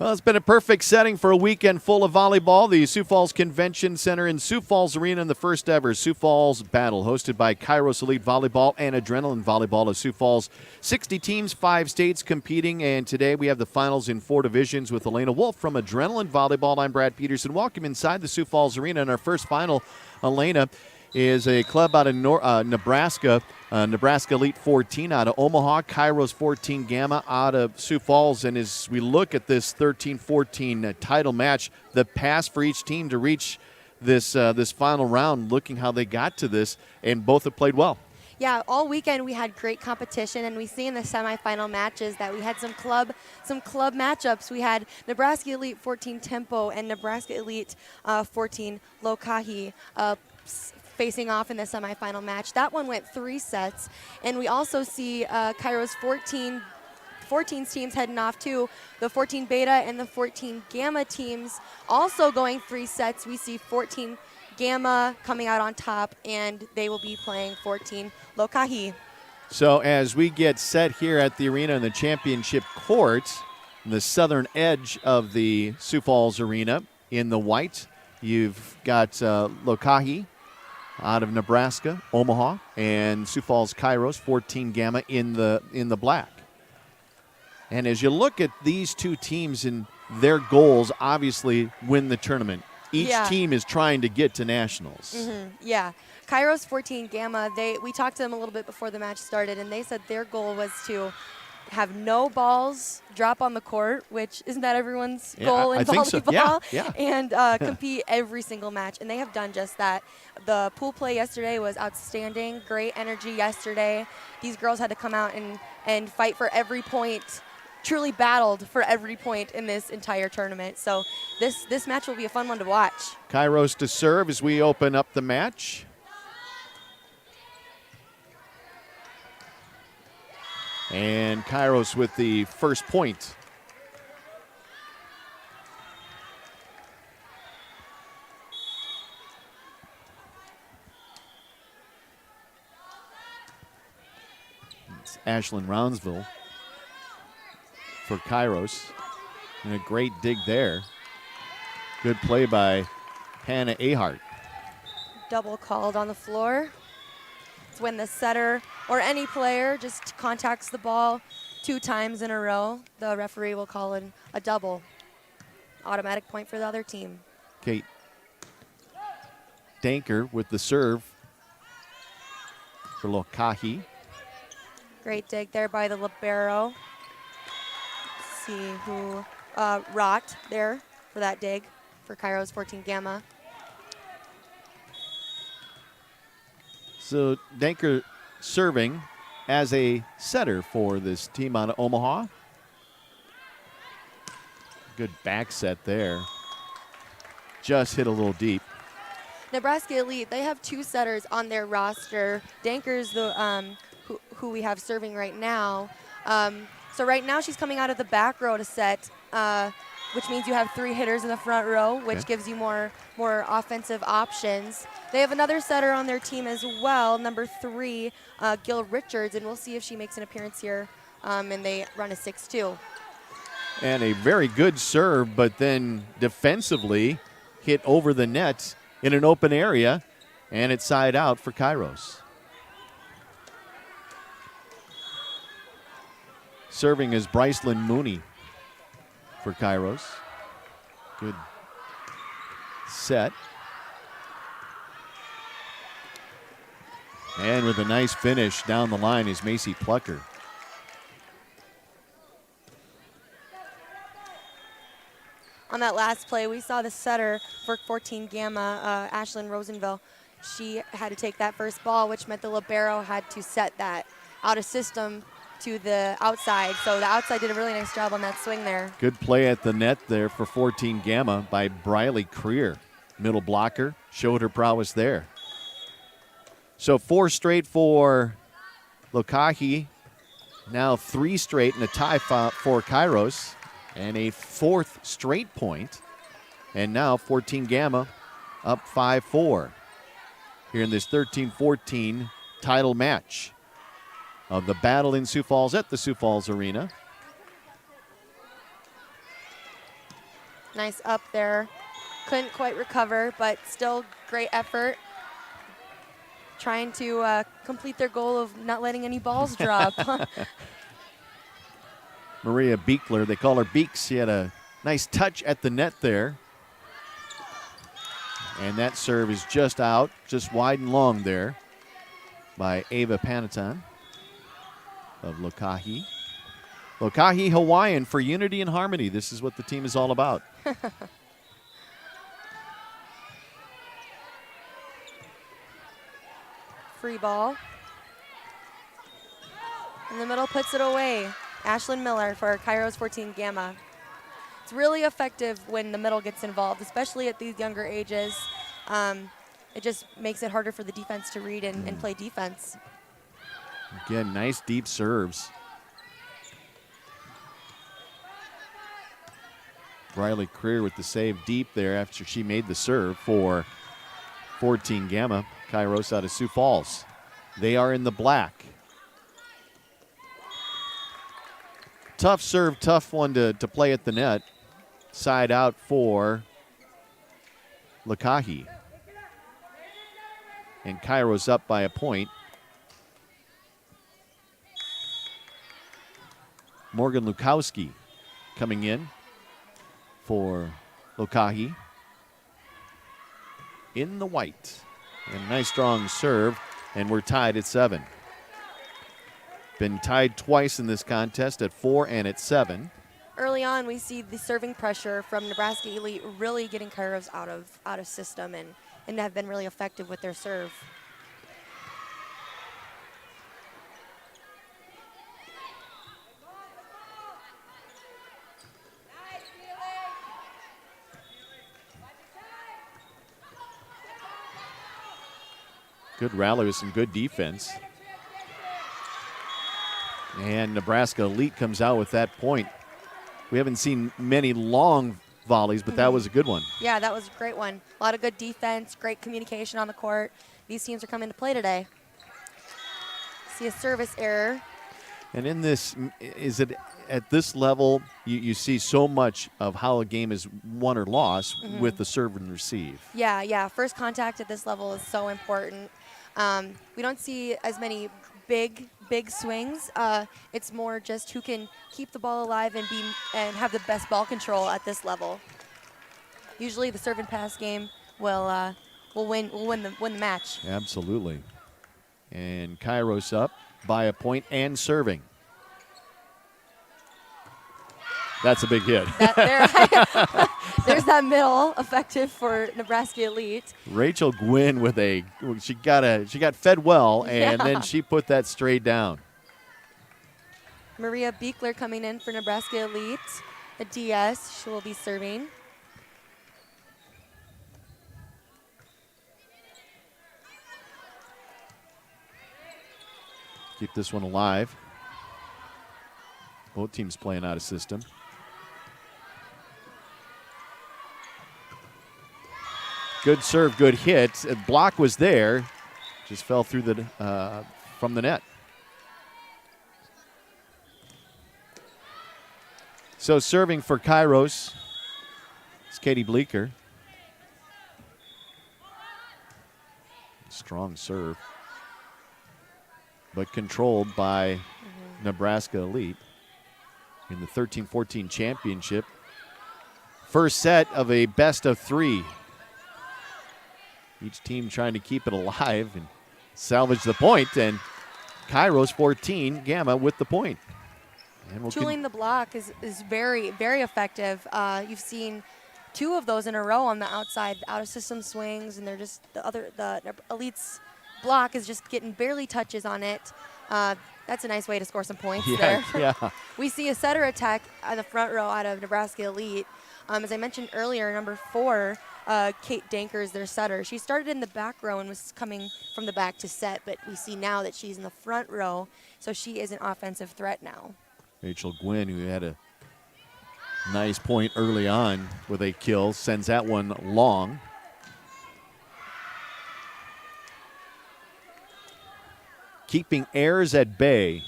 Well, it's been a perfect setting for a weekend full of volleyball. The Sioux Falls Convention Center in Sioux Falls Arena in the first ever Sioux Falls Battle, hosted by Kairos Elite Volleyball and Adrenaline Volleyball of Sioux Falls. 60 teams, 5 states competing, and today we have the finals in 4 divisions with Elena Wolf from Adrenaline Volleyball. I'm Brad Peterson. Welcome inside the Sioux Falls Arena. In our first final, Elena is a club out of Nebraska, Nebraska Elite 14 out of Omaha, Kairos 14 Gamma out of Sioux Falls. And as we look at this 13-14 title match, the path for each team to reach this final round, looking how they got to this, and both have played well. Yeah, all weekend we had great competition, and we see in the semifinal matches that we had some club matchups. We had Nebraska Elite 14 Tempo and Nebraska Elite 14 Lokahi facing off in the semifinal match. That one went 3 sets, and we also see Kairos 14 teams heading off too. The 14 Beta and the 14 Gamma teams also going 3 sets. We see 14 Gamma coming out on top, and they will be playing 14 Lokahi. So as we get set here at the arena in the championship court, the southern edge of the Sioux Falls Arena in the white, you've got Lokahi out of Nebraska, Omaha, and Sioux Falls Kairos 14 Gamma in the black. And as you look at these two teams and their goals, obviously win the tournament. Each team is trying to get to nationals. Yeah. Kairos 14 Gamma, we talked to them a little bit before the match started, and they said their goal was to have no balls drop on the court, which isn't that everyone's goal in volleyball? So. Yeah. And compete every single match, and they have done just that. The pool play yesterday was outstanding, great energy yesterday. These girls had to come out and fight for every point, truly battled for every point in this entire tournament. So this match will be a fun one to watch. Kairos to serve as we open up the match. And Kairos with the first point. It's Ashlyn Roundsville for Kairos. And a great dig there. Good play by Hannah Ahart. Double called on the floor. It's when the setter or any player just contacts the ball 2 times in a row, the referee will call it a double. Automatic point for the other team. Kate Danker with the serve for Lokahi. Great dig there by the libero. Let's see who rocked there for that dig for Kairos 14 Gamma. So Danker serving as a setter for this team out of Omaha. Good back set there. Just hit a little deep. Nebraska Elite, they have 2 setters on their roster. Danker's the who we have serving right now. So right now she's coming out of the back row to set, which means you have 3 hitters in the front row, which gives you more offensive options. They have another setter on their team as well, number 3, Gil Richards, and we'll see if she makes an appearance here, and they run a 6-2. And a very good serve, but then defensively hit over the net in an open area, and it's side out for Kairos. Serving is Brycelyn Mooney for Kairos. Good set. And with a nice finish down the line is Macy Plucker. On that last play, we saw the setter for 14 Gamma, Ashlyn Rosenville. She had to take that first ball, which meant the libero had to set that out of system to the outside. So the outside did a really nice job on that swing there. Good play at the net there for 14 Gamma by Briley Creer. Middle blocker, showed her prowess there. So 4 straight for Lokahi. Now 3 straight and a tie for Kairos. And a 4th straight point. And now 14 Gamma up 5-4 here in this 13-14 title match of the battle in Sioux Falls at the Sioux Falls Arena. Nice up there. Couldn't quite recover, but still great effort. Trying to complete their goal of not letting any balls drop. Maria Beekler, they call her Beeks. She had a nice touch at the net there. And that serve is just out, just wide and long there by Ava Panaton of Lokahi. Lokahi Hawaiian for unity and harmony. This is what the team is all about. Free ball. In the middle, puts it away. Ashlyn Miller for Kairos 14 Gamma. It's really effective when the middle gets involved, especially at these younger ages. It just makes it harder for the defense to read and play defense. Again, nice deep serves. Riley Creer with the save deep there after she made the serve for 14 Gamma. Kairos out of Sioux Falls. They are in the black. Tough serve, tough one to play at the net. Side out for Lokahi. And Kairos up by a point. Morgan Lukowski coming in for Lokahi. In the white. And a nice strong serve, and we're tied at 7. Been tied twice in this contest at 4 and at 7. Early on, we see the serving pressure from Nebraska Elite really getting Kairos out of system and have been really effective with their serve. Good rally with some good defense. And Nebraska Elite comes out with that point. We haven't seen many long volleys, but that was a good one. Yeah, that was a great one. A lot of good defense, great communication on the court. These teams are coming to play today. See a service error. And in this, is it at this level, you see so much of how a game is won or lost with the serve and receive. Yeah. First contact at this level is so important. We don't see as many big swings. It's more just who can keep the ball alive and have the best ball control at this level. Usually the serve and pass game will win the match. Absolutely. And Kairos up by a point and serving. That's a big hit. There's that middle effective for Nebraska Elite. Rachel Gwynn with she got fed well, and then she put that straight down. Maria Beekler coming in for Nebraska Elite. A DS, she will be serving. Keep this one alive. Both teams playing out of system. Good serve, good hit. Block was there, just fell through from the net. So serving for Kairos is Katie Bleeker. Strong serve, but controlled by Nebraska Elite in the 13-14 championship. First set of a best of 3. Each team trying to keep it alive and salvage the point, and Kairos 14 Gamma with the point. And Tooling the block is very, very effective. You've seen 2 of those in a row on the outside, out of system swings, and they're just the Elite's block is just getting barely touches on it. That's a nice way to score some points there. Yeah. We see a setter attack on the front row out of Nebraska Elite. As I mentioned earlier, number 4, Kate Danker is their setter. She started in the back row and was coming from the back to set, but we see now that she's in the front row, so she is an offensive threat now. Rachel Gwynn, who had a nice point early on with a kill, sends that one long. Keeping errors at bay.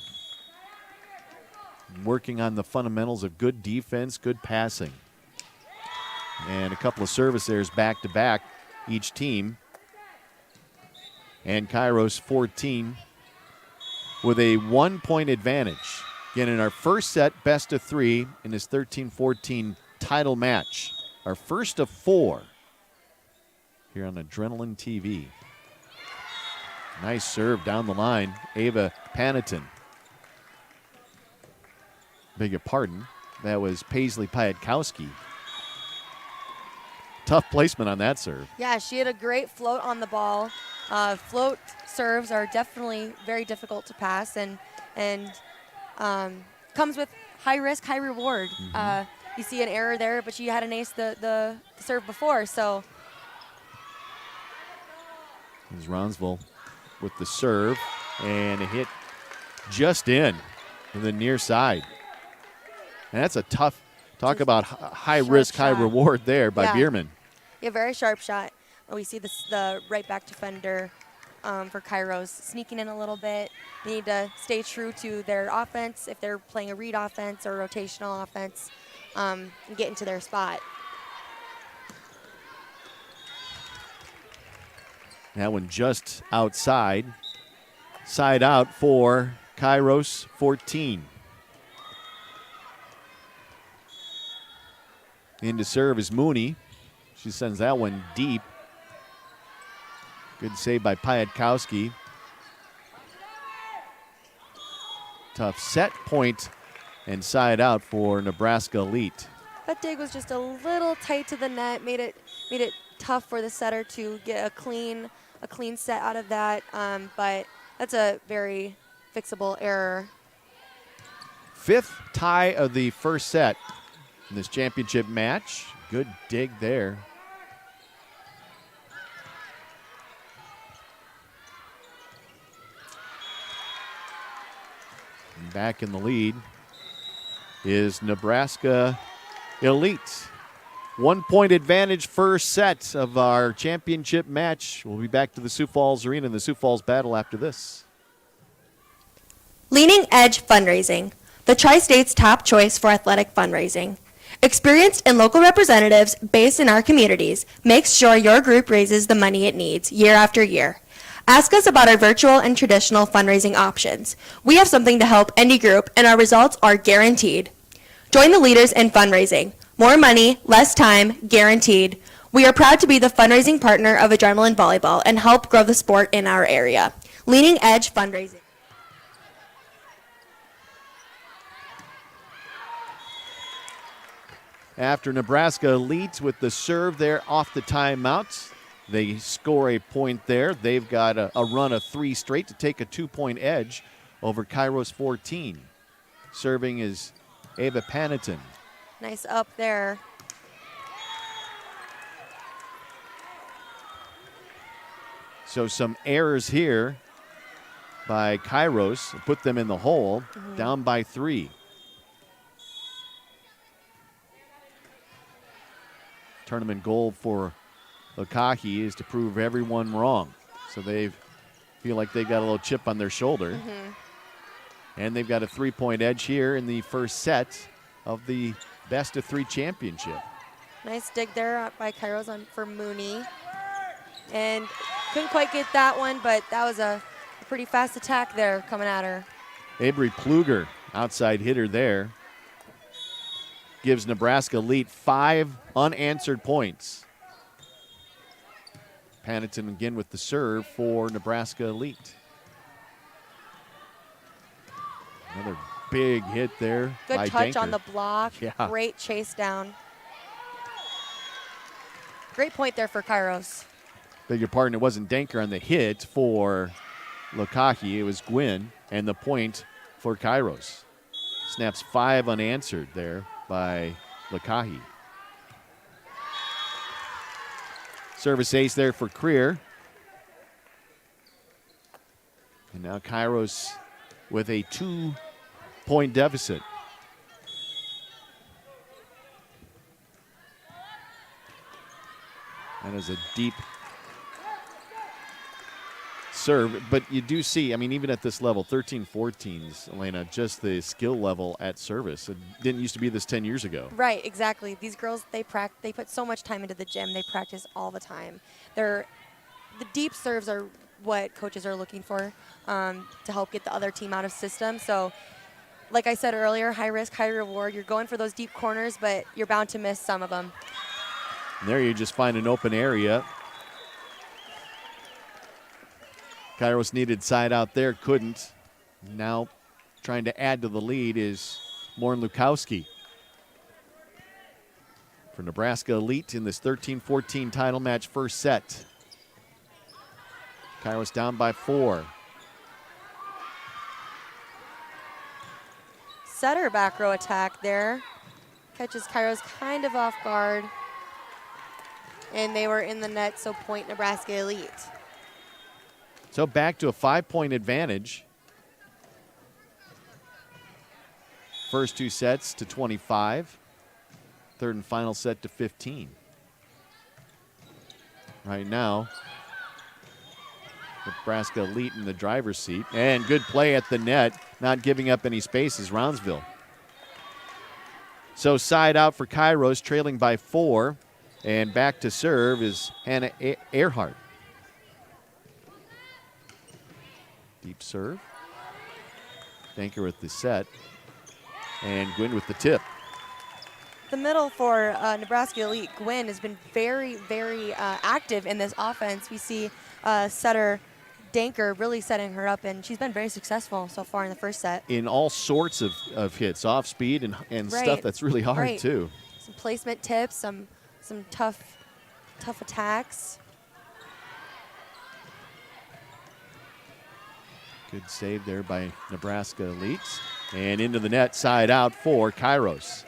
Working on the fundamentals of good defense, good passing. And a couple of service errors back-to-back, each team. And Kairos 14 with a 1-point advantage. Again, in our first set, best of 3 in this 13-14 title match. Our first of 4 here on Adrenaline TV. Nice serve down the line, Ava Panitin. Beg your pardon, that was Paisley Piatkowski. Tough placement on that serve. Yeah, she had a great float on the ball. Float serves are definitely very difficult to pass and comes with high risk, high reward. You see an error there, but she had an ace the serve before, so. There's Ronsville with the serve, and a hit just in from the near side. And that's a tough, talk about high risk, high reward there by Bierman. Yeah, very sharp shot. We see the right back defender for Kairos sneaking in a little bit. They need to stay true to their offense if they're playing a read offense or rotational offense and get into their spot. That one just outside. Side out for Kairos 14. In to serve is Mooney. She sends that one deep. Good save by Piatkowski. Tough set point and side out for Nebraska Elite. That dig was just a little tight to the net, made it tough for the setter to get a clean set out of that. But that's a very fixable error. 5th tie of the first set in this championship match. Good dig there. And back in the lead is Nebraska Elite. 1-point advantage first set of our championship match. We'll be back to the Sioux Falls Arena in the Sioux Falls Battle after this. Leading Edge Fundraising, the Tri-State's top choice for athletic fundraising. Experienced and local representatives based in our communities makes sure your group raises the money it needs year after year. Ask us about our virtual and traditional fundraising options. We have something to help any group, and our results are guaranteed. Join the leaders in fundraising. More money, less time, guaranteed. We are proud to be the fundraising partner of Adrenaline Volleyball and help grow the sport in our area. Leading Edge Fundraising. After Nebraska leads with the serve there off the timeout, they score a point there. They've got a run of 3 straight to take a 2-point edge over Kairos 14. Serving is Ava Panitin. Nice up there. So some errors here by Kairos put them in the hole, down by 3. Tournament goal for Lukahi is to prove everyone wrong. So they feel like they've got a little chip on their shoulder. And they've got a 3-point edge here in the first set of the best of 3 championship. Nice dig there by Kairos for Mooney. And couldn't quite get that one, but that was a pretty fast attack there coming at her. Avery Pluger, outside hitter there, gives Nebraska Elite 5 unanswered points. Panitin again with the serve for Nebraska Elite. Another big hit there. Good by touch Denker. on the block. Yeah. Great chase down. Great point there for Kairos. Beg your pardon, it wasn't Denker on the hit for Lukahi. It was Gwynn, and the point for Kairos. Snaps 5 unanswered there by Lukahi. Service ace there for Creer. And now Kairos with a 2-point deficit. That is a deep serve. But you do see, I mean, even at this level, 13-14s, Elena, just the skill level at service. It didn't used to be this 10 years ago. Right, exactly. These girls, they put so much time into the gym. They practice all the time. The deep serves are what coaches are looking for to help get the other team out of system. So, like I said earlier, high risk, high reward. You're going for those deep corners, but you're bound to miss some of them. And there you just find an open area. Kairos needed side out there, couldn't. Now trying to add to the lead is Morn Lukowski for Nebraska Elite in this 13-14 title match first set. Kairos down by 4. Setter back row attack there. Catches Kairos kind of off guard. And they were in the net, so point Nebraska Elite. So back to a 5-point advantage. First 2 sets to 25. Third and final set to 15. Right now, Nebraska Elite in the driver's seat. And good play at the net, not giving up any spaces, Roundsville. So side out for Kairos, trailing by 4. And back to serve is Hannah Earhart. Deep serve. Danker with the set. And Gwynn with the tip. The middle for Nebraska Elite, Gwynn, has been very, very active in this offense. We see setter Danker really setting her up, and she's been very successful so far in the first set. In all sorts of hits, off speed and right. stuff that's really hard, right. too. Some placement tips, some tough attacks. Good save there by Nebraska Elites. And into the net, side out for Kairos.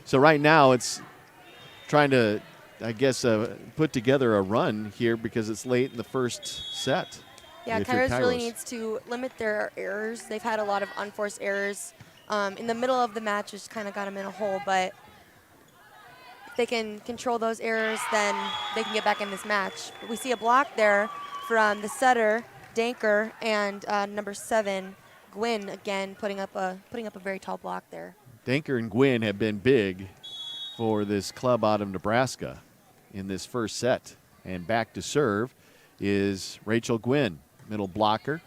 So right now it's trying to, I guess, put together a run here because it's late in the first set. Yeah, Kairos really needs to limit their errors. They've had a lot of unforced errors. In the middle of the match, just kind of got them in a hole. But if they can control those errors, then they can get back in this match. But we see a block there from the setter, Danker, and number 7, Gwynn, again putting up a very tall block there. Danker and Gwynn have been big for this club out of Nebraska in this first set. And back to serve is Rachel Gwynn, middle blocker.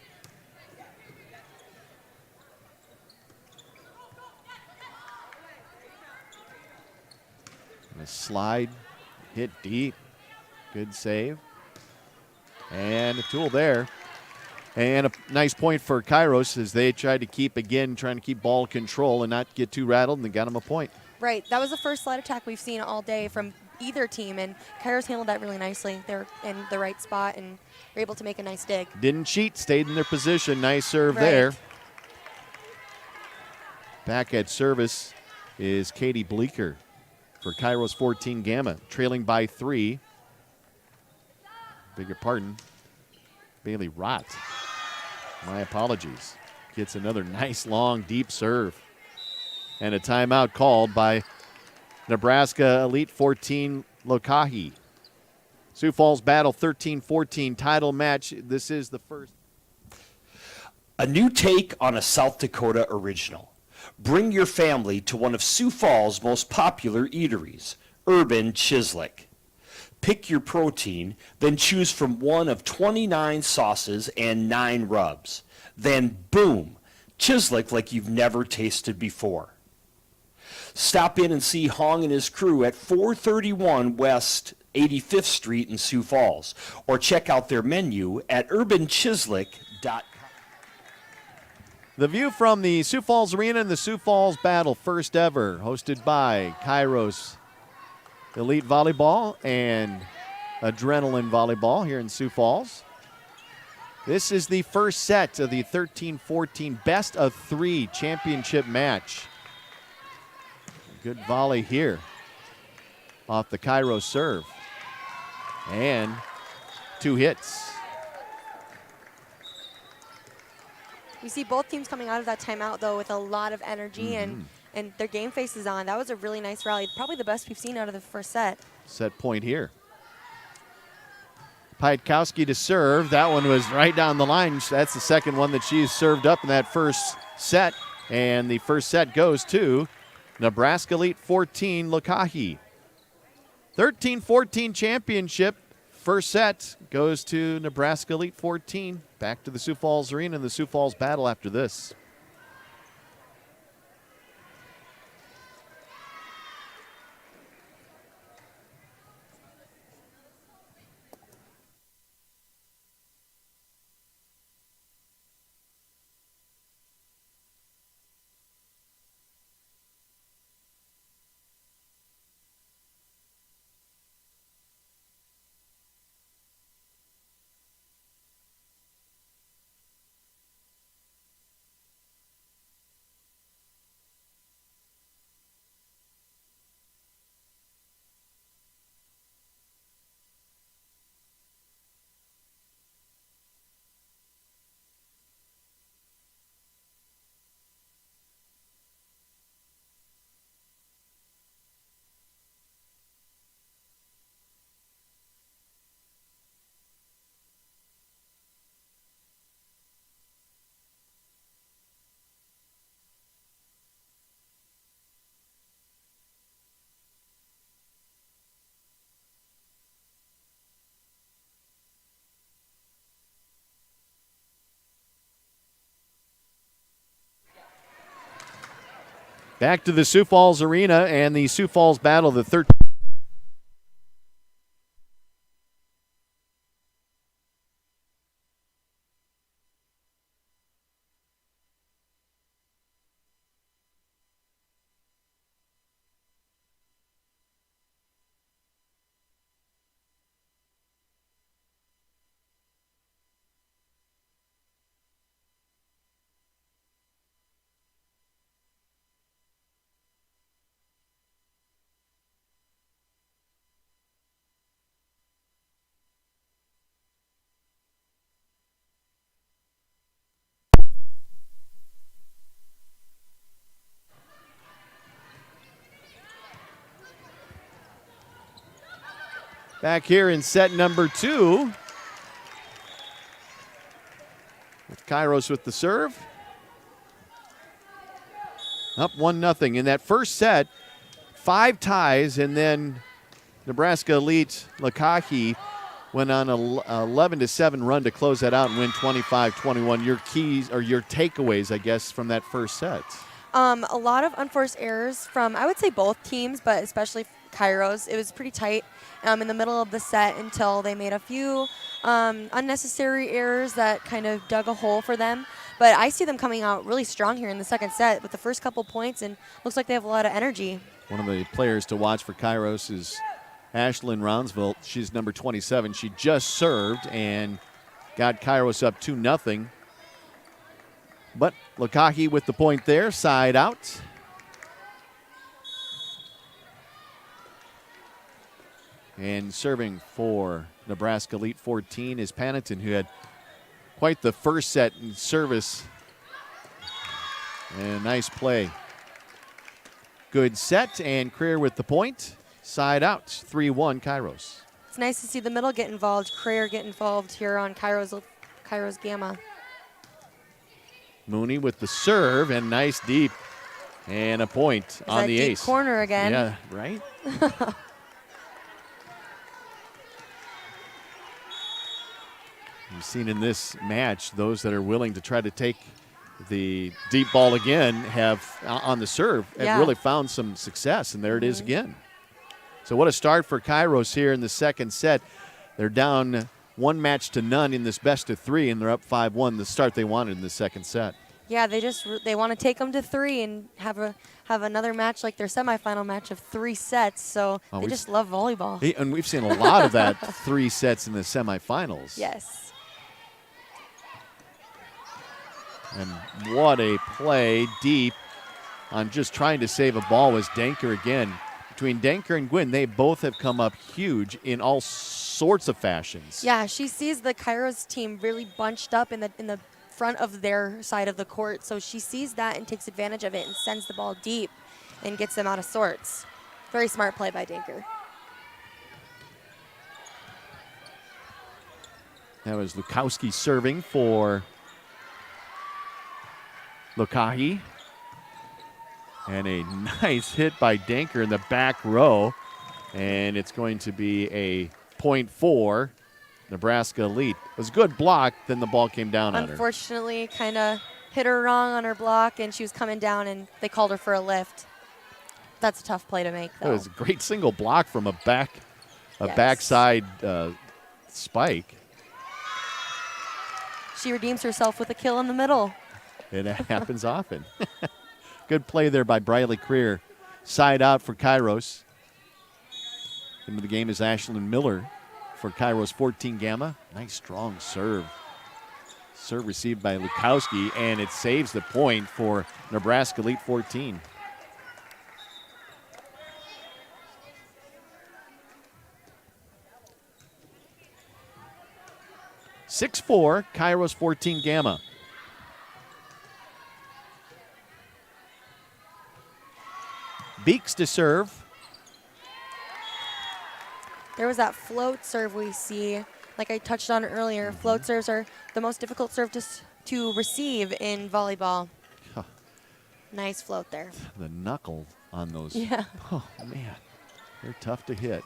And a slide, hit deep, good save. And a tool there. And a nice point for Kairos as they tried to trying to keep ball control and not get too rattled, and they got them a point. Right. That was the first slide attack we've seen all day from either team, and Kairos handled that really nicely. They're in the right spot and were able to make a nice dig. Didn't cheat, stayed in their position. Nice serve there. Back at service is Katie Bleeker for Kairos 14 Gamma, trailing by 3. Beg your pardon. Bailey Rott. My apologies. Gets another nice, long, deep serve. And a timeout called by Nebraska Elite 14 Lokahi. Sioux Falls Battle 13-14 title match. This is the first. A new take on a South Dakota original. Bring your family to one of Sioux Falls' most popular eateries, Urban Chislic. Pick your protein, then choose from one of 29 sauces and 9 rubs. Then, boom, Chislic like you've never tasted before. Stop in and see Hong and his crew at 431 West 85th Street in Sioux Falls, or check out their menu at urbanchislic.com. The view from the Sioux Falls Arena and the Sioux Falls Battle, first ever, hosted by Kairos Elite Volleyball and Adrenaline Volleyball here in Sioux Falls. This is the first set of the 13-14 best of 3 championship match. Good volley here off the Kairos serve. And 2 hits. We see both teams coming out of that timeout, though, with a lot of energy and their game face is on. That was a really nice rally. Probably the best we've seen out of the first set. Set point here. Pietkowski to serve. That one was right down the line. That's the second one that she's served up in that first set. And the first set goes to Nebraska Elite 14, Lokahi. 13-14 championship. First set goes to Nebraska Elite 14. Back to the Sioux Falls Arena and the Sioux Falls battle after this. Back to the Sioux Falls Arena and the Sioux Falls battle, the 13th. Back here in set number 2. With Kairos with the serve. Up 1-0. In that first set, 5 ties, and then Nebraska Elite Lokahi went on a 11-7 run to close that out and win 25-21. Your keys or your takeaways, I guess, from that first set? A lot of unforced errors from, I would say, both teams, but especially Kairos. It was pretty tight in the middle of the set until they made a few unnecessary errors that kind of dug a hole for them. But I see them coming out really strong here in the second set with the first couple points, and looks like they have a lot of energy. One of the players to watch for Kairos is Ashlyn Rounsville. She's number 27. She just served and got Kairos up 2-0. But Lokahi with the point there, side out. And serving for Nebraska Elite 14 is Panneton, who had quite the first set in service. And a nice play. Good set, and Creer with the point. Side out, 3-1 Kairos. It's nice to see the middle get involved, Creer get involved here on Kairos Gamma. Mooney with the serve, and nice deep. And a point on the deep ace. Corner again. Yeah, right? You've seen in this match, those that are willing to try to take the deep ball again have, on the serve, have really found some success, and there it is again. So what a start for Kairos here in the second set. They're down 1-0 in this best of 3, and they're up 5-1, the start they wanted in the second set. Yeah, they want to take them to 3 and have another match like their semifinal match of 3 sets. So they just love volleyball. And we've seen a lot of that 3 sets in the semifinals. Yes. And what a play deep on just trying to save a ball was Denker again. Between Denker and Gwynn, they both have come up huge in all sorts of fashions. Yeah, she sees the Kairos team really bunched up in the front of their side of the court. So she sees that and takes advantage of it and sends the ball deep and gets them out of sorts. Very smart play by Denker. That was Lukowski serving for Lukahi. And a nice hit by Danker in the back row. And it's going to be a point for Nebraska Elite. It was a good block, then the ball came down on her. Unfortunately, kind of hit her wrong on her block, and she was coming down, and they called her for a lift. That's a tough play to make, though. It was a great single block from a Yes. backside spike. She redeems herself with a kill in the middle. It happens often. Good play there by Briley Creer. Side out for Kairos. Into the game is Ashlyn Miller for Kairos 14 Gamma. Nice strong serve. Serve received by Lukowski, and it saves the point for Nebraska Elite 14. (6-4) Kairos 14 Gamma. Beeks to serve. There was that float serve we see, like I touched on earlier. Float serves are the most difficult serve to receive in volleyball. Huh. Nice float there. The knuckle on those. Yeah. Oh, man. They're tough to hit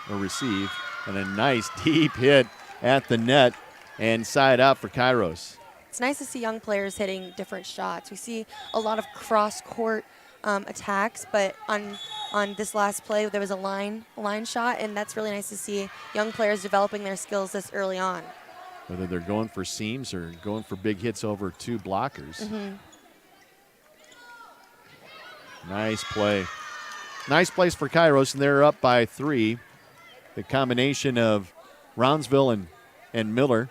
or receive. And a nice deep hit at the net and side out for Kairos. It's nice to see young players hitting different shots. We see a lot of cross-court attacks, but on this last play, there was a line shot, and that's really nice to see young players developing their skills this early on. Whether they're going for seams or going for big hits over two blockers. Nice play. Nice place for Kairos, and they're up by 3. The combination of Brownsville and Miller.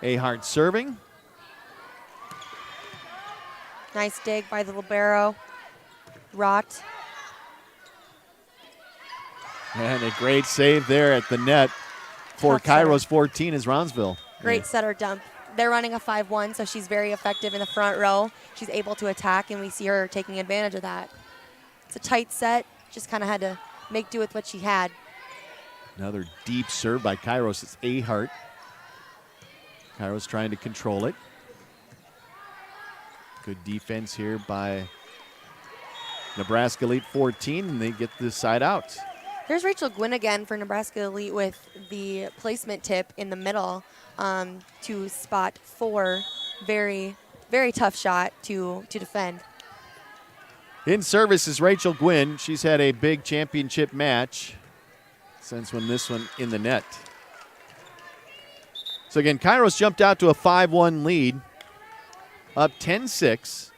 Ahart serving. Nice dig by the libero. Rott. And a great save there at the net for Tough setter. Kairos 14 is Brownsville. Great setter dump. They're running a 5-1, so she's very effective in the front row. She's able to attack, and we see her taking advantage of that. It's a tight set. Just kind of had to make do with what she had. Another deep serve by Kairos. It's Ahart. Kairos trying to control it. Good defense here by Nebraska Elite 14, and they get this side out. There's Rachel Gwynn again for Nebraska Elite with the placement tip in the middle to spot 4. Very, very tough shot to defend. In service is Rachel Gwynn. She's had a big championship match since when this one in the net. So again, Kairos jumped out to a 5-1 lead, up 10-6.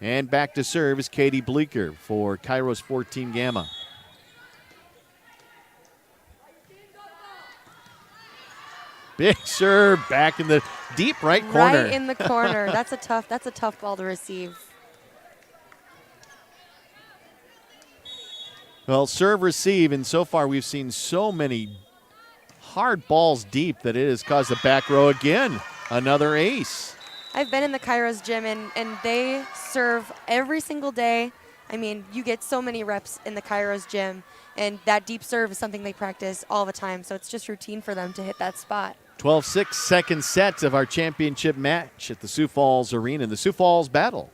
And back to serve is Katie Bleeker for Kairos 14 Gamma. Big serve back in the deep right corner. Right in the corner. That's a tough ball to receive. Well, serve, receive, and so far we've seen so many hard balls deep that it has caused the back row again. Another ace. I've been in the Kairos gym, and they serve every single day. I mean, you get so many reps in the Kairos gym, and that deep serve is something they practice all the time, so it's just routine for them to hit that spot. 12-6, second set of our championship match at the Sioux Falls Arena, the Sioux Falls Battle.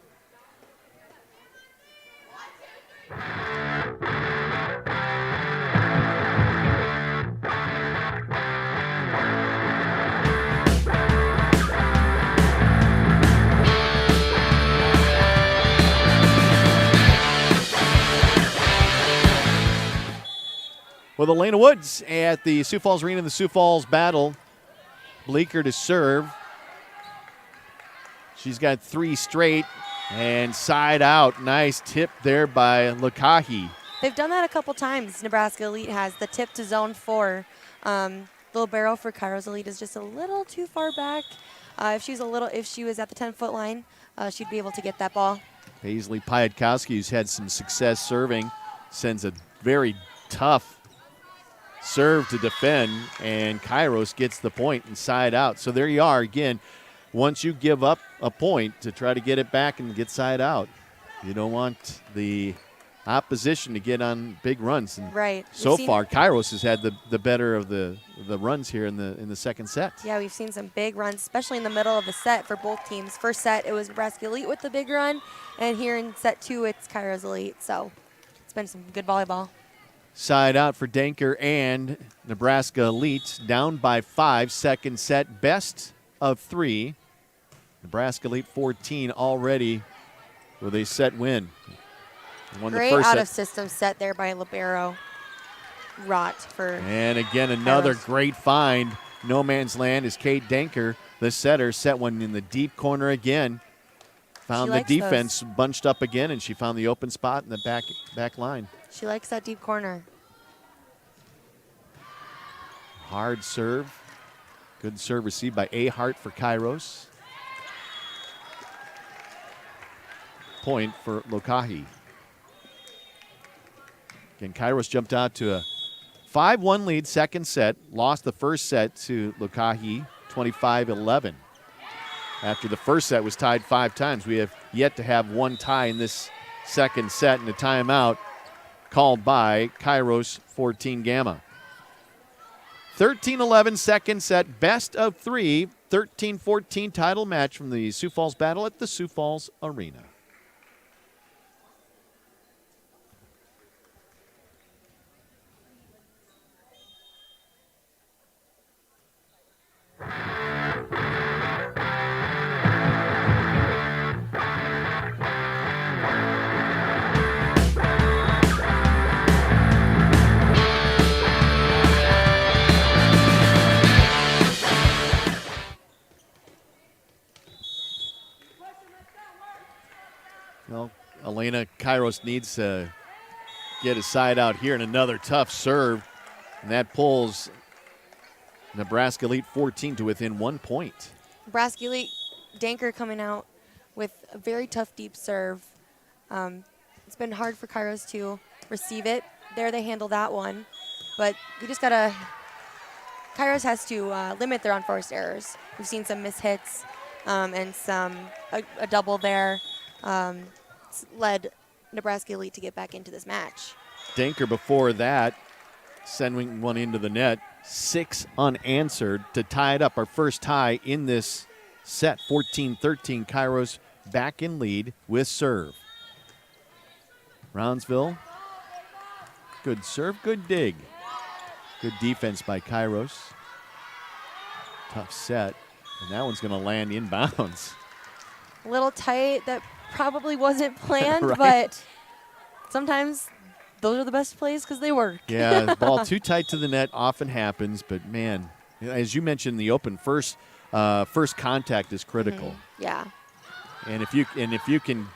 Well, Elena Woods at the Sioux Falls Arena in the Sioux Falls Battle. Bleeker to serve. She's got 3 straight and side out. Nice tip there by Lukahi. They've done that a couple times. Nebraska Elite has the tip to zone 4. Little barrel for Kairos Elite is just a little too far back. If she was at the 10-foot line, she'd be able to get that ball. Paisley Piatkowski, who's had some success serving, sends a very tough serve to defend, and Kairos gets the point and side out. So there you are again. Once you give up a point to try to get it back and get side out, you don't want the opposition to get on big runs. And Right. so far, Kairos has had the better of the runs here in the second set. Yeah, we've seen some big runs, especially in the middle of the set for both teams. First set, it was Nebraska Elite with the big run, and here in set 2, it's Kairos Elite. So it's been some good volleyball. Side out for Danker and Nebraska Elite, down by 5, second set, best of 3. Nebraska Elite 14 already with a set win. Won Great the first out-of-system set there by Libero Rott for And again, another Kairos. great find. No man's land is Kate Danker, the setter, set one in the deep corner again. Found the likes defense bunched up again, and she found the open spot in the back line. She likes that deep corner. Hard serve. Good serve received by A. Hart for Kairos. Point for Lokahi. Again, Kairos jumped out to a 5-1 lead second set. Lost the first set to Lokahi, 25-11. After the first set was tied 5 times, we have yet to have one tie in this second set, and a timeout called by Kairos 14 Gamma. 13-11 second set, best of 3, 13-14 title match from the Sioux Falls Battle at the Sioux Falls Arena. Well, Elena Kairos needs to get a side out here, and another tough serve. And that pulls Nebraska Elite 14 to within 1 point. Nebraska Elite Danker coming out with a very tough deep serve. It's been hard for Kairos to receive it. There they handle that one. But we just got to – Kairos has to limit their unforced errors. We've seen some mishits and a double there. It's led Nebraska Elite to get back into this match. Danker before that, sending one into the net, 6 unanswered to tie it up. Our first tie in this set, 14-13. Kairos back in lead with serve. Brownsville, good serve, good dig. Good defense by Kairos. Tough set, and that one's going to land inbounds. A little tight, that probably wasn't planned, Right. but sometimes those are the best plays because they work. Yeah, the ball too tight to the net often happens, but man, as you mentioned in the open, first contact is critical. Yeah. And if you can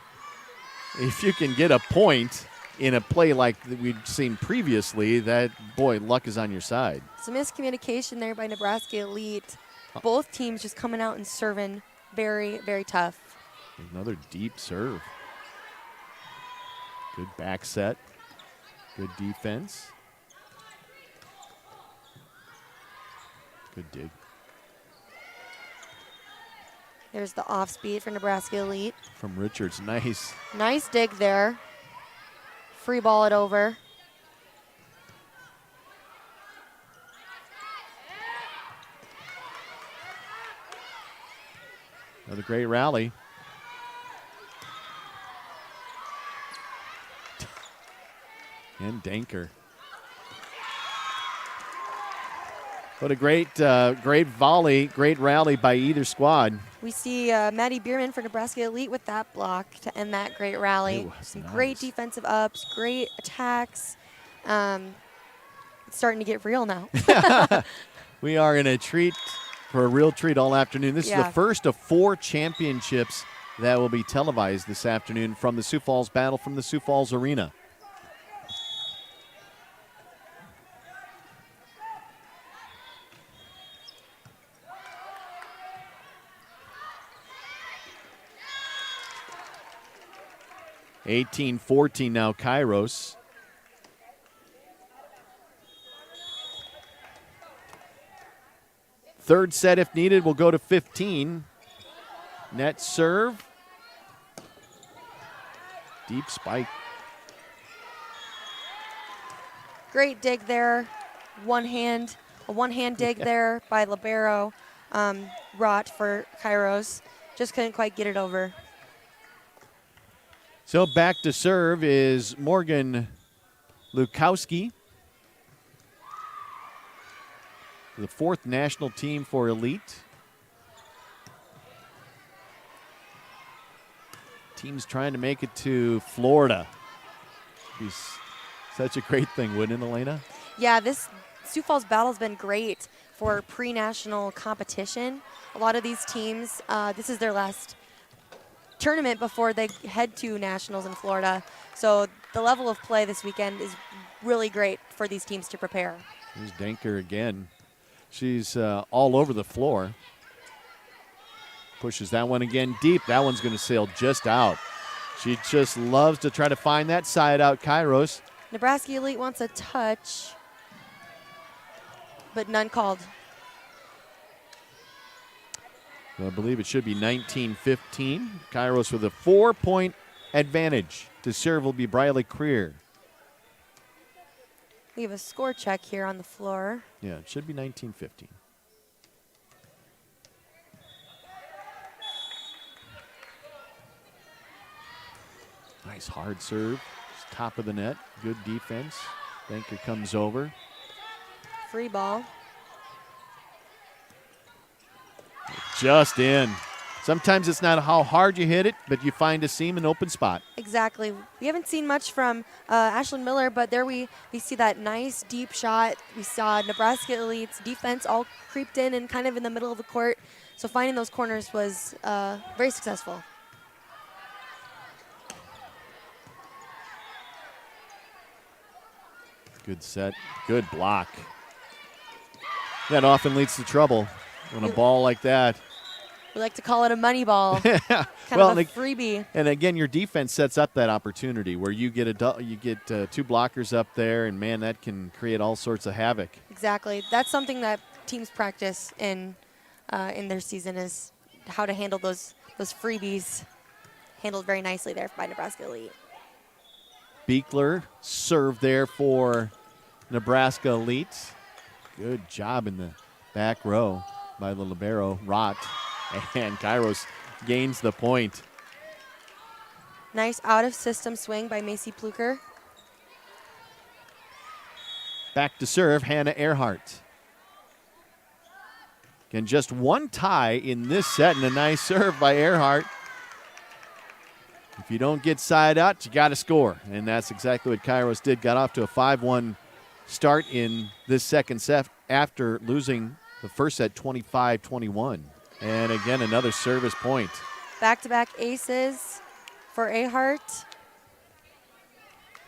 get a point in a play like we've seen previously, that boy, luck is on your side. Some miscommunication there by Nebraska Elite. Both teams just coming out and serving very, very tough. Another deep serve. Good back set. Good defense. Good dig. There's the off speed for Nebraska Elite. From Richards, nice. Nice dig there. Free ball it over. Another great rally. And Danker. What a great volley, great rally by either squad. We see Maddie Bierman for Nebraska Elite with that block to end that great rally. Ooh, Some nice. great defensive ups, great attacks. It's starting to get real now. We are in a treat for a real treat all afternoon. This is the Yeah. first of 4 championships that will be televised this afternoon from the Sioux Falls Battle from the Sioux Falls Arena. (18-14) now Kairos. Third set, if needed, will go to 15. Net serve. Deep spike. Great dig there. A one-hand dig there by libero Rott for Kairos. Just couldn't quite get it over. So back to serve is Morgan Lukowski, the 4th national team for Elite. Team's trying to make it to Florida. Be such a great thing, wouldn't it, Elena? Yeah, this Sioux Falls battle has been great for pre-national competition. A lot of these teams, this is their last tournament before they head to nationals in Florida. So the level of play this weekend is really great for these teams to prepare. Here's Denker again. She's all over the floor. Pushes that one again deep. That one's going to sail just out. She just loves to try to find that side out, Kairos. Nebraska Elite wants a touch, but none called. I believe it should be 19-15. Kairos with a 4-point advantage. To serve will be Briley Creer. We have a score check here on the floor. Yeah, it should be 19-15. Nice hard serve. Just top of the net. Good defense. Denker comes over. Free ball. Just in. Sometimes it's not how hard you hit it, but you find a seam, an open spot. Exactly. We haven't seen much from Ashlyn Miller, but there we see that nice deep shot. We saw Nebraska Elite's defense all creeped in and kind of in the middle of the court. So finding those corners was very successful. Good set. Good block. That often leads to trouble when a ball like that. We like to call it a money ball. Yeah. Kind of a freebie. And again, your defense sets up that opportunity where you get two blockers up there, and man, that can create all sorts of havoc. Exactly. That's something that teams practice in their season, is how to handle those freebies. Handled very nicely there by Nebraska Elite. Beekler served there for Nebraska Elite. Good job in the back row by the libero, Rott. And Kairos gains the point. Nice out-of-system swing by Macy Pluker. Back to serve, Hannah Earhart. Again, just one tie in this set, and a nice serve by Earhart. If you don't get side out, you got to score. And that's exactly what Kairos did. Got off to a 5-1 start in this second set after losing the first set 25-21. And again, another service point. Back-to-back aces for Earhart.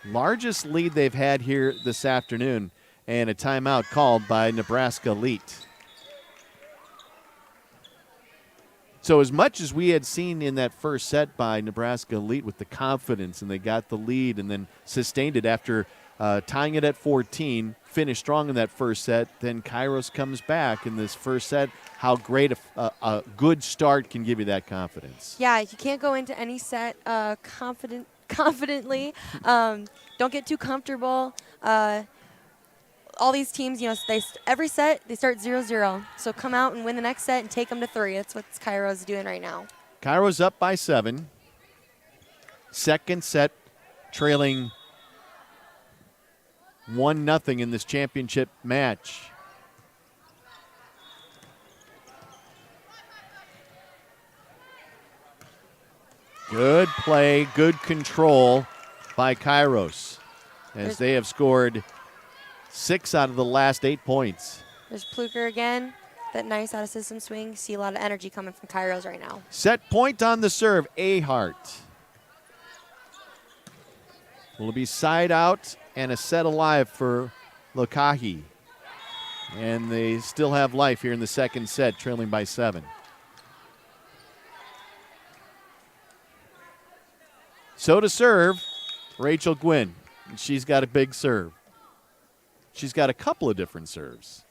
Largest lead they've had here this afternoon, and a timeout called by Nebraska Elite. So as much as we had seen in that first set by Nebraska Elite with the confidence, and they got the lead and then sustained it after tying it at 14, finished strong in that first set, then Kairos comes back in this first set. How great a good start can give you that confidence. Yeah, you can't go into any set confidently. Don't get too comfortable. All these teams, every set, they start 0-0. So come out and win the next set and take them to 3. That's what Kairos is doing right now. Kairos up by 7. Second set trailing 1-0 in this championship match. Good play, good control by Kairos, as they have scored 6 out of the last 8 points. There's Pluker again. That nice out-of-system swing. See a lot of energy coming from Kairos right now. Set point on the serve, Earhart. Will it be side out and a set alive for Lokahi? And they still have life here in the second set, trailing by 7. So to serve, Rachel Gwynn. She's got a big serve. She's got a couple of different serves.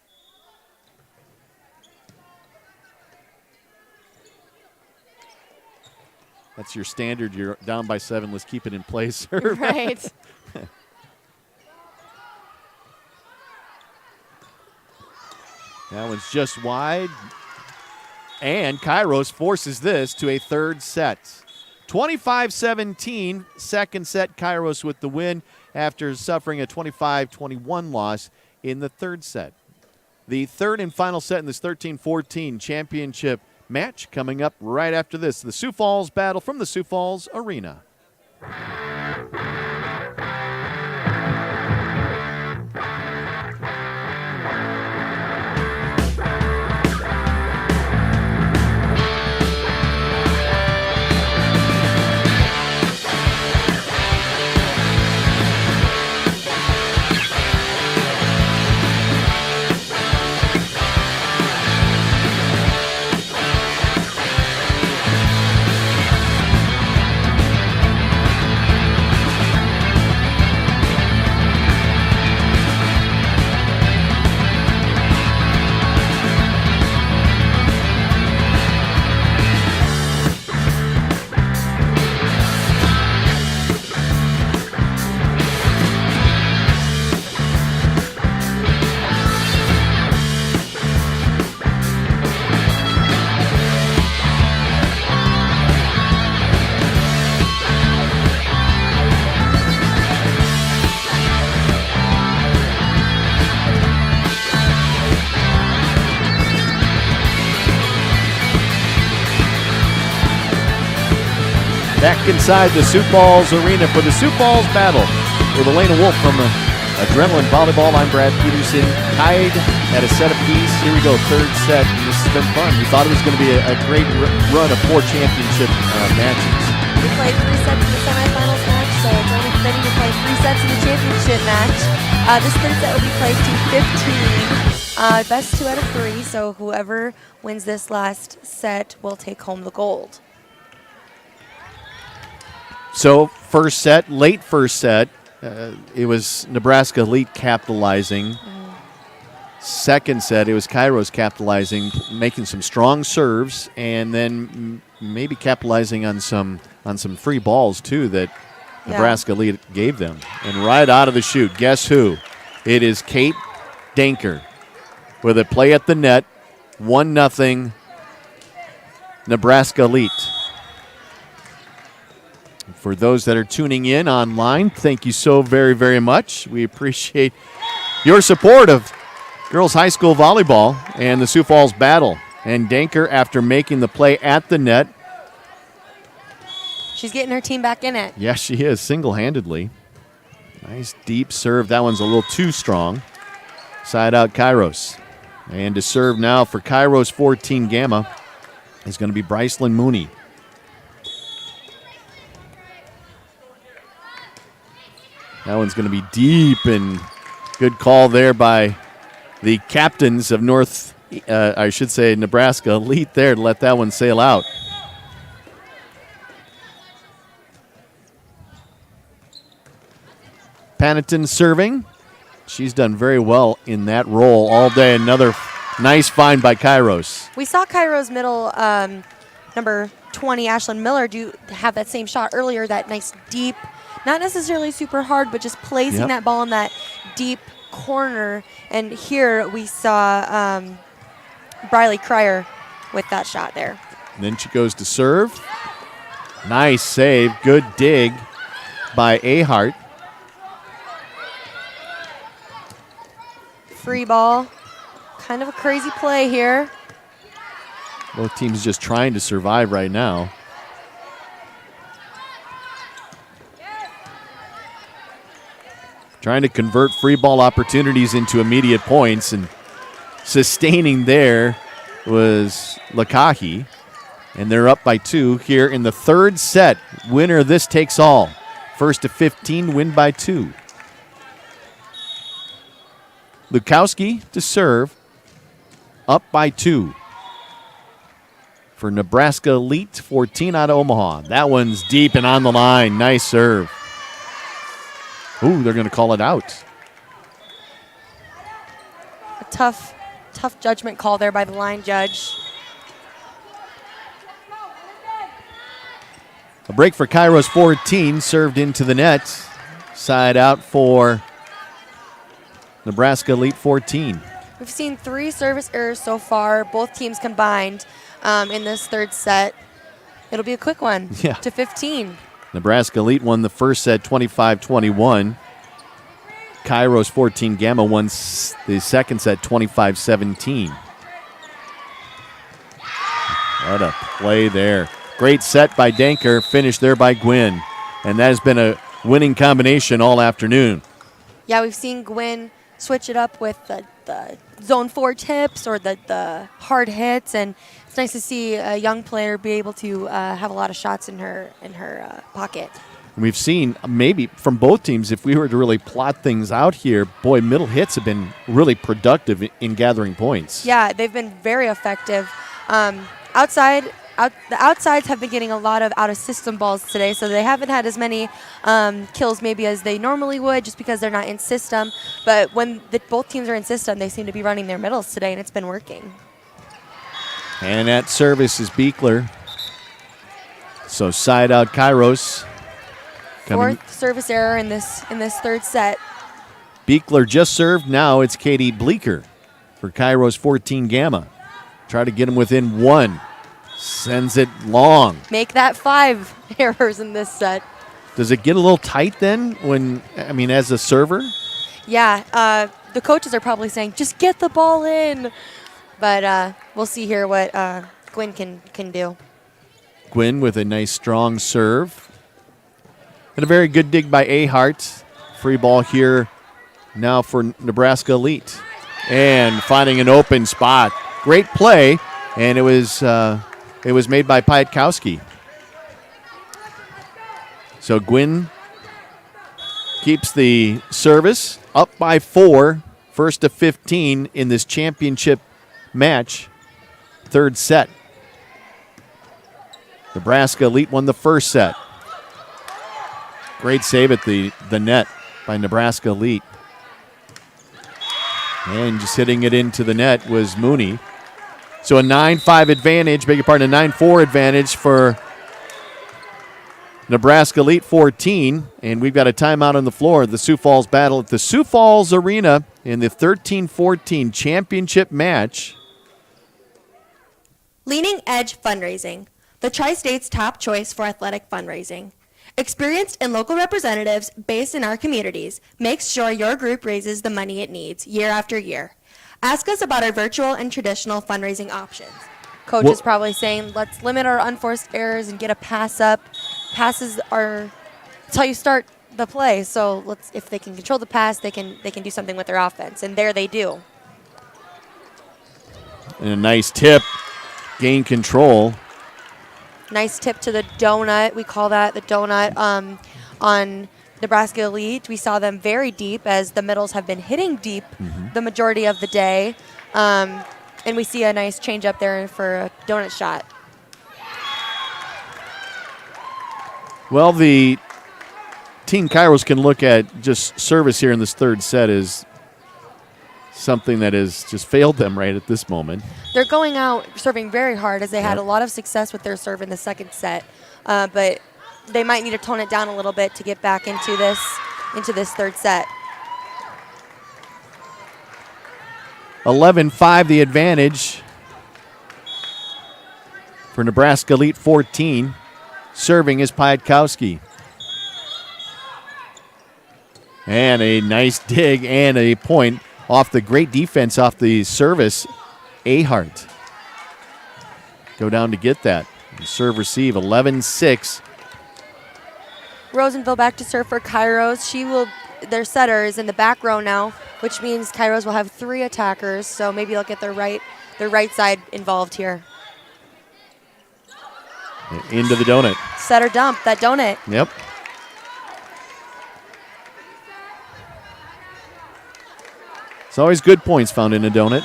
That's your standard. You're down by 7. Let's keep it in place serve. Right. That one's just wide. And Kairos forces this to a third set. 25-17, second set. Kairos with the win after suffering a 25-21 loss in the third set. The third and final set in this 13-14 championship match coming up right after this. The Sioux Falls battle from the Sioux Falls Arena. Back inside the Sioux Falls Arena for the Sioux Falls battle with Elena Wolf from Adrenaline Volleyball. I'm Brad Peterson. Tied at a set apiece. Here we go, third set. This has been fun. We thought it was going to be a great run of 4 championship matches. We played 3 sets in the semifinals match, so it's only fitting to play 3 sets in the championship match. This third set will be played to 15. Best 2 out of 3, so whoever wins this last set will take home the gold. So first set, late first set, it was Nebraska Elite capitalizing. Second set, it was Kairos capitalizing, making some strong serves, and then maybe capitalizing on some free balls too that Nebraska Elite gave them. And right out of the chute, guess who? It is Kate Danker with a play at the net, 1-0 Nebraska Elite. For those that are tuning in online, thank you so very, very much. We appreciate your support of girls high school volleyball and the Sioux Falls battle. And Danker, after making the play at the net. She's getting her team back in it. Yes, she is, single-handedly. Nice deep serve. That one's a little too strong. Side out Kairos. And to serve now for Kairos 14 Gamma is going to be Brycelyn Mooney. That one's going to be deep, and good call there by the captains of Nebraska Elite there to let that one sail out. Panetton serving. She's done very well in that role all day. Another nice find by Kairos. We saw Kairos middle number 20, Ashlyn Miller, have that same shot earlier, that nice deep, not necessarily super hard, but just placing that ball in that deep corner. And here we saw Briley Cryer with that shot there. And then she goes to serve. Nice save. Good dig by Ahart. Free ball. Kind of a crazy play here. Both teams just trying to survive right now. Trying to convert free ball opportunities into immediate points, and sustaining there was Lakahi. And they're up by 2 here in the third set. Winner of this takes all. First to 15, win by 2. Lukowski to serve, up by 2. For Nebraska Elite, 14 out of Omaha. That one's deep and on the line. Nice serve. Ooh, they're going to call it out. A tough judgment call there by the line judge. A break for Kairos 14, served into the net. Side out for Nebraska Elite 14. We've seen 3 service errors so far, both teams combined in this third set. It'll be a quick one to 15. Nebraska Elite won the first set 25-21. Kairos 14 Gamma won the second set 25-17. What a play there. Great set by Danker, finished there by Gwynn. And that has been a winning combination all afternoon. Yeah, we've seen Gwynn switch it up with the zone 4 tips or the hard hits, and it's nice to see a young player be able to have a lot of shots in her pocket. We've seen maybe from both teams, if we were to really plot things out here, boy, middle hits have been really productive in gathering points. Yeah, they've been very effective. The outsides have been getting a lot of out-of-system balls today, so they haven't had as many kills maybe as they normally would just because they're not in system. But when both teams are in system, they seem to be running their middles today, and it's been working. And at service is Beekler. So side out Kairos. Fourth service error in this third set. Beekler just served. Now it's Katie Bleeker for Kairos 14 Gamma. Try to get him within 1. Sends it long. Make that 5 errors in this set. Does it get a little tight then as a server? Yeah, the coaches are probably saying, just get the ball in. But we'll see here what Gwynn can do. Gwynn with a nice strong serve. And a very good dig by Ahart. Free ball here now for Nebraska Elite. And finding an open spot. Great play, and it was made by Pietkowski. So Gwynn keeps the service up by 4, first to 15 in this championship match, third set. Nebraska Elite won the first set. Great save at the net by Nebraska Elite. And just hitting it into the net was Mooney. So a 9-5 advantage, a 9-4 advantage for Nebraska Elite 14. And we've got a timeout on the floor. The Sioux Falls battle at the Sioux Falls Arena in the 13-14 championship match. Leading Edge Fundraising, the Tri-State's top choice for athletic fundraising. Experienced and local representatives based in our communities makes sure your group raises the money it needs year after year. Ask us about our virtual and traditional fundraising options. Coach is probably saying, let's limit our unforced errors and get a pass up. Passes are it's how you start the play. So if they can control the pass, they can do something with their offense, and there they do. And a nice tip, gain control. Nice tip to the donut. We call that the donut on Nebraska Elite. We saw them very deep as the middles have been hitting deep the majority of the day. And we see a nice change up there for a donut shot. Well, the Team Kairos can look at just service here in this third set as something that has just failed them right at this moment. They're going out serving very hard as they had a lot of success with their serve in the second set. But they might need to tone it down a little bit to get back into this third set. 11-5 the advantage for Nebraska Elite 14. Serving is Pietkowski. And a nice dig and a point off the great defense off the service. Ahart. Go down to get that. Serve receive 11-6. Rosenville back to serve for Kairos. Their setter is in the back row now, which means Kairos will have 3 attackers. So maybe they'll get their right side involved here. Into the donut. Setter dump that donut. Yep. It's always good points found in a donut.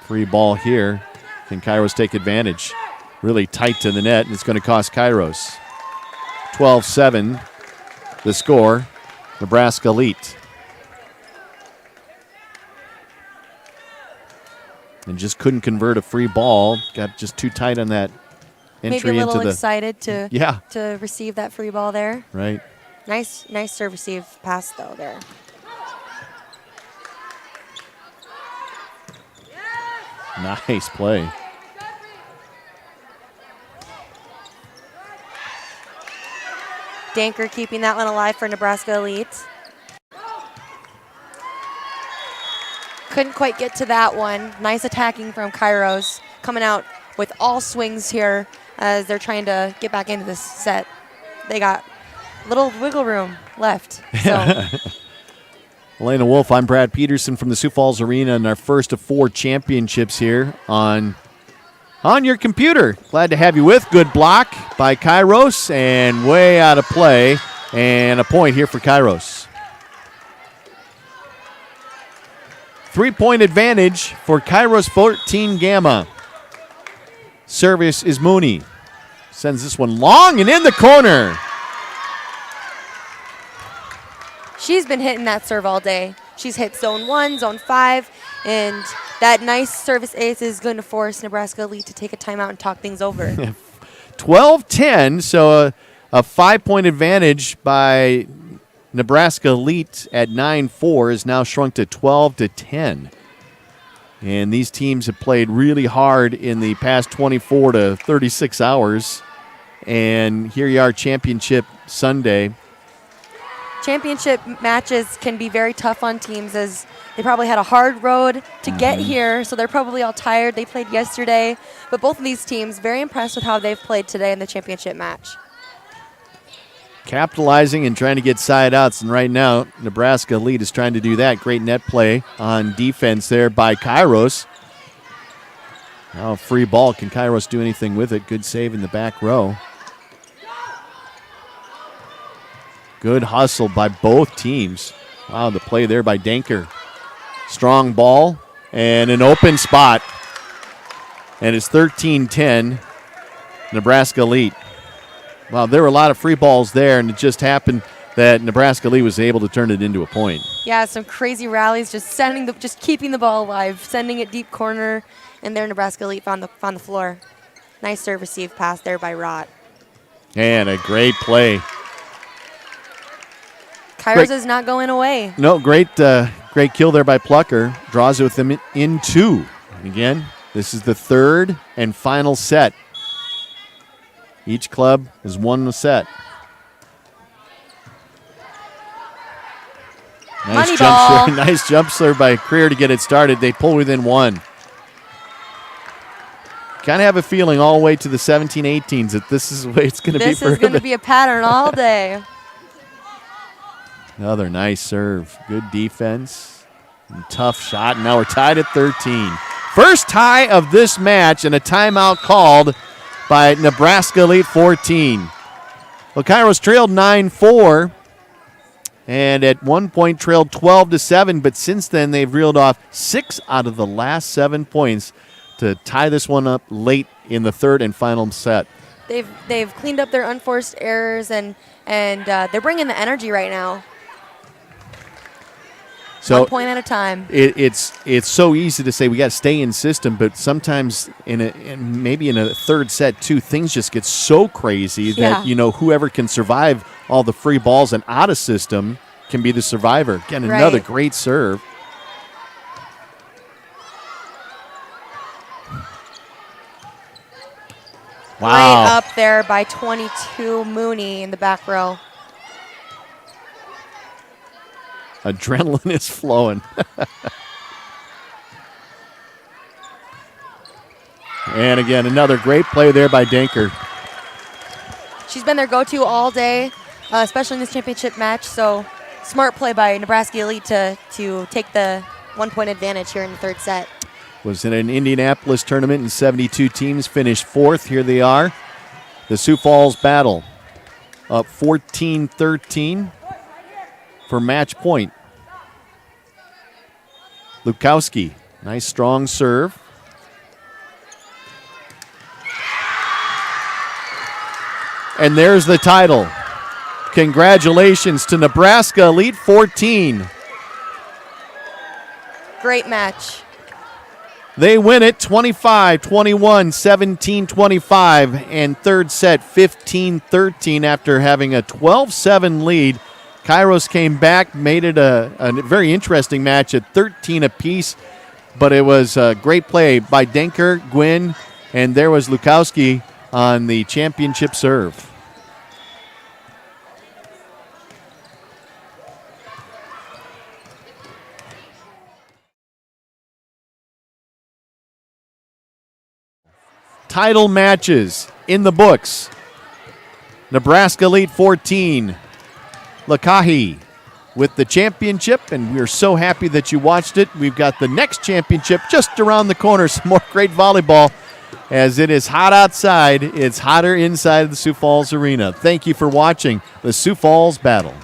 Free ball here. Can Kairos take advantage? Really tight to the net, and it's going to cost Kairos. 12-7, the score. Nebraska Elite. And just couldn't convert a free ball. Got just too tight on that entry Maybe a little into the excited to yeah, to receive that free ball there. right. Nice serve receive pass though there. Nice play. Danker keeping that one alive for Nebraska Elite. Couldn't quite get to that one. Nice attacking from Kairos, coming out with all swings here as they're trying to get back into this set. They got little wiggle room left. So Elena Wolf, I'm Brad Peterson from the Sioux Falls Arena in our first of 4 championships here on your computer. Glad to have you with. Good block by Kairos and way out of play, and a point here for Kairos. 3-point advantage for Kairos 14 Gamma. Service is Mooney. Sends this one long and in the corner. she's been hitting that serve all day. She's hit zone 1, zone 5, and that nice service ace is going to force Nebraska Elite to take a timeout and talk things over. 12-10, so a 5-point advantage by Nebraska Elite at 9-4 is now shrunk to 12-10. And these teams have played really hard in the past 24 to 36 hours. And here you are, Championship Sunday. Championship matches can be very tough on teams as they probably had a hard road to get here, so they're probably all tired. They played yesterday, but both of these teams very impressed with how they've played today in the championship match. Capitalizing and trying to get side outs, and right now Nebraska Elite is trying to do that. Great net play on defense there by Kairos. Now a free ball. Can Kairos do anything with it? Good save in the back row. Good hustle by both teams. Wow, the play there by Danker. Strong ball and an open spot. And it's 13-10, Nebraska Elite. Wow, there were a lot of free balls there, and it just happened that Nebraska Elite was able to turn it into a point. Yeah, some crazy rallies, just keeping the ball alive, sending it deep corner, and there Nebraska Elite found the floor. Nice serve receive pass there by Rott. And a great play. Kairos is not going away. No, great kill there by Plucker. Draws it with them in 2. And again, this is the third and final set. Each club has won the set. Money ball. Nice jump serve by Creer to get it started. They pull within 1. Kind of have a feeling all the way to the 17-18s that this is the way it's going to be. This is going to be a pattern all day. Another nice serve. Good defense. And tough shot. And now we're tied at 13. First tie of this match and a timeout called by Nebraska Elite 14. Well, Kairos trailed 9-4 and at one point trailed 12-7, but since then they've reeled off 6 out of the last 7 points to tie this one up late in the third and final set. They've cleaned up their unforced errors and they're bringing the energy right now. So 1 point at a time. It's so easy to say we got to stay in system, but sometimes maybe in a third set too, things just get so crazy that whoever can survive all the free balls and out of system can be the survivor. Again, another great serve. Wow! Right up there by 22, Mooney in the back row. Adrenaline is flowing. And again, another great play there by Danker. She's been their go-to all day, especially in this championship match. So smart play by Nebraska Elite to take the 1-point advantage here in the third set. Was in an Indianapolis tournament and 72 teams finished 4th. Here they are. The Sioux Falls battle up 14-13. For match point. Lukowski, nice strong serve. And there's the title. Congratulations to Nebraska Elite 14. Great match. They win it 25-21, 17-25, and third set 15-13 after having a 12-7 lead. Kairos came back, made it a very interesting match at 13 apiece, but it was a great play by Denker, Gwynn, and there was Lukowski on the championship serve. Title matches in the books. Nebraska Elite 14, Lakahi with the championship, and we're so happy that you watched it. We've got the next championship just around the corner. Some more great volleyball. As it is hot outside, it's hotter inside the Sioux Falls Arena. Thank you for watching the Sioux Falls Battle.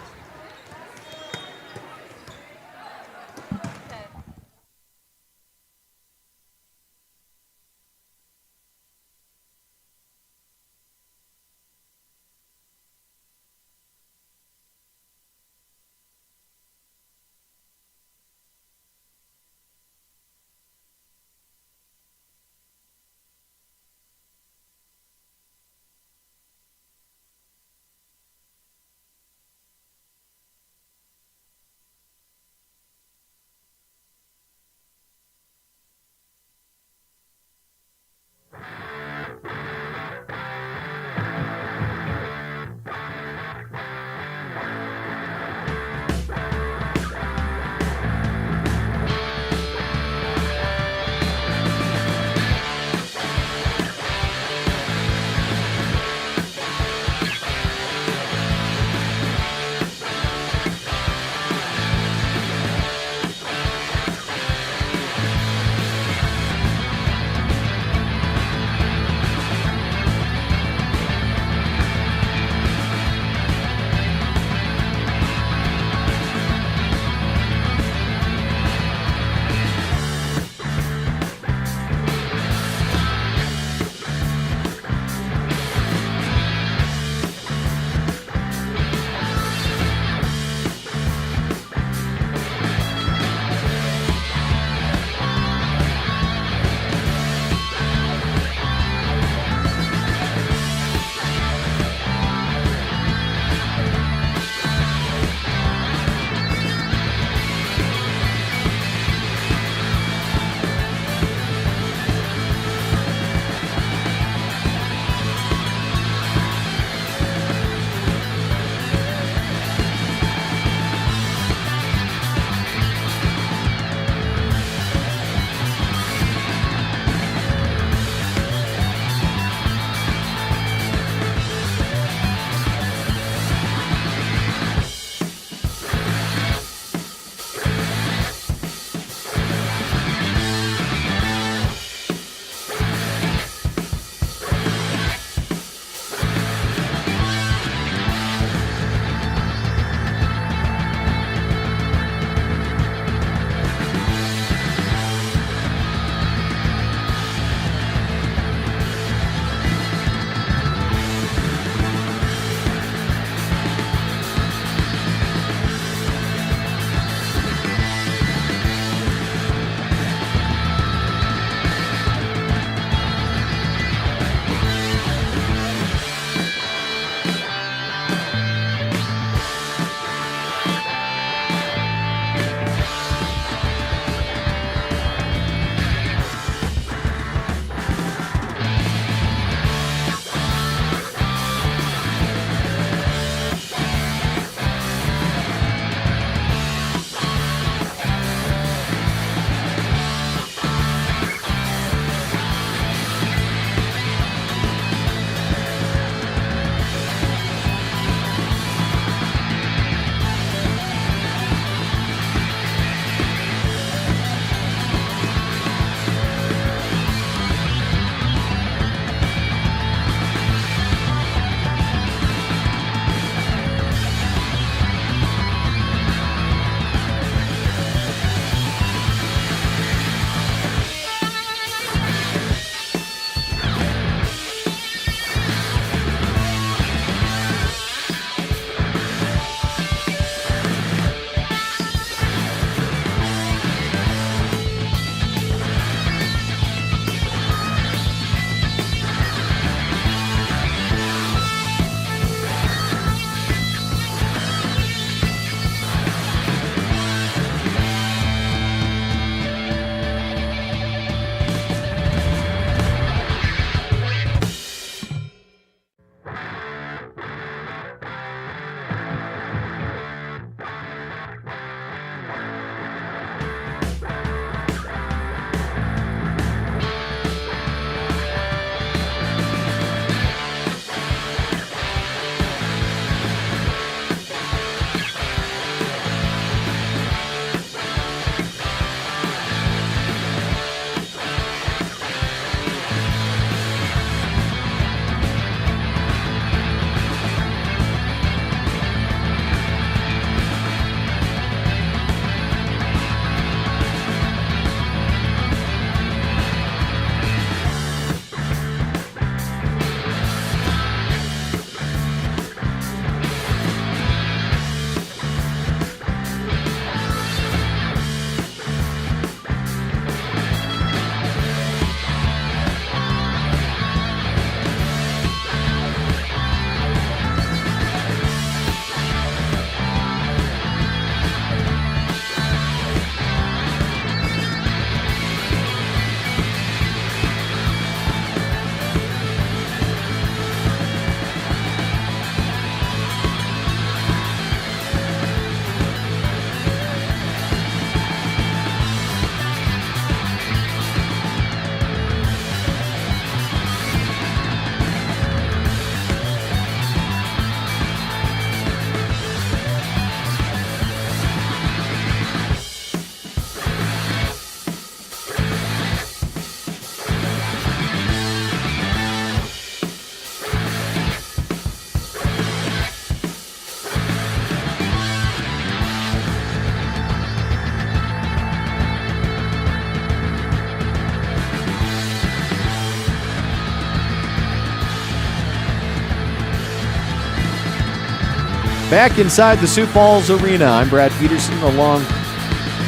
Back inside the Sioux Falls Arena, I'm Brad Peterson along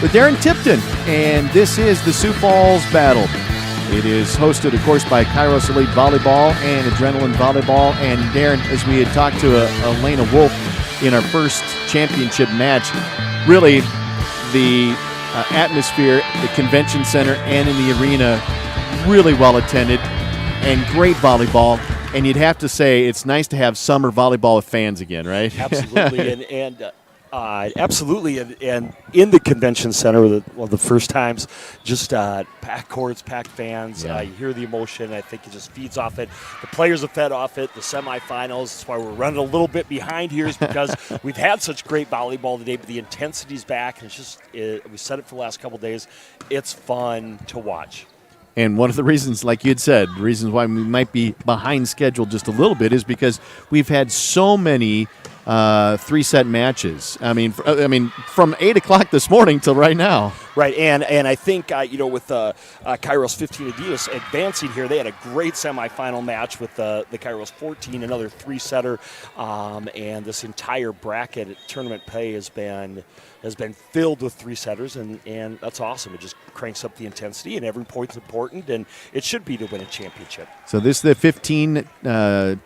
with Darren Tipton, and this is the Sioux Falls Battle. It is hosted, of course, by Kairos Elite Volleyball and Adrenaline Volleyball. And Darren, as we had talked to Elena Wolf in our first championship match, really the atmosphere, the convention center, and in the arena, really well attended and great volleyball. And you'd have to say it's nice to have summer volleyball with fans again, right? Absolutely, absolutely, and in the convention center, one of the first times, just packed courts, packed fans. Yeah. You hear the emotion. I think it just feeds off it. The players have fed off it. The semifinals. That's why we're running a little bit behind here, is because we've had such great volleyball today, but the intensity's back, and it's just we said it for the last couple of days. It's fun to watch. And one of the reasons, like you had said, reasons why we might be behind schedule just a little bit is because we've had so many three-set matches. I mean, from 8 o'clock this morning till right now. Right, and I think, with Kairos 15 Adidas advancing here, they had a great semifinal match with the Kairos 14, another three-setter, and this entire bracket tournament play has been filled with three-setters, and that's awesome. It just cranks up the intensity, and every point's important, and it should be to win a championship. So this is the 15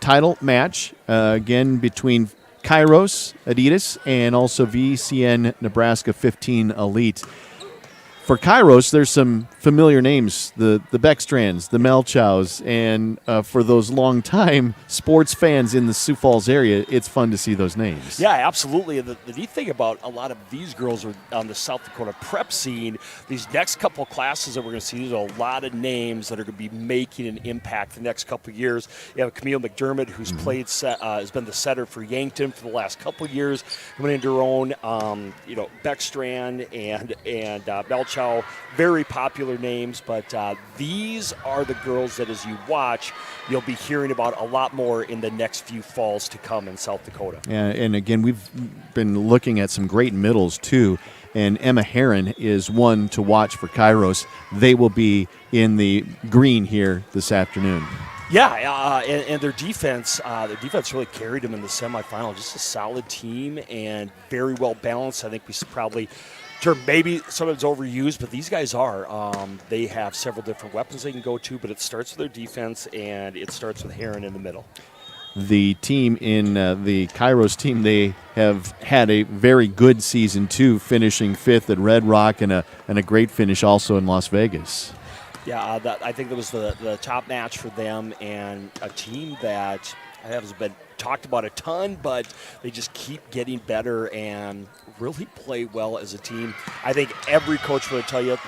title match, again, between Kairos Adidas and also VCN Nebraska 15 Elite. For Kairos, there's some familiar names, the Beckstrands, the Melchows, and for those long-time sports fans in the Sioux Falls area, it's fun to see those names. Yeah, absolutely. The neat thing about a lot of these girls are on the South Dakota prep scene. These next couple classes that we're going to see, there's a lot of names that are going to be making an impact the next couple of years. You have Camille McDermott, who's has been the setter for Yankton for the last couple of years, coming into her own. Beckstrand and Melchow, very popular names, but these are the girls that, as you watch, you'll be hearing about a lot more in the next few falls to come in South Dakota. Yeah, and again, we've been looking at some great middles too, and Emma Herron is one to watch for Kairos. They will be in the green here this afternoon. Yeah, and their defense really carried them in the semifinal. Just a solid team and very well balanced. I think we probably, maybe sometimes overused, but these guys are. They have several different weapons they can go to, but it starts with their defense, and it starts with Heron in the middle. The team in the Kairos team, they have had a very good season too, finishing 5th at Red Rock and a great finish also in Las Vegas. Yeah, I think that was the top match for them, and a team that has been talked about a ton, but they just keep getting better and really play well as a team. I think every coach will tell you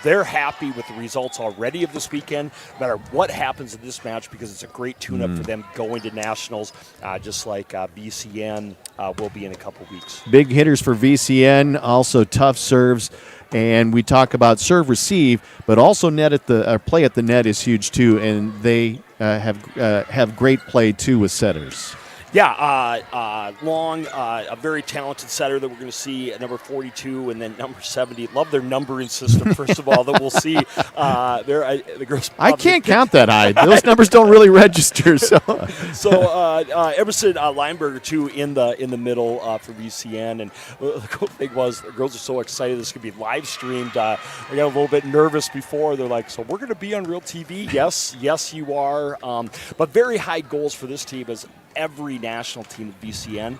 they're happy with the results already of this weekend, no matter what happens in this match, because it's a great tune-up for them going to nationals, just like VCN will be in a couple weeks. Big hitters for VCN, also tough serves. And we talk about serve receive, but also net at the play at the net is huge too, and they have great play too with setters. Yeah, Long, a very talented setter that we're going to see at number 42, and then number 70. Love their numbering system, first of all, that we'll see. The girls. I can't count that high. Those numbers don't really register. So Emerson Lineberger, too, in the middle for VCN. And the cool thing was, the girls are so excited this could be live streamed. They got a little bit nervous before. They're like, so we're going to be on real TV? Yes, you are. But very high goals for this team as every national team at VCN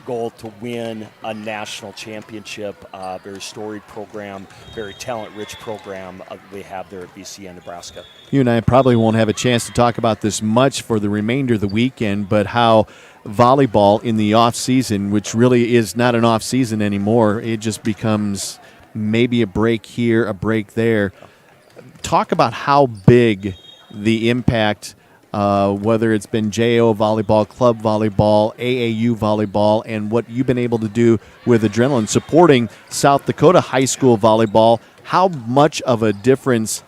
goal to win a national championship. Very storied program, very talent-rich program they have there at VCN, Nebraska. You and I probably won't have a chance to talk about this much for the remainder of the weekend, but how volleyball in the off-season, which really is not an off-season anymore, it just becomes maybe a break here, a break there. Talk about how big the impact whether it's been JO volleyball, club volleyball, AAU volleyball, and what you've been able to do with Adrenaline, supporting South Dakota high school volleyball, how much of a difference,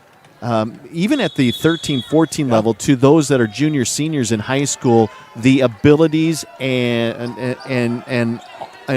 even at the 13-14 level, to those that are junior, seniors in high school, the abilities and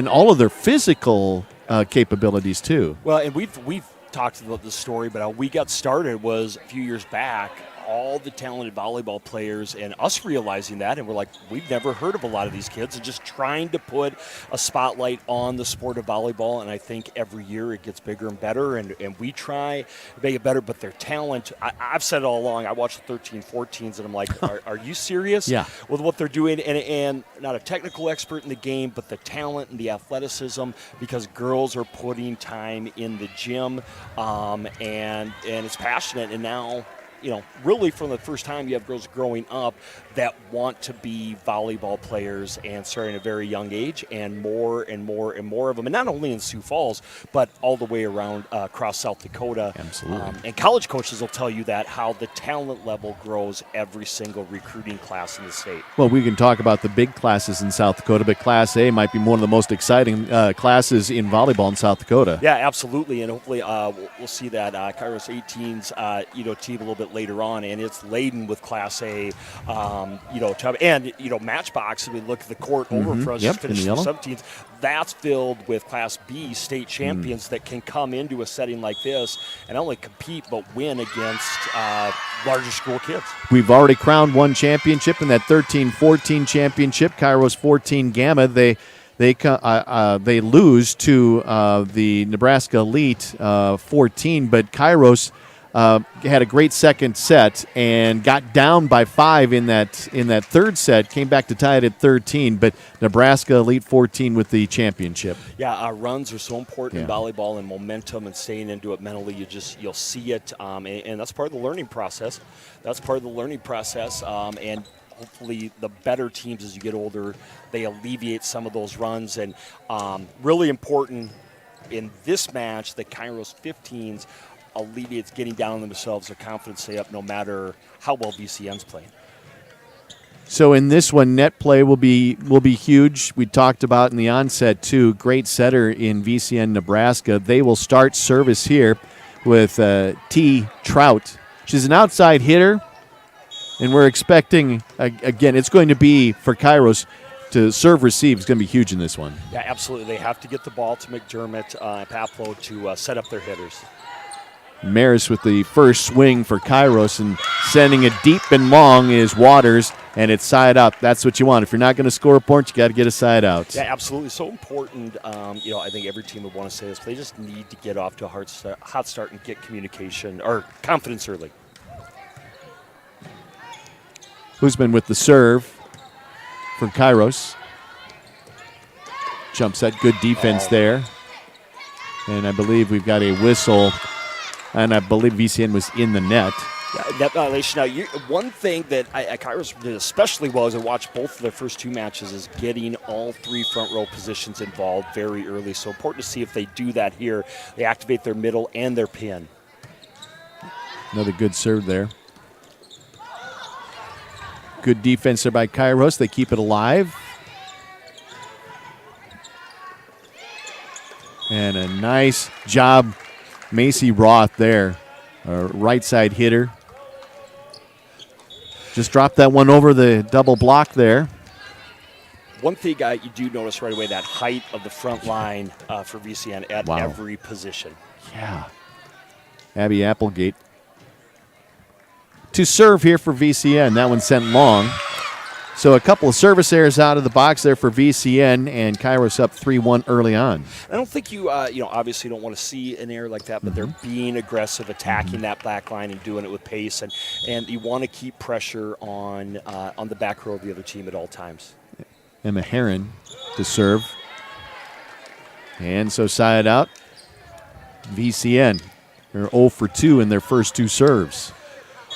all of their physical capabilities too. Well, and we've talked about this story, but how we got started was a few years back. all the talented volleyball players and us realizing that, and we're like, we've never heard of a lot of these kids, and just trying to put a spotlight on the sport of volleyball. And I think every year it gets bigger and better, and we try to make it better. But their talent, I've said it all along. I watch the 13, 14s, and I'm like, are you serious with what they're doing? And not a technical expert in the game, but the talent and the athleticism, because girls are putting time in the gym, and it's passionate. And now, really from the first time you have girls growing up that want to be volleyball players and starting at a very young age, and more and more and more of them. And not only in Sioux Falls, but all the way around across South Dakota. Absolutely. And college coaches will tell you that, how the talent level grows every single recruiting class in the state. Well, we can talk about the big classes in South Dakota, but Class A might be one of the most exciting classes in volleyball in South Dakota. Yeah, absolutely. And hopefully we'll see that Kairos 18's team a little bit later on, and it's laden with Class A, Matchbox. We look at the court over for us, just finished the 17s. That's filled with Class B state champions that can come into a setting like this and not only compete but win against larger school kids. We've already crowned one championship in that 13-14 championship, Kairos 14 Gamma. They lose to the Nebraska Elite 14, but Kairos had a great second set and got down by 5 in that third set, came back to tie it at 13, but Nebraska Elite 14 with the championship. Yeah, runs are so important in volleyball, and momentum and staying into it mentally. You'll see it, and that's part of the learning process. And hopefully the better teams as you get older, they alleviate some of those runs. And really important in this match, the Kairos 15s alleviates getting down on themselves, their confidence stay up no matter how well VCN's playing. So in this one, net play will be huge. We talked about in the onset too, great setter in VCN Nebraska. They will start service here with T. Trout. She's an outside hitter, and we're expecting, again, it's going to be for Kairos to serve receive. It's going to be huge in this one. Yeah, absolutely. They have to get the ball to McDermott and Paplo to set up their hitters. Maris with the first swing for Kairos, and sending it deep and long is Waters, and it's side out. That's what you want. If you're not going to score a point, you got to get a side out. Yeah, absolutely. So important. I think every team would want to say this, but they just need to get off to a hot start and get communication or confidence early. Husman with the serve for Kairos. Jump set, good defense there. And I believe we've got a whistle. And I believe VCN was in the net. Yeah, net violation. Now, one thing that Kairos did especially well as I watched both of their first two matches is getting all 3 front row positions involved very early. So important to see if they do that here. They activate their middle and their pin. Another good serve there. Good defense there by Kairos. They keep it alive. And a nice job, Macy Roth there, a right side hitter. Just dropped that one over the double block there. One thing you do notice right away, that height of the front line for VCN at every position. Yeah. Abby Applegate to serve here for VCN. That one sent long. So a couple of service errors out of the box there for VCN, and Kairos up 3-1 early on. I don't think you obviously don't want to see an error like that, but they're being aggressive, attacking that back line and doing it with pace, and you want to keep pressure on the back row of the other team at all times. Emma Heron to serve. And so side out. VCN, they're 0 for 2 in their first 2 serves.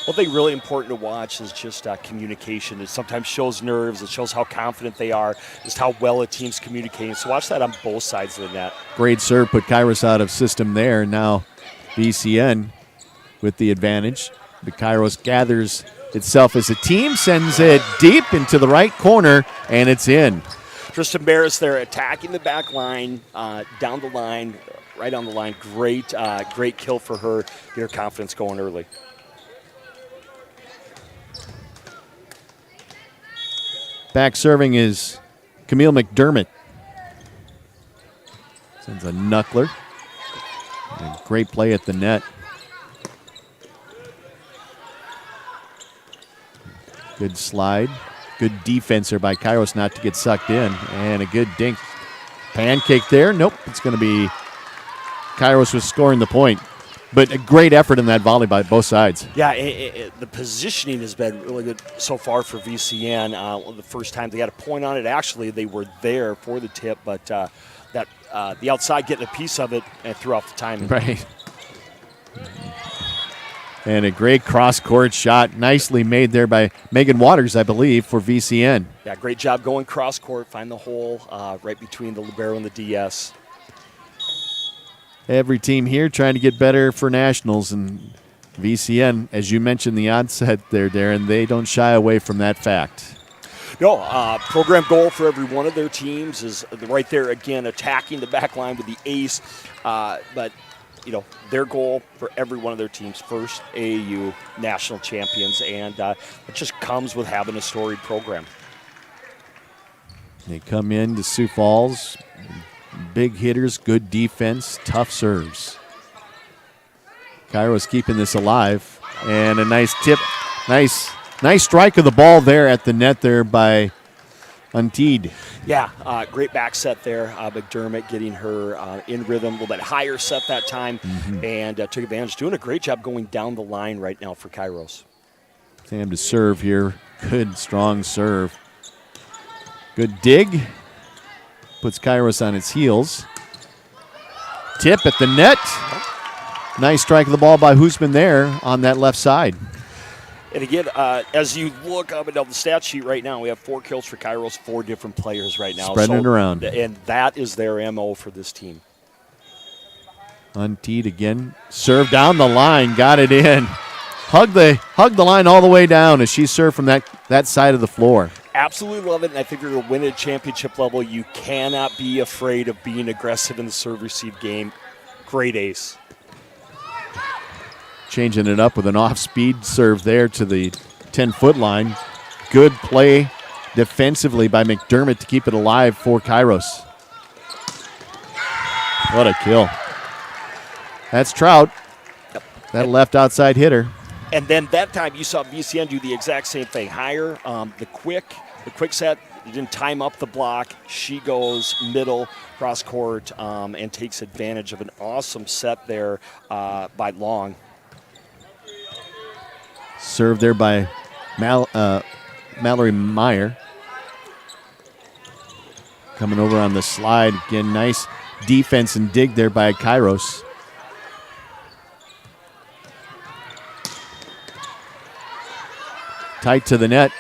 One thing really important to watch is just communication. It sometimes shows nerves. It shows how confident they are, just how well a team's communicating. So watch that on both sides of the net. Great serve, put Kairos out of system there. Now VCN with the advantage. But Kairos gathers itself as a team, sends it deep into the right corner, and it's in. Tristan Barris there attacking the back line, down the line, right on the line. Great kill for her. Get her confidence going early. Back serving is Camille McDermott. Sends a knuckler. And great play at the net. Good slide. Good defense there by Kairos not to get sucked in. And a good dink. Pancake there. Nope. It's going to be Kairos was scoring the point. But a great effort in that volley by both sides. Yeah, the positioning has been really good so far for VCN. The first time they got a point on it, actually, they were there for the tip, but the outside getting a piece of it and threw off the timing. Right. And a great cross-court shot, nicely made there by Megan Waters, I believe, for VCN. Yeah, great job going cross-court, find the hole right between the libero and the DS. Every team here trying to get better for nationals, and VCN, as you mentioned the onset there, Darren, they don't shy away from that fact. No, program goal for every one of their teams is right there again, attacking the back line with the ace. But their goal for every one of their teams, first AAU national champions, and it just comes with having a storied program. They come in to Sioux Falls. Big hitters, good defense, tough serves. Kairos keeping this alive. And a nice tip. Nice strike of the ball there at the net there by Unteed. Yeah, great back set there. McDermott getting her in rhythm, a little bit higher set that time, and took advantage. Doing a great job going down the line right now for Kairos. Sam to serve here. Good, strong serve. Good dig. Puts Kairos on its heels. Tip at the net. Nice strike of the ball by Hoosman there on that left side. And again, as you look up and down the stat sheet right now, we have 4 kills for Kairos, 4 different players right now. Spreading it around. And that is their MO for this team. Unteed again. Serve down the line. Got it in. Hug the line all the way down as she served from that side of the floor. Absolutely love it, and I think you're going to win at championship level. You cannot be afraid of being aggressive in the serve-receive game. Great ace. Changing it up with an off-speed serve there to the 10-foot line. Good play defensively by McDermott to keep it alive for Kairos. What a kill. That's Trout. Yep. That left outside hitter. And then that time you saw VCN do the exact same thing. Higher, the quick set, didn't time up the block. She goes middle, cross court, and takes advantage of an awesome set there by Long. Served there by Mallory Meyer. Coming over on the slide. Again, nice defense and dig there by Kairos. Tight to the net.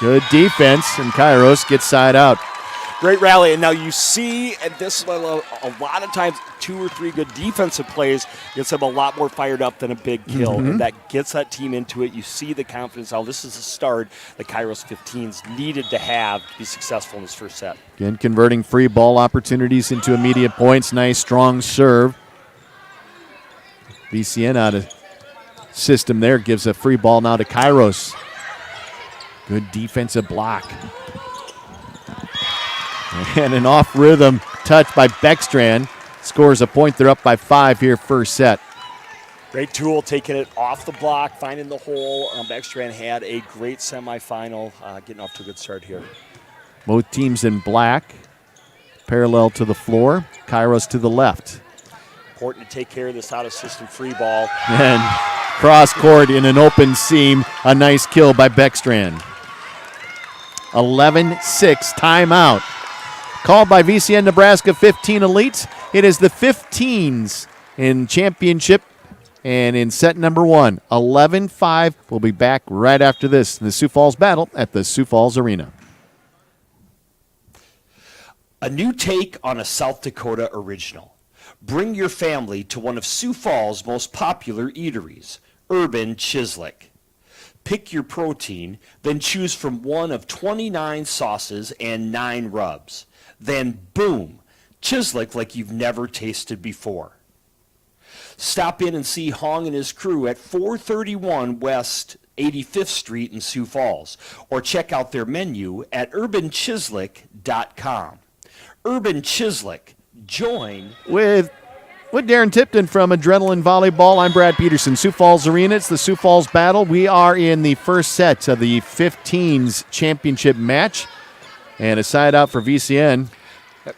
Good defense, and Kairos gets side out. Great rally, and now you see, and this is what I love, a lot of times 2 or 3 good defensive plays gets them a lot more fired up than a big kill, and that gets that team into it. You see the confidence. Now this is a start that Kairos 15s needed to have to be successful in this first set. Again, converting free ball opportunities into immediate points. Nice, strong serve. VCN out of system there, gives a free ball now to Kairos. Good defensive block. And an off-rhythm touch by Beckstrand. Scores a point. They're up by 5 here first set. Great tool, taking it off the block, finding the hole. Beckstrand had a great semifinal, getting off to a good start here. Both teams in black. Parallel to the floor. Kairos to the left. Important to take care of this out-of-system free ball. And cross-court in an open seam. A nice kill by Beckstrand. 11-6 timeout. Called by VCN Nebraska 15 Elites. It is the 15s in championship and in set number 1. 11-5. We'll be back right after this. The Sioux Falls battle at the Sioux Falls Arena. A new take on a South Dakota original. Bring your family to one of Sioux Falls' most popular eateries, Urban Chislic. Pick your protein, then choose from one of 29 sauces and 9 rubs. Then, boom, Chislic like you've never tasted before. Stop in and see Hong and his crew at 431 West 85th Street in Sioux Falls, or check out their menu at urbanchislic.com. Urban Chislic, join With With Darren Tipton from Adrenaline Volleyball, I'm Brad Peterson. Sioux Falls Arena, it's the Sioux Falls Battle. We are in the first set of the 15s championship match. And a side out for VCN.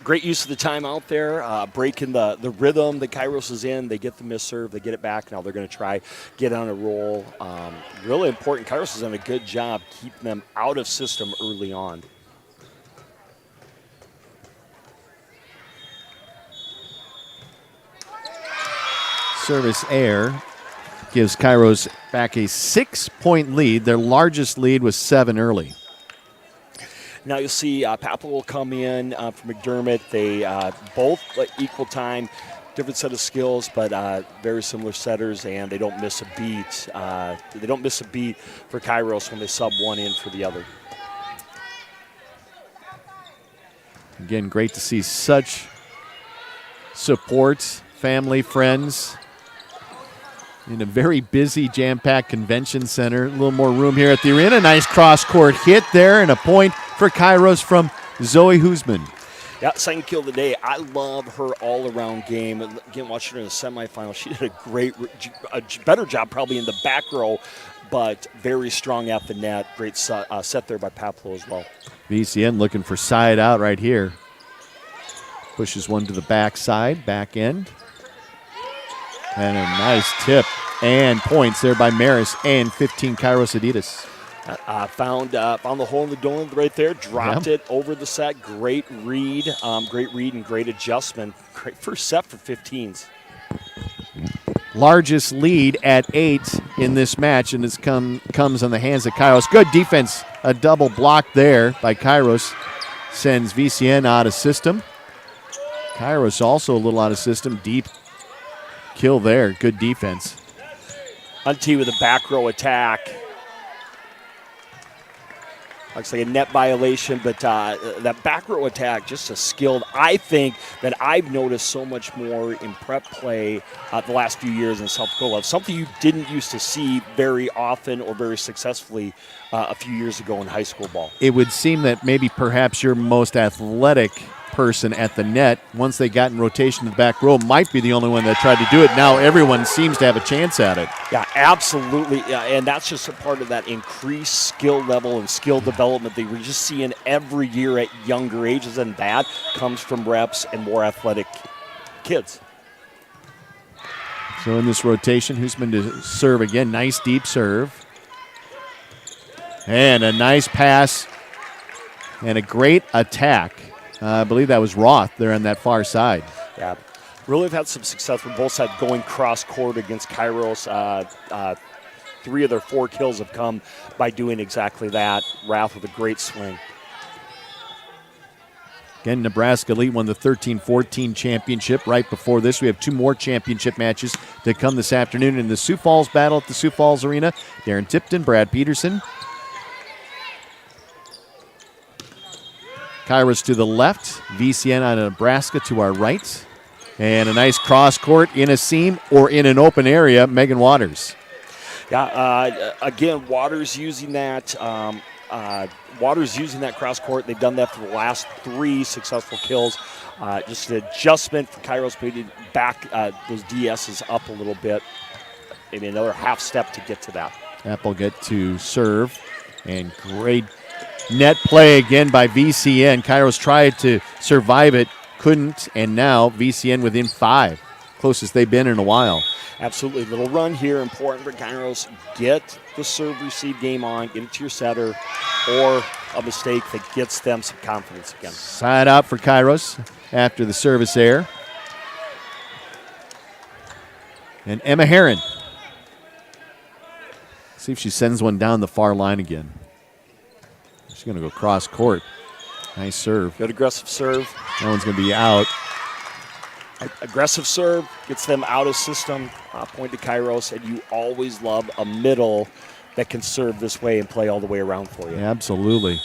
Great use of the time out there, breaking the rhythm that Kairos is in. They get the miss serve, they get it back. Now they're going to try get on a roll. Really important. Kairos has done a good job keeping them out of system early on. Service air gives Kairos back a 6-point lead. Their largest lead was 7 early. Now you'll see Papel will come in for McDermott. They both equal time, different set of skills, but very similar setters, and they don't miss a beat. They don't miss a beat for Kairos when they sub one in for the other. Again, great to see such support, family, friends, in a very busy, jam-packed convention center. A little more room here at the arena. Nice cross-court hit there, and a point for Kairos from Zoe Husman. Yeah, second kill of the day. I love her all-around game. Again, watching her in the semifinal, she did a better job probably in the back row, but very strong at the net. Great set there by Paplo as well. VCN looking for side out right here. Pushes one to the backside, back end. And a nice tip and points there by Maris, and 15 Kairos Adidas. Found the hole in the donut right there, dropped it over the set. Great read and great adjustment. Great first set for 15s. Largest lead at 8 in this match, and it comes on the hands of Kairos. Good defense, a double block there by Kairos. Sends VCN out of system. Kairos also a little out of system, deep kill there. Good defense. Hunty with a back row attack. Looks like a net violation, but that back row attack, just a skilled, I think, that I've noticed so much more in prep play the last few years in South Dakota. Something you didn't used to see very often or very successfully a few years ago in high school ball. It would seem that maybe perhaps your most athletic person at the net, once they got in rotation to the back row, might be the only one that tried to do it. Now everyone seems to have a chance at it. Yeah, absolutely. Yeah, and that's just a part of that increased skill level and skill development that we're just seeing every year at younger ages, and that comes from reps and more athletic kids. So in this rotation, Husman to serve again. Nice deep serve. And a nice pass and a great attack. I believe that was Roth there on that far side. Yeah, really have had some success with both sides going cross-court against Kairos. 3 of their 4 kills have come by doing exactly that. Rath with a great swing. Again, Nebraska Elite won the 13-14 championship. Right before this, we have 2 more championship matches to come this afternoon in the Sioux Falls Battle at the Sioux Falls Arena. Darren Tipton, Brad Peterson. Kairos to the left, VCN out of Nebraska to our right. And a nice cross court in a seam or in an open area, Megan Waters. Yeah, again, Waters using that. Waters using that cross court. They've done that for the last 3 successful kills. Just an adjustment for Kairos, maybe back those DSs up a little bit. Maybe another half step to get to that. Applegate to serve, and great net play again by VCN. Kairos tried to survive it, couldn't, and now VCN within 5. Closest they've been in a while. Absolutely. Little run here, important for Kairos. Get the serve-receive game on, get it to your setter, or a mistake that gets them some confidence again. Side out for Kairos after the service error. And Emma Herron. See if she sends one down the far line again. She's going to go cross court. Nice serve. Good aggressive serve. That one's going to be out. Aggressive serve gets them out of system. Point to Kairos, and you always love a middle that can serve this way and play all the way around for you. Absolutely.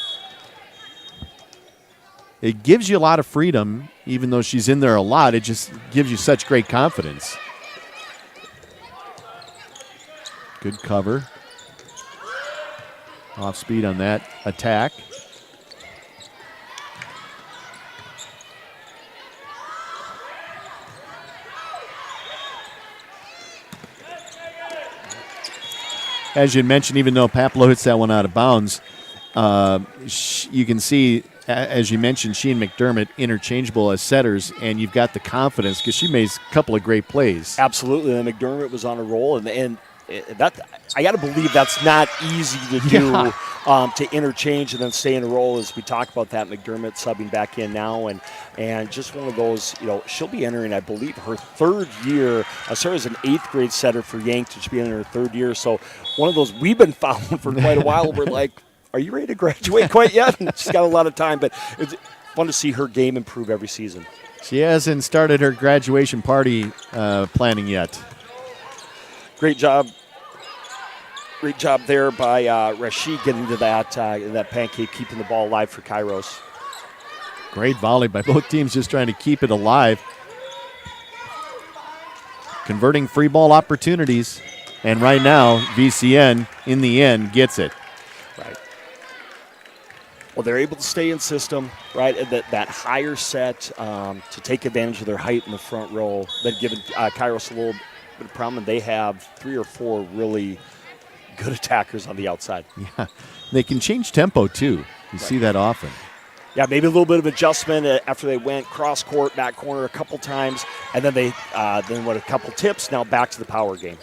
It gives you a lot of freedom, even though she's in there a lot. It just gives you such great confidence. Good cover. Off speed on that attack. as you mentioned, even though Papalo hits that one out of bounds, you can see, as you mentioned, she and McDermott interchangeable as setters, and you've got the confidence because she made a couple of great plays. Absolutely, and McDermott was on a roll, and that I got to believe that's not easy to do, to interchange and then stay in a role. As we talk about that, McDermott subbing back in now, and just one of those, she'll be entering, I believe, her third year. I started as an 8th grade setter for Yankton. She'll be in her third year, so one of those we've been following for quite a while. We're like, are you ready to graduate quite yet? And she's got a lot of time, but it's fun to see her game improve every season. She hasn't started her graduation party planning yet. Great job. Great job there by Rashid getting to that pancake, keeping the ball alive for Kairos. Great volley by both teams, just trying to keep it alive. Converting free ball opportunities. And right now, VCN, in the end, gets it. Right. Well, they're able to stay in system, right? That higher set to take advantage of their height in the front row. They've given Kairos a little bit of problem, and they have 3 or 4 really good attackers on the outside. Yeah, they can change tempo too. You see that often. Yeah, maybe a little bit of adjustment after they went cross court, back corner a couple times, and then they a couple tips. Now back to the power game.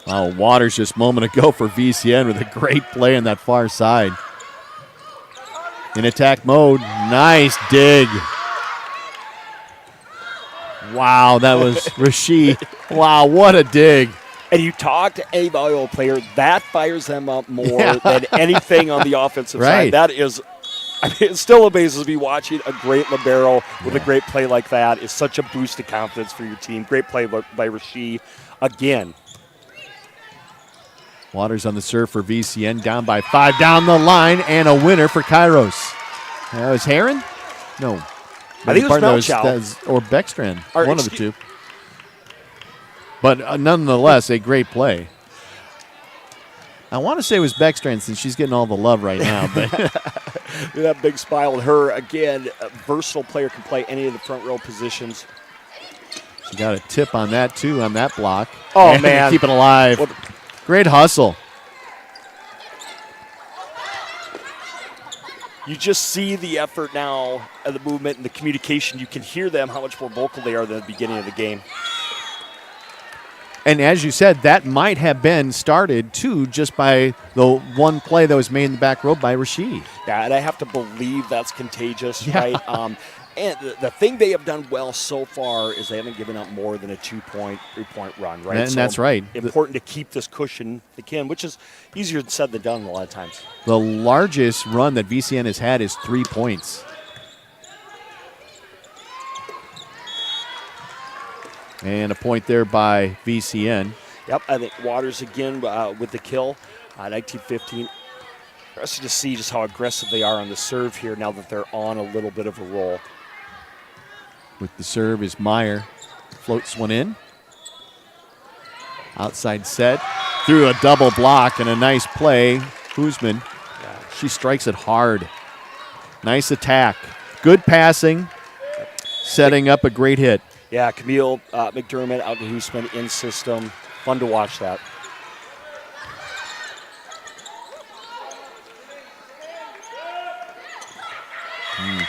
Wow, Waters just a moment ago for VCN with a great play on that far side. In attack mode, nice dig. Wow, that was Rashid. Wow, what a dig. And you talk to any volleyball player, that fires them up more than anything on the offensive side. That is, it still amazes me watching a great libero with a great play like that. Is such a boost of confidence for your team. Great play by Rashid again. Waters on the serve for VCN, down by 5 down the line, and a winner for Kairos. That was Heron? No. I think it was Melchow. Or Beckstrand, one of the two. But nonetheless, a great play. I want to say it was Beckstrand since she's getting all the love right now. But that big smile with her. Again, a versatile player, can play any of the front row positions. She got a tip on that, too, on that block. Oh, and man. Keep it alive. Great hustle. You just see the effort now and the movement and the communication. You can hear them, how much more vocal they are than at the beginning of the game. And as you said, that might have been started, too, just by the one play that was made in the back row by Rashid. Yeah, and I have to believe that's contagious, right? And the thing they have done well so far is they haven't given up more than a 2-point, 3-point run, right? And that's right. Important to keep this cushion they can, which is easier said than done a lot of times. The largest run that VCN has had is 3 points. And a point there by VCN. Yep, I think Waters again with the kill. 19-15. Interesting to see just how aggressive they are on the serve here now that they're on a little bit of a roll. With the serve is Meyer. Floats one in. Outside set. Through a double block and a nice play. Husman, she strikes it hard. Nice attack. Good passing. Setting up a great hit. Yeah, Camille McDermott out to Husman in system. Fun to watch that.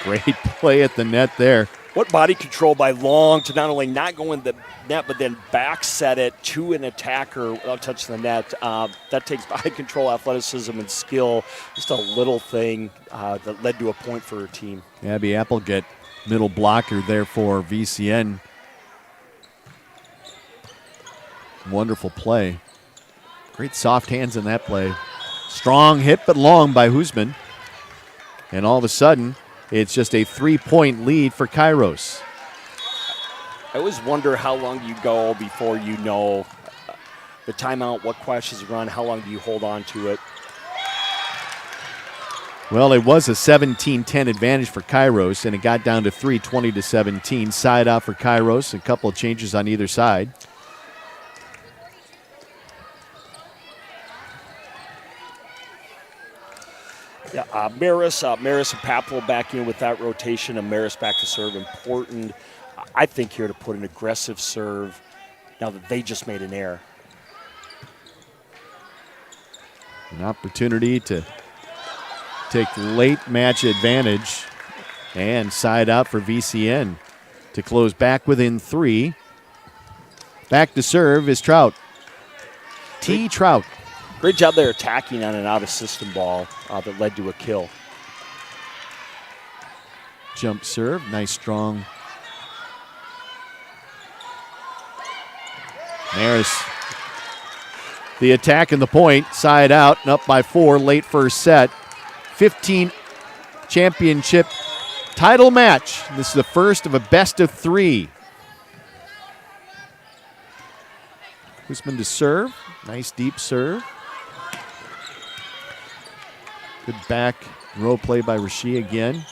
Great play at the net there. What body control by Long to not only not go in the net, but then back set it to an attacker without touching the net. That takes body control, athleticism, and skill. Just a little thing that led to a point for her team. Abby Applegate, middle blocker there for VCN. Wonderful play. Great soft hands in that play. Strong hit, but long by Husman. And all of a sudden, it's just a 3-point lead for Kairos. I always wonder how long you go before you know the timeout, what questions run, how long do you hold on to it? Well, it was a 17-10 advantage for Kairos, and it got down to 3, 20-17. Side out for Kairos, a couple of changes on either side. Yeah, Maris and Papel back in with that rotation, and Maris back to serve. Important, I think, here to put an aggressive serve now that they just made an error. An opportunity to take late match advantage and side out for VCN to close back within 3. Back to serve is Trout. T. Trout. Great job there attacking on an out-of-system ball that led to a kill. Jump serve, nice strong. There's the attack and the point, side out and up by 4, late first set. 15 championship title match. This is the first of a best of 3. Huisman to serve, nice deep serve. Good back row play by Rashe again.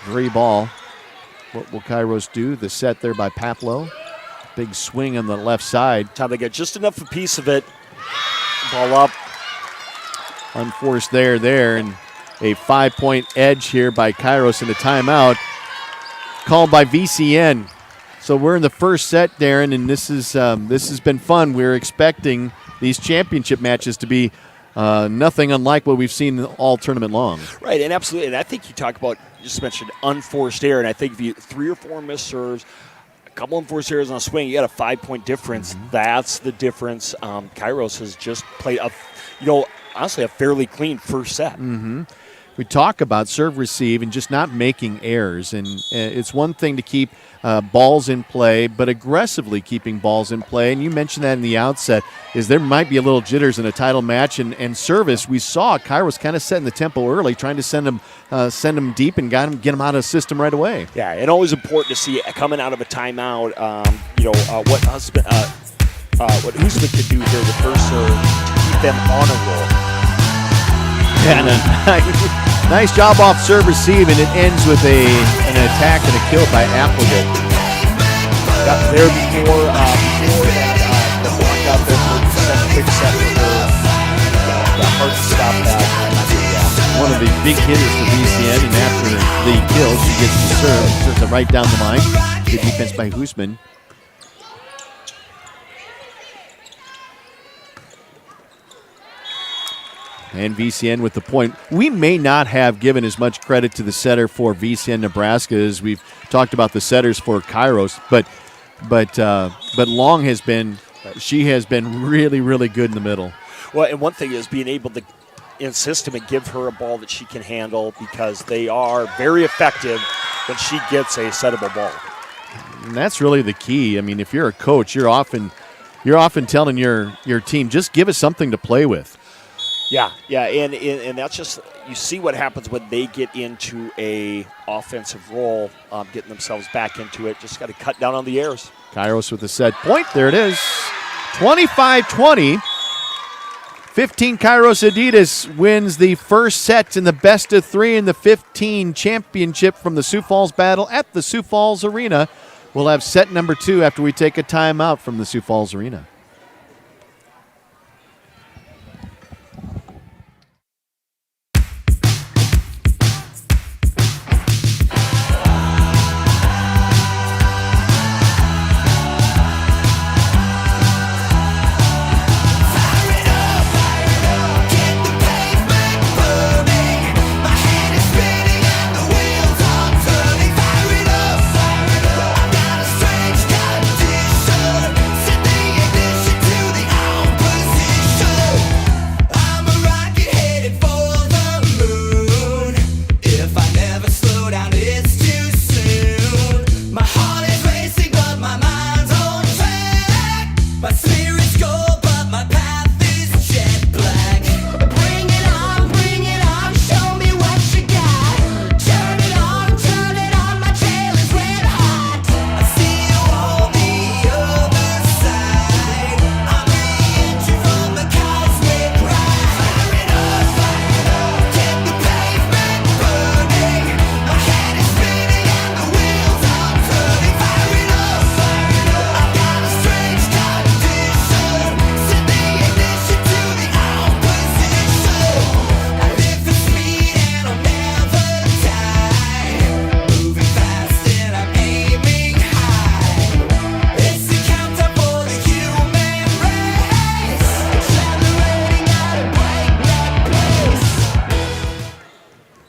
Free ball. What will Kairos do? The set there by Paplow. Big swing on the left side. Time they get just enough a piece of it. Ball up. Unforced there, and a 5-point edge here by Kairos in a timeout. Called by VCN. So we're in the first set, Darren, and this has been fun. We're expecting these championship matches to be nothing unlike what we've seen all tournament long. Right, and absolutely. And I think you talk about, you just mentioned unforced error, and I think if you 3 or 4 missed serves, a couple unforced errors on a swing, you got a 5-point difference. Mm-hmm. That's the difference. Kairos has just played honestly a fairly clean first set. Mm-hmm. We talk about serve receive and just not making errors, and it's one thing to keep balls in play, but aggressively keeping balls in play. And you mentioned that in the outset, is there might be a little jitters in a title match, and service. We saw Kairos kind of setting the tempo early, trying to send them deep and get them out of the system right away. Yeah, and always important to see coming out of a timeout. What Huisman could do here with first serve, keep them on a roll. And nice job off serve receive, and it ends with an attack and a kill by Applegate. Got there before that, the block out there for the quick set with her. Got hard to stop that. One of the big hitters for VCN, and after the kill, she gets the serve, serves it right down the line. Good defense by Huisman. And VCN with the point. We may not have given as much credit to the setter for VCN Nebraska as we've talked about the setters for Kairos, but Long has been, she has been really, really good in the middle. Well, and one thing is being able to insist him and give her a ball that she can handle, because they are very effective when she gets a settable ball. And that's really the key. I mean, if you're a coach, you're often telling your team, just give us something to play with. Yeah, and that's just, you see what happens when they get into a offensive role, getting themselves back into it. Just got to cut down on the errors. Kairos with the set point. There it is. 25-20. 15 Kairos Adidas wins the first set in the best of 3 in the 15 championship from the Sioux Falls Battle at the Sioux Falls Arena. We'll have set number 2 after we take a timeout from the Sioux Falls Arena.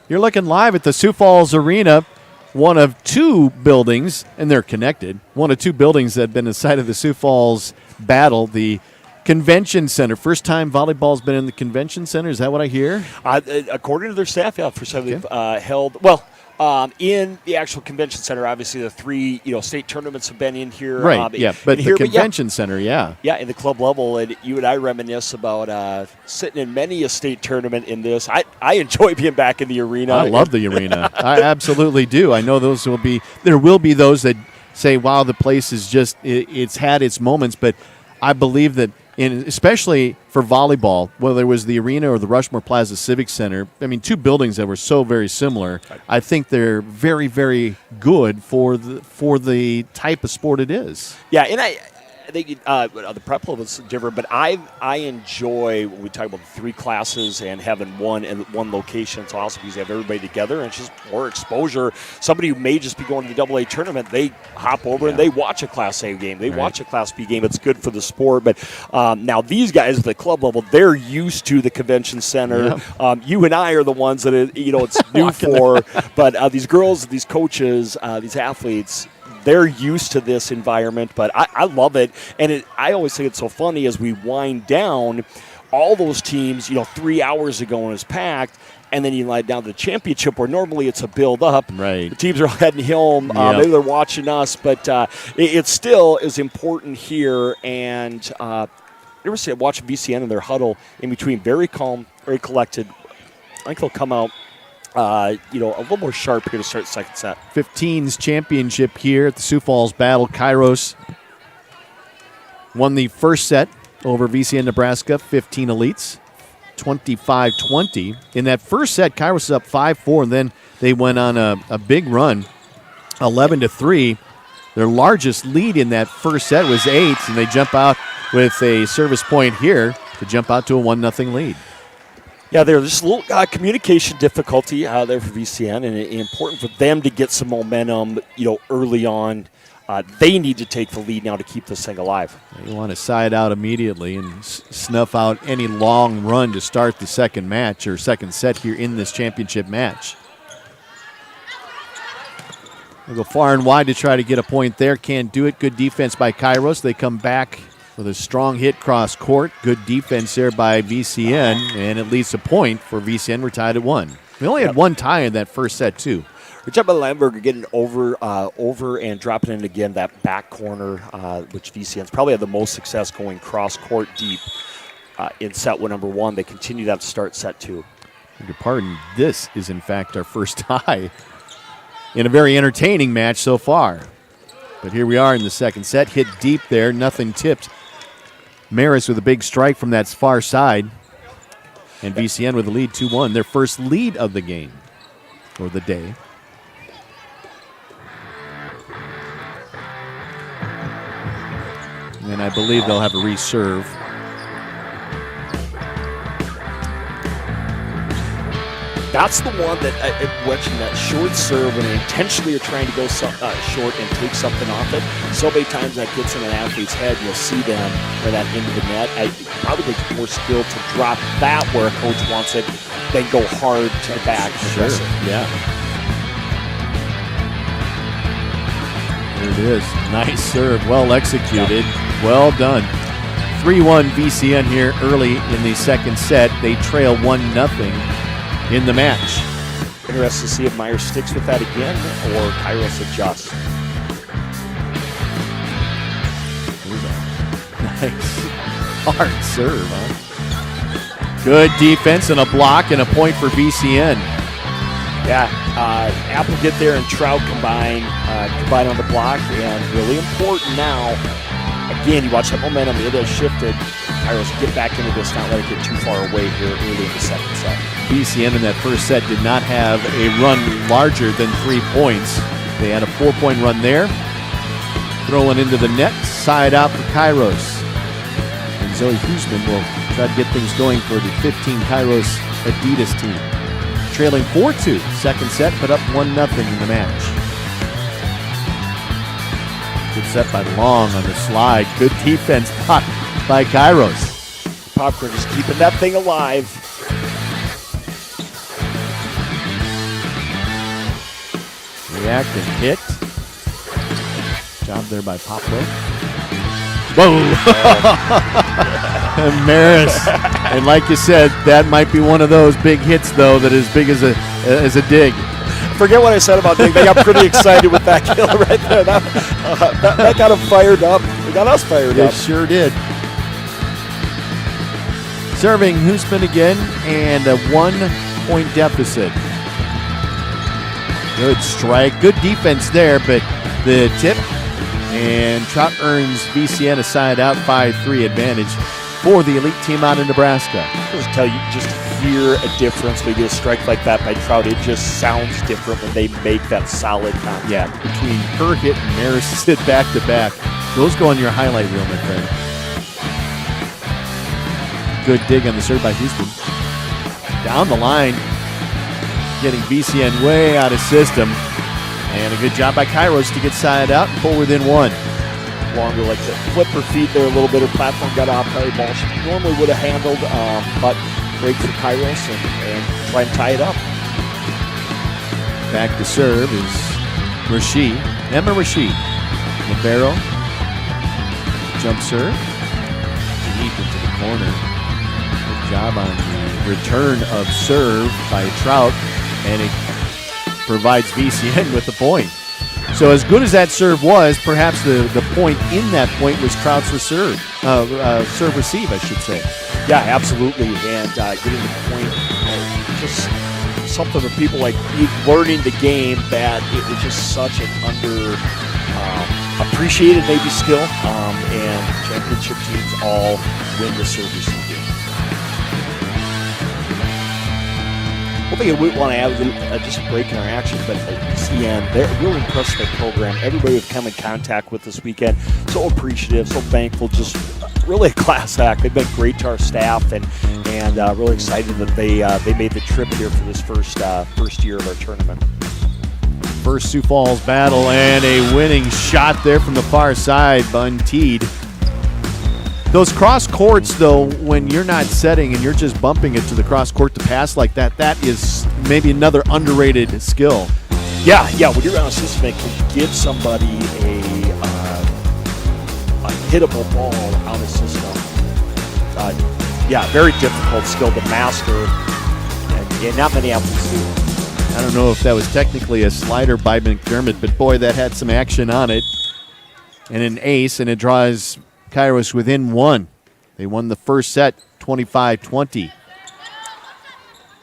You're looking live at the Sioux Falls Arena, one of two buildings, and they're connected, one of two buildings that have been the site of the Sioux Falls battle, the Convention Center. First time volleyball's been in the Convention Center, is that what I hear? According to their staff, yeah, first time they've held, in the actual convention center. Obviously, the three state tournaments have been in here. Right, but the convention center, Yeah, in the club level. And you and I reminisce about sitting in many a state tournament in this. I enjoy being back in the arena. I love the arena. I absolutely do. I know there will be those that say, wow, the place is just, it's had its moments, but I believe that, especially for volleyball, whether it was the arena or the Rushmore Plaza Civic Center, I mean, two buildings that were so very similar. Right. I think they're very, very good for the type of sport it is. Yeah, and I think the prep level is different, but I enjoy when we talk about the three classes and having one in one location. It's awesome because you have everybody together and it's just more exposure. Somebody who may just be going to the AA tournament, they hop over and they watch a Class A game. They watch a Class B game. It's good for the sport. But now these guys at the club level, they're used to the convention center. Yeah. You and I are the ones that it's new for. But these girls, these coaches, these athletes, they're used to this environment, but I love it. And I always think it's so funny as we wind down, all those teams, 3 hours ago when it was packed, and then you lie down to the championship where normally it's a build-up. Right. The teams are heading home. Maybe they're watching us, but it still is important here. And you ever see watch VCN in their huddle in between, very calm, very collected. I think they'll come out a little more sharp here to start the second set. 15's championship here at the Sioux Falls Battle. Kairos won the first set over VCN Nebraska, 15 elites, 25-20. In that first set, Kairos is up 5-4, and then they went on a big run, 11-3. Their largest lead in that first set was 8, and they jump out with a service point here to jump out to a 1-0 lead. Yeah, there's just a little communication difficulty there for VCN, and important for them to get some momentum, early on. They need to take the lead now to keep this thing alive. You want to side out immediately and snuff out any long run to start the second match or second set here in this championship match. They go far and wide to try to get a point there. Can't do it. Good defense by Kairos. They come back with a strong hit cross court. Good defense there by VCN, and it leads to point for VCN. We're tied at 1. We only had one tie in that first set, too. We're talking about Lamberger getting over and dropping in again that back corner, which VCN's probably had the most success going cross court deep in set number 1. They continue that to start set 2. Beg your pardon, this is in fact our first tie in a very entertaining match so far. But here we are in the second set. Hit deep there, nothing tipped. Maris with a big strike from that far side. And VCN with the lead 2-1, their first lead of the game, or the day. And I believe they'll have a reserve. That's the one that watching that short serve when they intentionally are trying to go short and take something off it. So many times that gets in an athlete's head, you'll see them for that into the net. It probably takes more skill to drop that where a coach wants it than go hard to the back. Sure, yeah. There it is. Nice serve, well executed, well done. 3-1 VCN here early in the second set. They trail 1-0. In the match. Interested to see if Myers sticks with that again or Kairos adjusts. Nice hard serve, huh? Good defense and a block and a point for VCN. Yeah, Applegate there and Trout combine on the block, and really important now. Again, you watch that momentum, it has shifted. Kairos get back into this, not let it get too far away here early in the second set. VCN in that first set did not have a run larger than 3 points. They had a 4-point run there. Throwing into the net, side out for Kairos. And Zoe Huseman will try to get things going for the 15 Kairos Adidas team. Trailing 4-2, second set, but up 1-0 in the match. Good set by Long on the slide. Good defense by Kairos. Popcorn just keeping that thing alive. React and hit. Job there by Poplar. Whoa! And Maris. And like you said, that might be one of those big hits, though, that is big as a dig. Forget what I said about Dig. They got pretty excited with that kill right there. That got them fired up. It got us fired up. It sure did. Serving Hoosman again, and a 1-point deficit. Good strike. Good defense there, but the tip, and Trout earns VCN a side out 5-3 advantage for the elite team out of Nebraska. I'll just tell you, just hear a difference when you get a strike like that by Trout. It just sounds different when they make that solid contact. Yeah, between her hit and Maris hit back to back. Those go on your highlight reel, my friend. Good dig on the serve by Houston. Down the line, getting VCN way out of system. And a good job by Kairos to get side out and pull within one. Longer, like to flip her feet there a little bit. Her platform got off by the ball she normally would have handled, but great for Kairos and try and tie it up. Back to serve is Rasheed. Emma Rasheed. Libero. Jump serve. Deep into the corner. Good job on the return of serve by Trout. And it provides VCN with the point. So as good as that serve was, perhaps the point in that point was Trout's serve receive, I should say. Yeah, absolutely. And getting the point, just something for people like learning the game that it was just such an appreciated maybe skill, and championship teams all win the serve receive game. One thing I would want to add, just a break in our action, but CN, they're really impressed with their program. Everybody who's come in contact with this weekend, so appreciative, so thankful, just really a class act. They've been great to our staff, and really excited that they made the trip here for this first year of our tournament. First Sioux Falls battle, and a winning shot there from the far side, Bunteed. Those cross courts, though, when you're not setting and you're just bumping it to the cross court to pass like that, that is maybe another underrated skill. Yeah. When you're on a system that can give somebody a hittable ball on a system, very difficult skill to master, and not many athletes do. I don't know if that was technically a slider by McDermott, but boy, that had some action on it. And an ace, and it draws Kairos within one. They won the first set 25-20.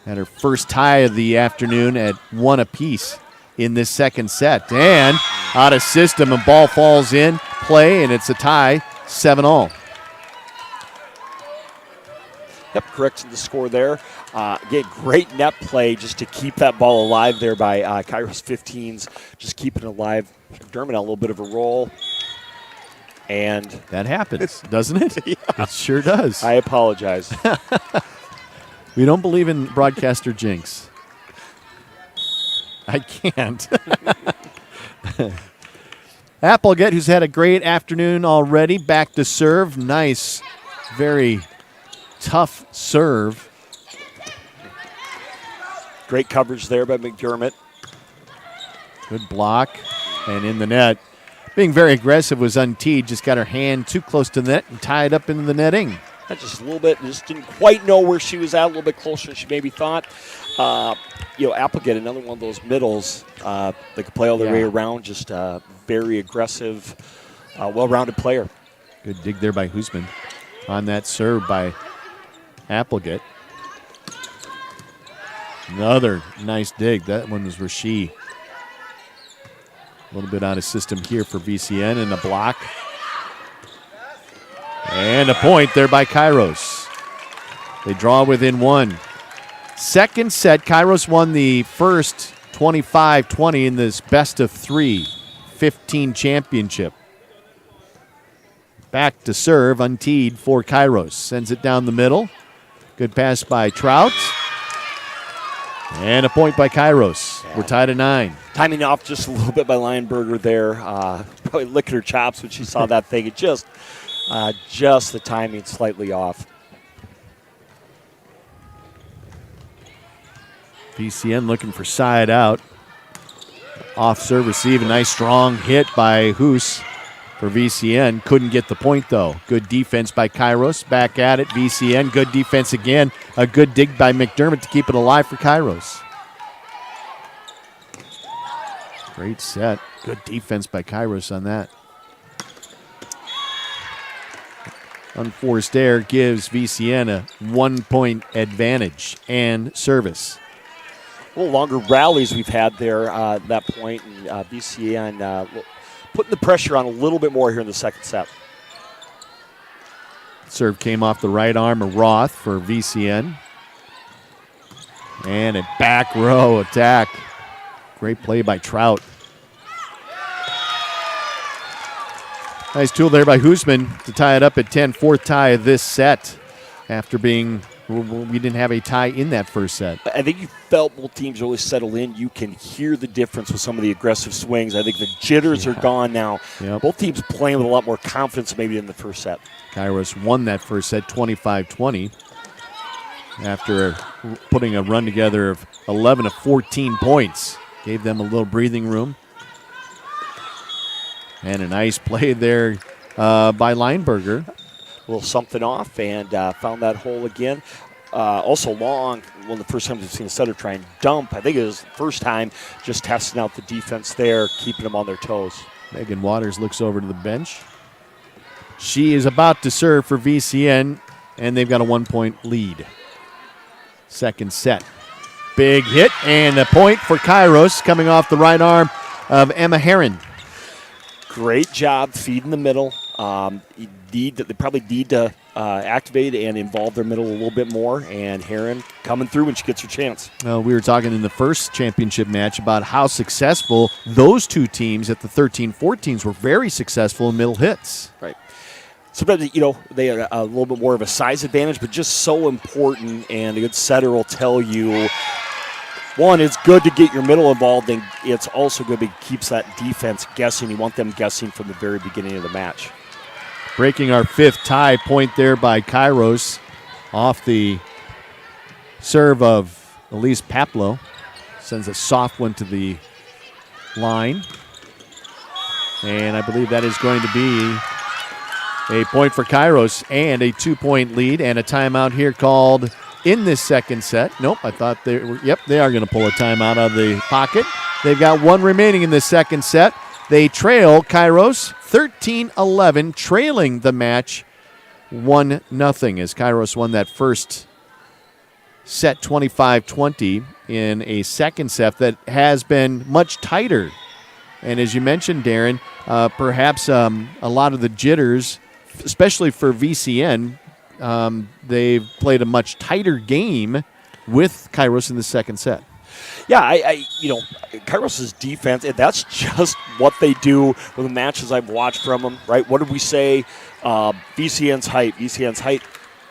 Had her first tie of the afternoon at 1 apiece in this second set. And out of system, a ball falls in play, and it's a tie, 7-all. Yep, corrects the score there. Again, great net play just to keep that ball alive there by Kairos 15s, just keeping it alive. McDermott a little bit of a roll. And that happens, doesn't it? Yeah. It sure does. I apologize. We don't believe in broadcaster jinx. I can't. Applegate, who's had a great afternoon already, back to serve. Nice, very tough serve. Great coverage there by McDermott. Good block, and in the net. Being very aggressive was Unteed. Just got her hand too close to the net and tied up into the netting. Just a little bit. Just didn't quite know where she was at. A little bit closer than she maybe thought. Applegate, another one of those middles. They could play all the way around. Just very aggressive, well-rounded player. Good dig there by Hoosman on that serve by Applegate. Another nice dig. That one was Rasheed. A little bit out of system here for VCN, and a block. And a point there by Kairos. They draw within one. Second set, Kairos won the first 25-20 in this best of 3, 15 championship. Back to serve, Unteed for Kairos. Sends it down the middle. Good pass by Trout. And a point by Kairos. We're tied at 9. Timing off just a little bit by Lionberger there. Probably licking her chops when she saw that thing. It just the timing slightly off. VCN looking for side out. Off serve receive, a nice strong hit by Hoos for VCN. Couldn't get the point though. Good defense by Kairos. Back at it, VCN. Good defense again. A good dig by McDermott to keep it alive for Kairos. Great set. Good defense by Kairos on that. Unforced error gives VCN a 1-point advantage and service. A little longer rallies we've had there at that point, and VCN putting the pressure on a little bit more here in the second set. Serve came off the right arm of Roth for VCN. And a back row attack. Great play by Trout. Nice tool there by Hoosman to tie it up at 10. Fourth tie of this set after we didn't have a tie in that first set. I think you felt both teams really settle in. You can hear the difference with some of the aggressive swings. I think the jitters are gone now. Yep. Both teams playing with a lot more confidence maybe in the first set. Kairos won that first set 25-20 after putting a run together of 11 of 14 points. Gave them a little breathing room. And a nice play there by Lineberger. A little something off and found that hole again. Also long, one of the first times we've seen a setter try and dump. I think it was the first time just testing out the defense there, keeping them on their toes. Megan Waters looks over to the bench. She is about to serve for VCN, and they've got a 1-point lead. Second set. Big hit and a point for Kairos coming off the right arm of Emma Herron. Great job feeding the middle. They probably need to activate and involve their middle a little bit more. And Herron coming through when she gets her chance. We were talking in the first championship match about how successful those two teams at the 13-14s were very successful in middle hits. Right. Sometimes, they are a little bit more of a size advantage, but just so important. And a good setter will tell you, one, it's good to get your middle involved, and it's also good because it keeps that defense guessing. You want them guessing from the very beginning of the match. Breaking our fifth tie, point there by Kairos off the serve of Elise Paplow. Sends a soft one to the line. And I believe that is going to be a point for Kairos and a 2-point lead and a timeout here called in this second set. Nope, I thought they are going to pull a timeout out of the pocket. They've got one remaining in the second set. They trail Kairos 13-11, trailing the match 1-0 as Kairos won that first set 25-20 in a second set that has been much tighter. And as you mentioned, Darren, perhaps a lot of the jitters, especially for VCN, they've played a much tighter game with Kairos in the second set. Yeah, Kairos' defense, and that's just what they do with the matches I've watched from them, right? What did we say? VCN's height.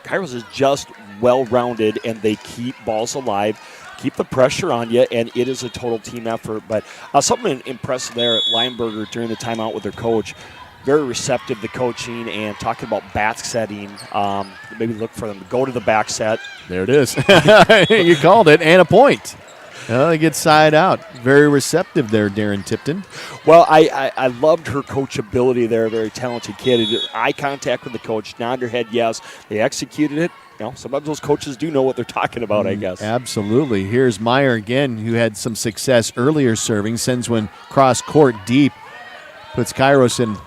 Kairos is just well-rounded, and they keep balls alive, keep the pressure on you, and it is a total team effort. But something impressive there at Lineberger during the timeout with their coach. Very receptive to coaching and talking about back setting. Maybe look for them to go to the back set. There it is. You called it, and a point. They get side out. Very receptive there, Darren Tipton. Well, I loved her coachability there. Very talented kid. Eye contact with the coach, nod her head yes. They executed it. Sometimes those coaches do know what they're talking about, I guess. Absolutely. Here's Meyer again, who had some success earlier serving. Sends one cross court deep. Puts Kairos in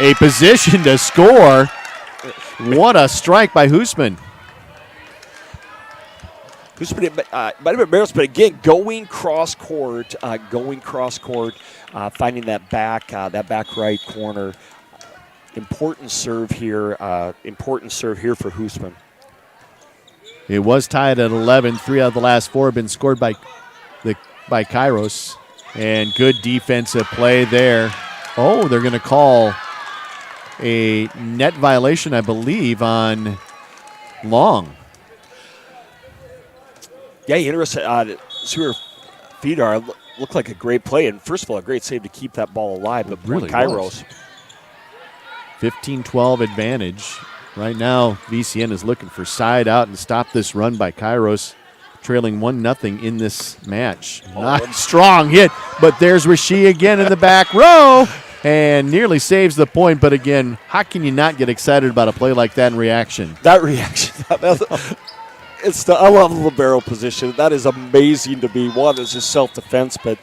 a position to score. What a strike by Hoosman. Hoosman might have been embarrassed, but again, going cross court, finding that back right corner. Important serve here for Hoosman. It was tied at 11. 3 out of the last 4 have been scored by Kairos. And good defensive play there. Oh, they're going to call a net violation, I believe, on Long. Yeah, interesting. Sewer Fedor looked like a great play. And first of all, a great save to keep that ball alive. But really Kairos. 15-12 advantage. Right now, VCN is looking for side out and stop this run by Kairos. trailing 1-0 in this match. Not strong hit, but there's Rasheed again in the back row and nearly saves the point. But again, how can you not get excited about a play like that in reaction? That reaction, I love the libero position. That is amazing to be. One, it's just self-defense, but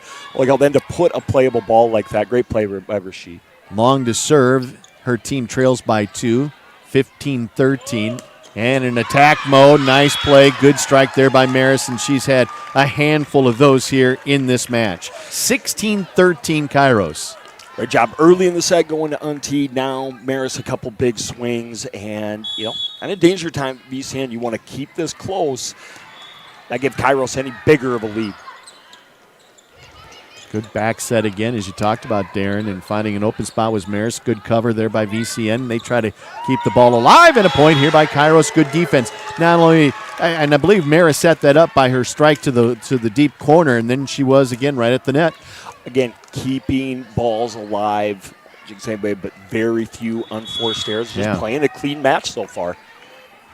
then to put a playable ball like that, great play by Rasheed. Long to serve. Her team trails by 2, 15-13. And in attack mode, nice play, good strike there by Maris, and she's had a handful of those here in this match. 16-13 Kairos. Great job early in the set going to unteed. Now Maris a couple big swings, and kind of danger time. VCN, you want to keep this close. Not give Kairos any bigger of a lead. Good back set again, as you talked about, Darren, and finding an open spot was Maris. Good cover there by VCN. They try to keep the ball alive, and a point here by Kairos. Good defense. Not only, and I believe Maris set that up by her strike to the deep corner, and then she was again right at the net. Again, keeping balls alive, same way, but very few unforced errors. Just playing a clean match so far.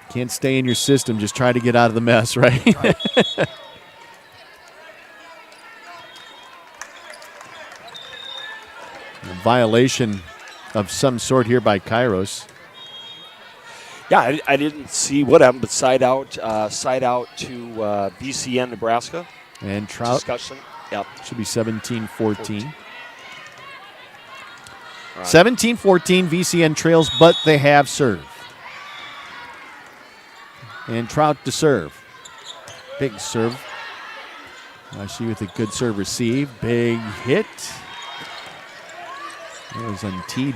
Can't stay in your system. Just try to get out of the mess, right? A violation of some sort here by Kairos. Yeah, I didn't see what happened, but side out to VCN, Nebraska. And Trout. Discussion. Yep. Should be 17-14. 17-14, VCN trails, but they have serve. And Trout to serve. Big serve. She with a good serve receive. Big hit. It was unteed.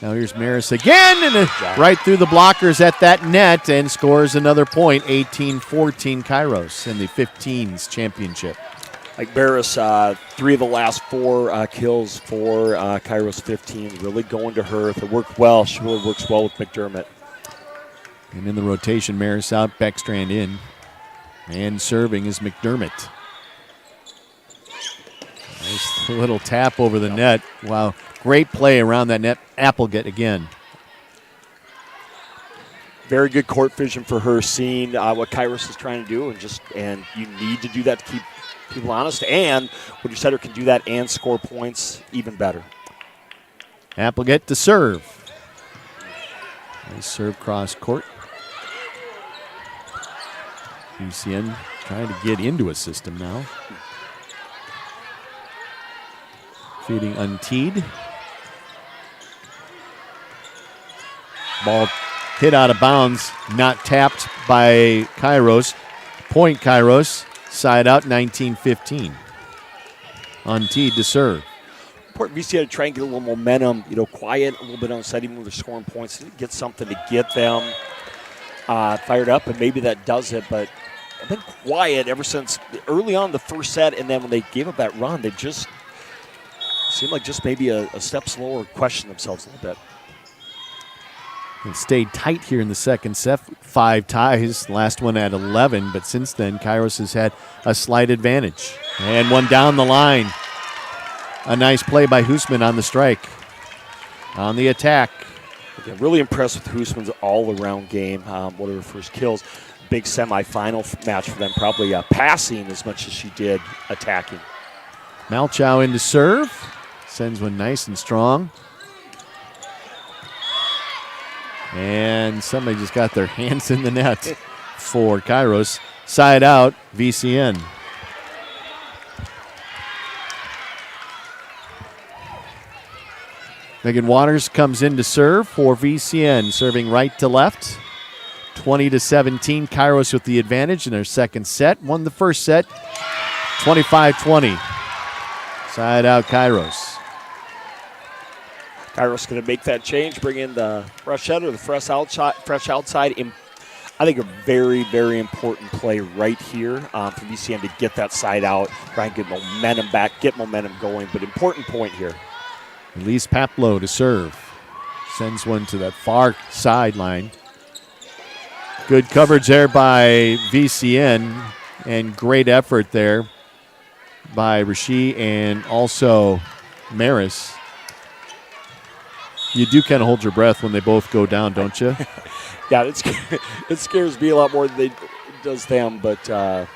Now here's Maris again, and right through the blockers at that net, and scores another point. 18-14 Kairos in the 15s championship. Like Maris, 3 of the last 4 kills for Kairos 15. Really going to her. If it worked well, she really works well with McDermott. And in the rotation, Maris out, Beckstrand in. And serving is McDermott. Nice little tap over the net. Wow, great play around that net. Applegate again. Very good court vision for her, seeing what Kairos is trying to do, and you need to do that to keep people honest. And when your setter can do that and score points, even better. Applegate to serve. Nice serve cross court. UCN trying to get into a system now. Feeding unteed. Ball hit out of bounds, not tapped by Kairos. Point Kairos, side out 19-15. Unteed to serve. Important VCN to try and get a little momentum, quiet, a little bit on set, even when they're scoring points, get something to get them fired up, and maybe that does it, but I've been quiet ever since early on the first set, and then when they gave up that run, they just seemed like just maybe a step slower, question themselves a little bit. It stayed tight here in the second set. 5 ties, last one at 11, but since then, Kairos has had a slight advantage. And one down the line. A nice play by Hoosman on the strike. On the attack. Again, really impressed with Hoosman's all-around game. One of her first kills. Big semifinal match for them, probably passing as much as she did attacking. Malchow in to serve. Sends one nice and strong. And somebody just got their hands in the net for Kairos. Side out, VCN. Megan Waters comes in to serve for VCN, serving right to left. 20-17, Kairos with the advantage in their second set. Won the first set, 25-20. Side out, Kairos. Kairos going to make that change, bring in the fresh head or the fresh outside. I think a very, very important play right here for VCN to get that side out, try and get momentum back, get momentum going. But important point here. Elise Paplow to serve. Sends one to that far sideline. Good coverage there by VCN, and great effort there by Rasheed and also Maris. You do kind of hold your breath when they both go down, don't you? Yeah, it scares me a lot more than does them, but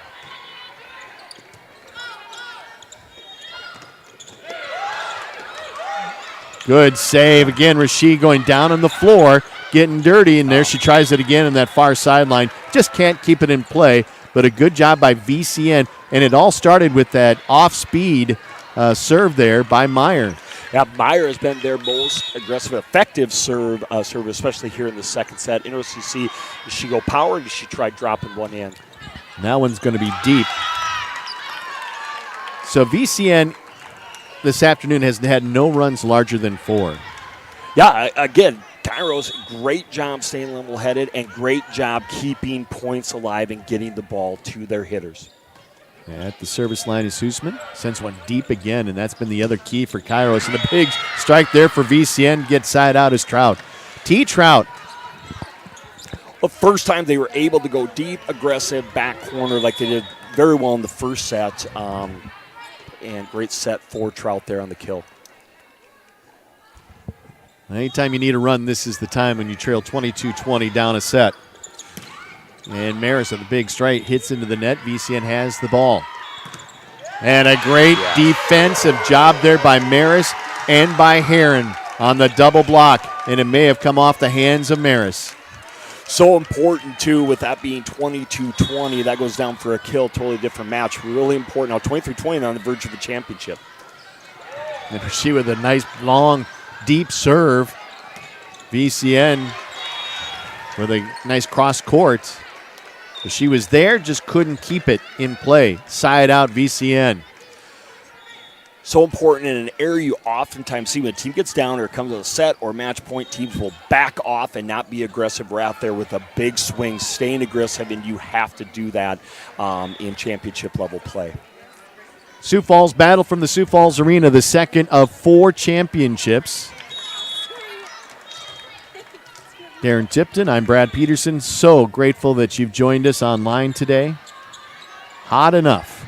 Good save. Again, Rasheed going down on the floor, getting dirty, and there she tries it again in that far sideline. Just can't keep it in play, but a good job by VCN. And it all started with that off-speed serve there by Meyer. yeah, Meyer has been their most aggressive, effective serve, especially here in the second set. Interesting to see, does she go power or does she try dropping one in? And that one's going to be deep. So VCN this afternoon has had no runs larger than 4. Yeah, again, Kairos, great job staying level-headed and great job keeping points alive and getting the ball to their hitters. At the service line is Hussman. Sends one deep again, and that's been the other key for Kairos. And a big strike there for VCN. Gets side out is Trout. T. Trout. The first time they were able to go deep, aggressive, back corner like they did very well in the first set. And great set for Trout there on the kill. Anytime you need a run, this is the time when you trail 22-20 down a set. And Maris at the big strike hits into the net. VCN has the ball. And a great defensive job there by Maris and by Heron on the double block. And it may have come off the hands of Maris. So important, too, with that being 22-20. That goes down for a kill, totally different match. Really important. Now 23-20 on the verge of the championship. And she with a nice, long, deep serve. VCN with a nice cross court. But she was there, just couldn't keep it in play. Side out VCN. So important in an area you oftentimes see when a team gets down or comes to a set or match point, teams will back off and not be aggressive. We're out there with a big swing, staying aggressive, and you have to do that in championship level play. Sioux Falls battle from the Sioux Falls Arena, the second of 4 championships. Darren Tipton, I'm Brad Peterson. So grateful that you've joined us online today. Hot enough.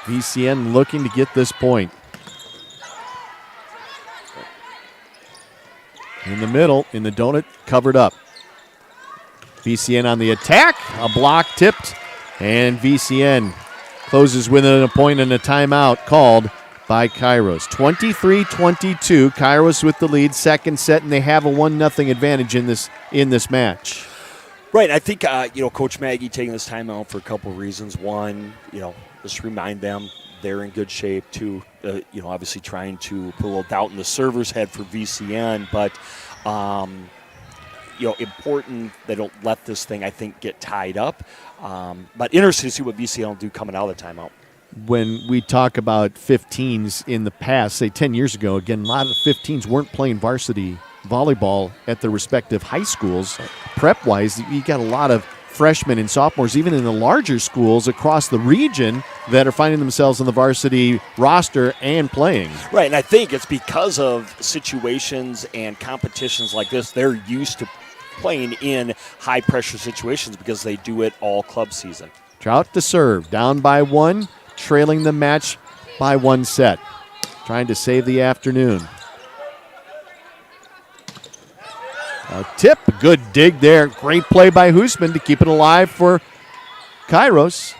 VCN looking to get this point. In the middle, in the donut, covered up. VCN on the attack, a block tipped, and VCN closes within a point and a timeout called by Kairos. 23-22, Kairos with the lead, second set, and they have a 1-0 advantage in this match. Right, I think Coach Maggie taking this time out for a couple of reasons. One, just remind them they're in good shape. Two, obviously trying to put a little doubt in the server's head for VCN, but important they don't let this thing, I think, get tied up. But interesting to see what VCN will do coming out of the timeout. When we talk about 15s in the past, say 10 years ago, again, a lot of 15s weren't playing varsity volleyball at their respective high schools. Prep-wise, you got a lot of freshmen and sophomores, even in the larger schools across the region, that are finding themselves on the varsity roster and playing. Right, and I think it's because of situations and competitions like this. They're used to playing in high-pressure situations because they do it all club season. Trout to serve, down by 1, trailing the match by 1 set. Trying to save the afternoon. A tip, a good dig there. Great play by Hussman to keep it alive for Kairos.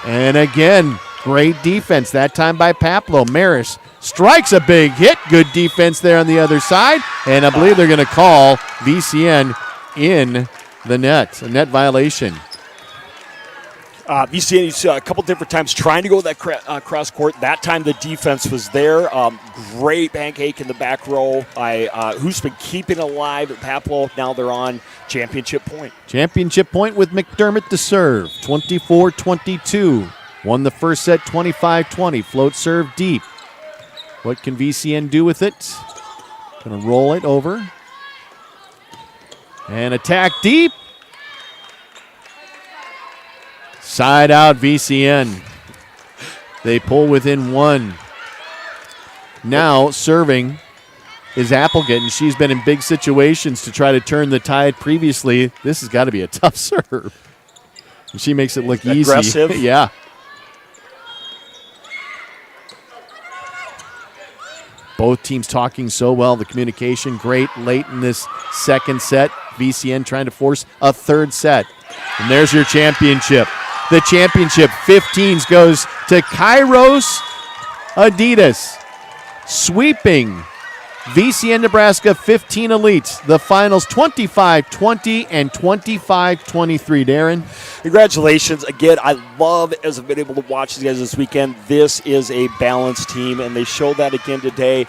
And again, great defense, that time by Paplo. Maris strikes a big hit. Good defense there on the other side. And I believe they're going to call VCN in the net, a net violation. VCN, you see a couple different times trying to go that cross court. That time the defense was there. Great pancake in the back row by who's been keeping alive at Paplo. Now they're on championship point. Championship point with McDermott to serve. 24-22. Won the first set 25-20. Float serve deep. What can VCN do with it? Going to roll it over. And attack deep. Side out VCN. They pull within 1. Now serving is Applegate, and she's been in big situations to try to turn the tide previously. This has got to be a tough serve. And she makes it look aggressive. Easy. Yeah. Both teams talking so well. The communication great late in this second set. VCN trying to force a third set. And there's your championship. The championship 15s goes to Kairos Adidas, sweeping VCN Nebraska 15 Elites. The finals 25-20 and 25-23. Darren? Congratulations. Again, I love, as I've been able to watch these guys this weekend, this is a balanced team, and they showed that again today.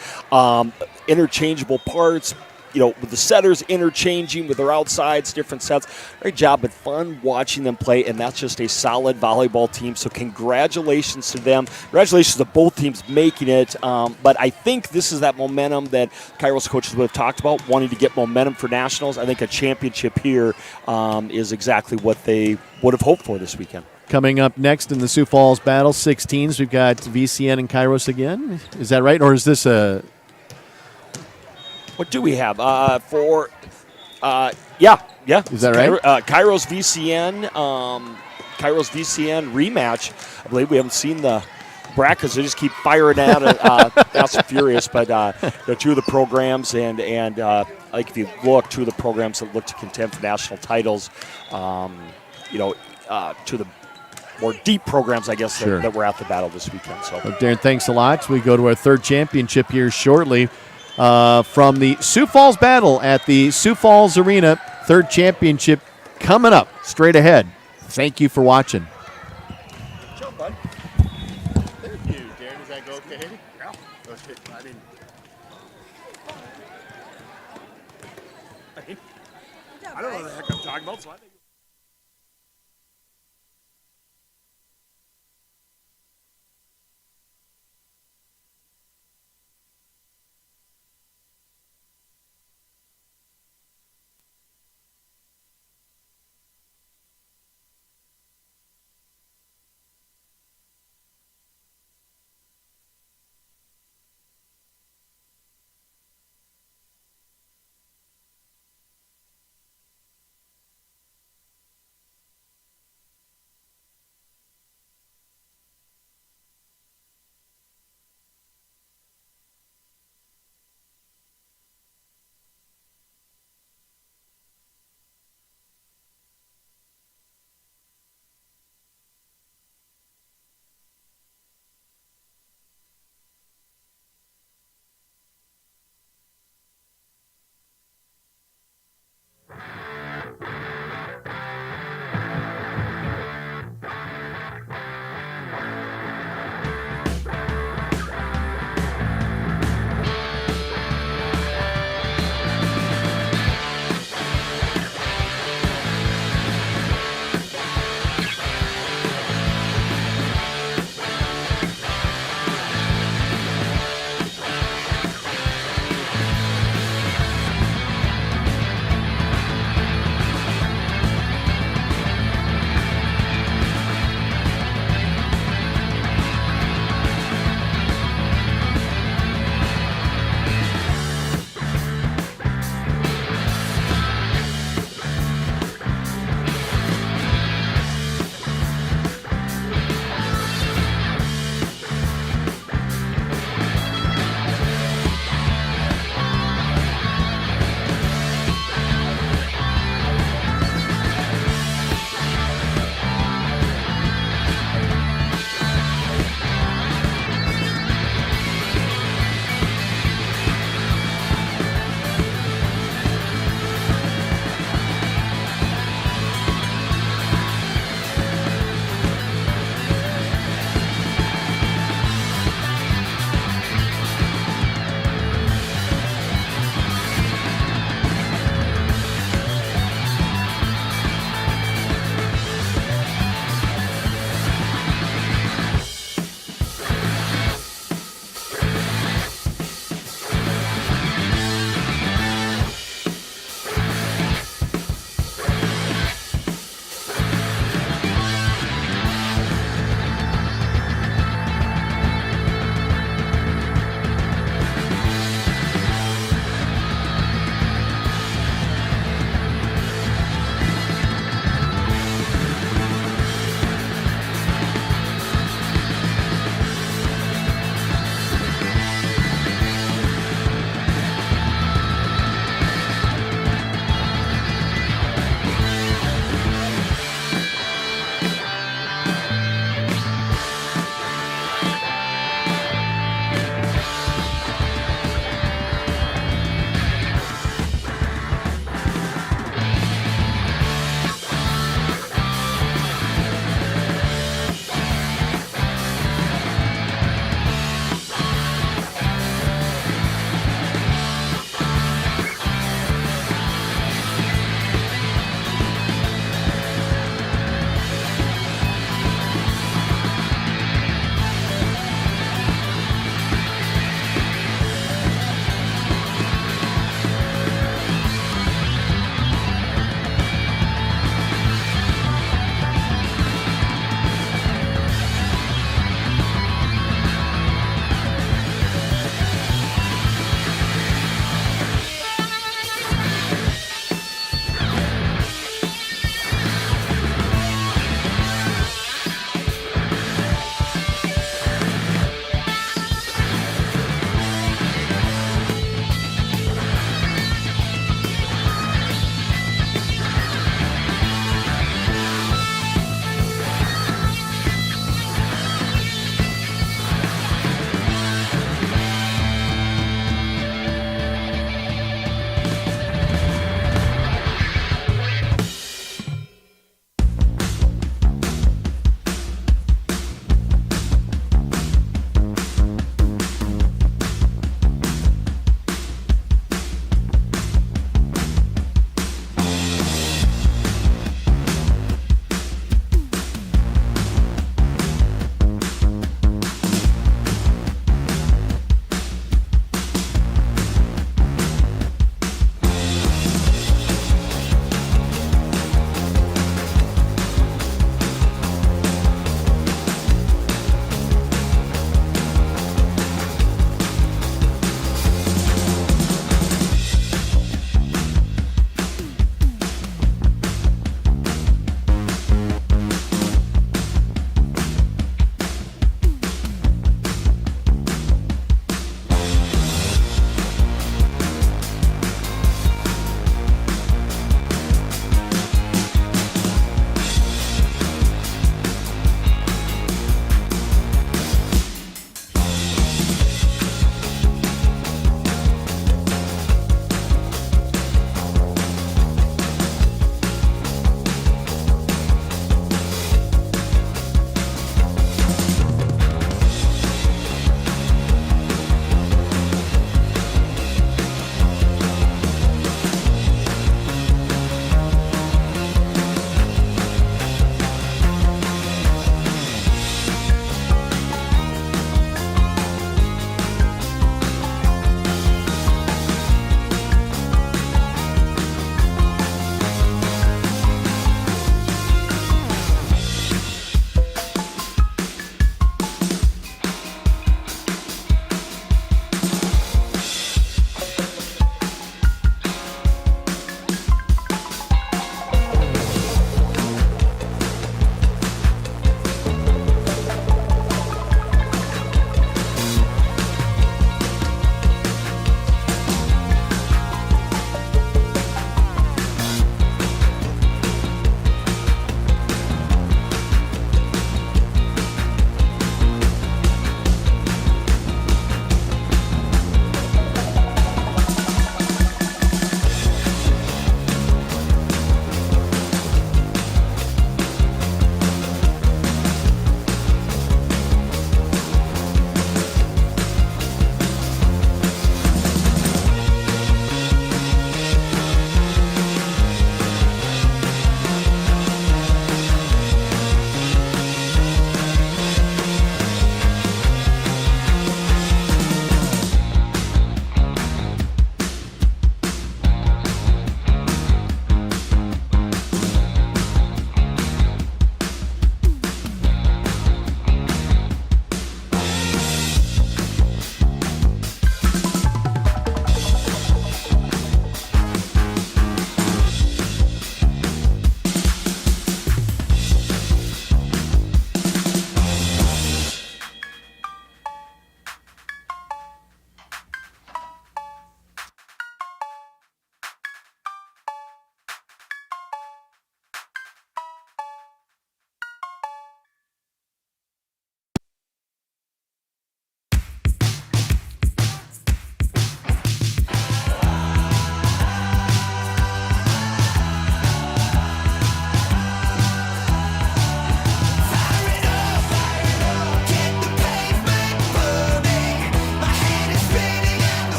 Interchangeable parts, with the setters interchanging with their outsides, different sets. Great job, but fun watching them play, and that's just a solid volleyball team. So congratulations to them. Congratulations to both teams making it. But I think this is that momentum that Kairos coaches would have talked about, wanting to get momentum for nationals. I think a championship here is exactly what they would have hoped for this weekend. Coming up next in the Sioux Falls Battle 16s, we've got VCN and Kairos again. Is that right, or is this a... What do we have yeah. Is that right? Kairos VCN, Kairos VCN rematch. I believe we haven't seen the brackets. They just keep firing out Fast and Furious. But two of the programs, and I think if you look, two of the programs that look to contend for national titles, to the more deep programs, I guess, Sure. that were at the battle this weekend. So, well, Darren, thanks a lot. We go to our third championship here shortly. From the Sioux Falls Battle at the Sioux Falls Arena. Third championship coming up straight ahead. Thank you for watching. Ciao, bud. Thank you, Darren. Does that go okay? Yeah. Okay. I don't know what the heck I'm talking about, so I think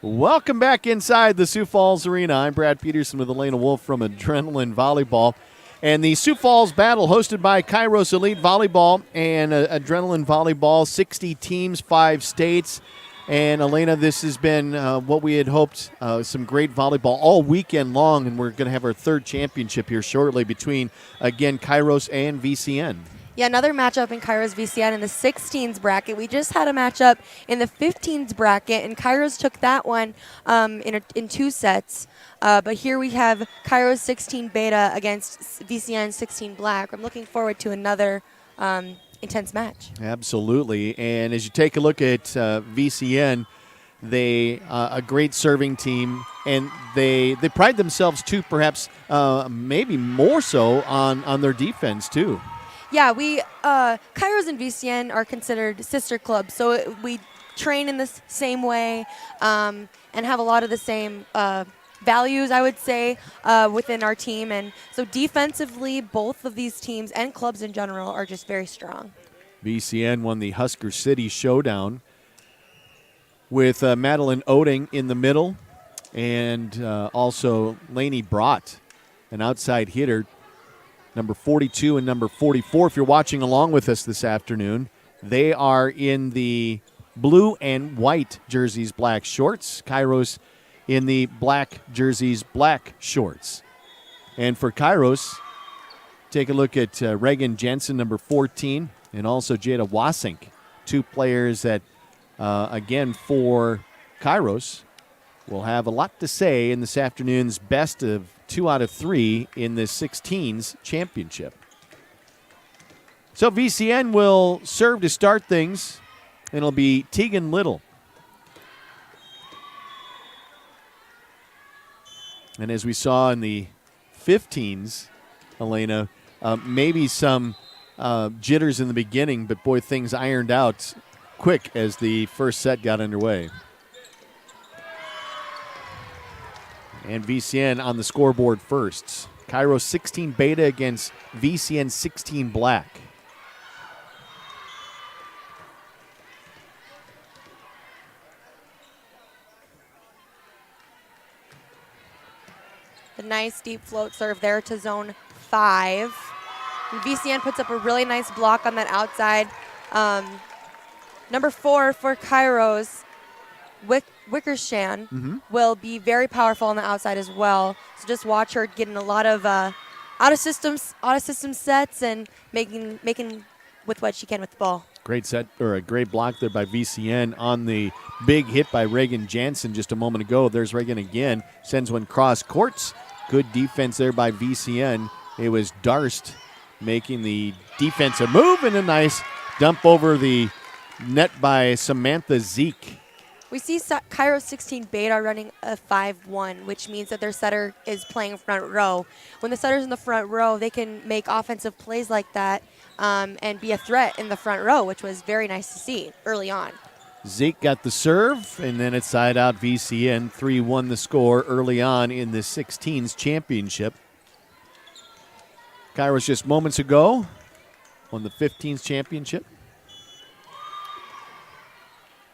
Welcome back inside the Sioux Falls Arena. I'm Brad Peterson with Elena Wolf from Adrenaline Volleyball. And the Sioux Falls Battle hosted by Kairos Elite Volleyball and Adrenaline Volleyball, 60 teams, 5 states. And Elena, this has been what we had hoped, some great volleyball all weekend long, and we're going to have our 3rd championship here shortly between, again, Kairos and VCN. Yeah, another matchup in Kairos VCN in the 16s bracket. We just had a matchup in the 15s bracket, and Kairos took that one in 2 sets. But here we have Kairos 16 Beta against VCN 16 Black. I'm looking forward to another intense match. Absolutely. And as you take a look at VCN, they a great serving team, and they pride themselves too, perhaps maybe more so on their defense too. Yeah, we Kairos and VCN are considered sister clubs, so we train in the same way and have a lot of the same values, I would say, within our team. And so defensively, both of these teams and clubs in general are just very strong. VCN won the Husker City Showdown with Madeline Oding in the middle, and also Lainey Brott, an outside hitter, number 42 and number 44. If you're watching along with us this afternoon, they are in the blue and white jerseys, black shorts. Kairos in the black jerseys, black shorts. And for Kairos, take a look at Reagan Jensen, number 14, and also Jada Wasink, 2 players that, again, for Kairos, will have a lot to say in this afternoon's best of 2 out of 3 in the 16s championship. So VCN will serve to start things, and it'll be Tegan Little. And as we saw in the 15s, Elena, maybe some jitters in the beginning, but boy, things ironed out quick as the first set got underway. And VCN on the scoreboard first. Kairos 16 Beta against VCN 16 Black. The nice deep float serve there to zone 5. And VCN puts up a really nice block on that outside. Number 4 for Kairos, Wickersham, will be very powerful on the outside as well. So just watch her getting a lot of out of system sets and making with what she can with the ball. Great set, or a great block there by VCN on the big hit by Reagan Jansen just a moment ago. There's Reagan again, sends one cross courts. Good defense there by VCN. It was Darst making the defensive move, and a nice dump over the net by Samantha Zeke. We see Kairos 16 Beta running a 5-1, which means that their setter is playing front row. When the setter's in the front row, they can make offensive plays like that and be a threat in the front row, which was very nice to see early on. Zeke got the serve, and then it's side out VCN. 3-1 the score early on in the 16s championship. Kairos just moments ago won the 15s championship.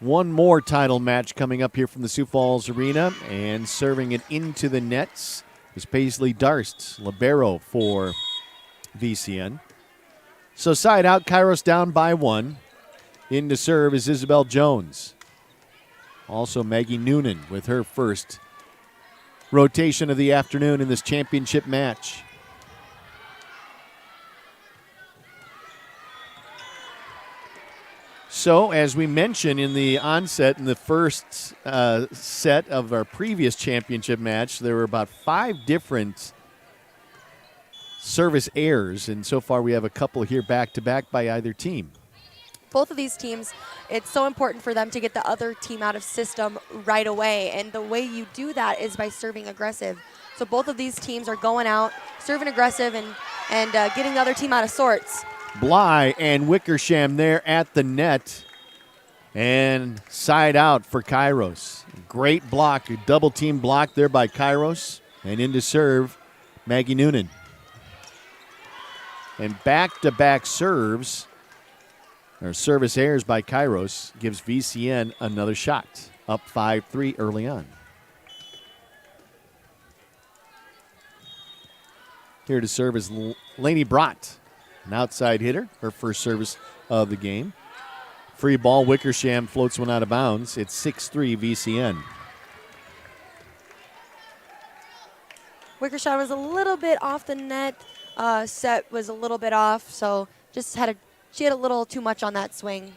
One more title match coming up here from the Sioux Falls Arena, and serving it into the nets is Paisley Darst, libero for VCN. So side out, Kairos down by 1. In to serve is Isabel Jones. Also Maggie Noonan with her first rotation of the afternoon in this championship match. So, as we mentioned in the onset, in the first set of our previous championship match, there were about 5 different service errors, and so far we have a couple here back-to-back by either team. Both of these teams, it's so important for them to get the other team out of system right away, and the way you do that is by serving aggressive. So both of these teams are going out, serving aggressive, and getting the other team out of sorts. Bly and Wickersham there at the net, and side out for Kairos. Great block, a double team block there by Kairos, and in to serve Maggie Noonan. And back-to-back serves, or service errors by Kairos, gives VCN another shot. up 5-3 early on. Here to serve is Lainey Brott, an outside hitter, her first service of the game. Free ball, Wickersham floats one out of bounds. It's 6-3 VCN. Wickersham was a little bit off the net. Set was a little bit off, so she had a little too much on that swing.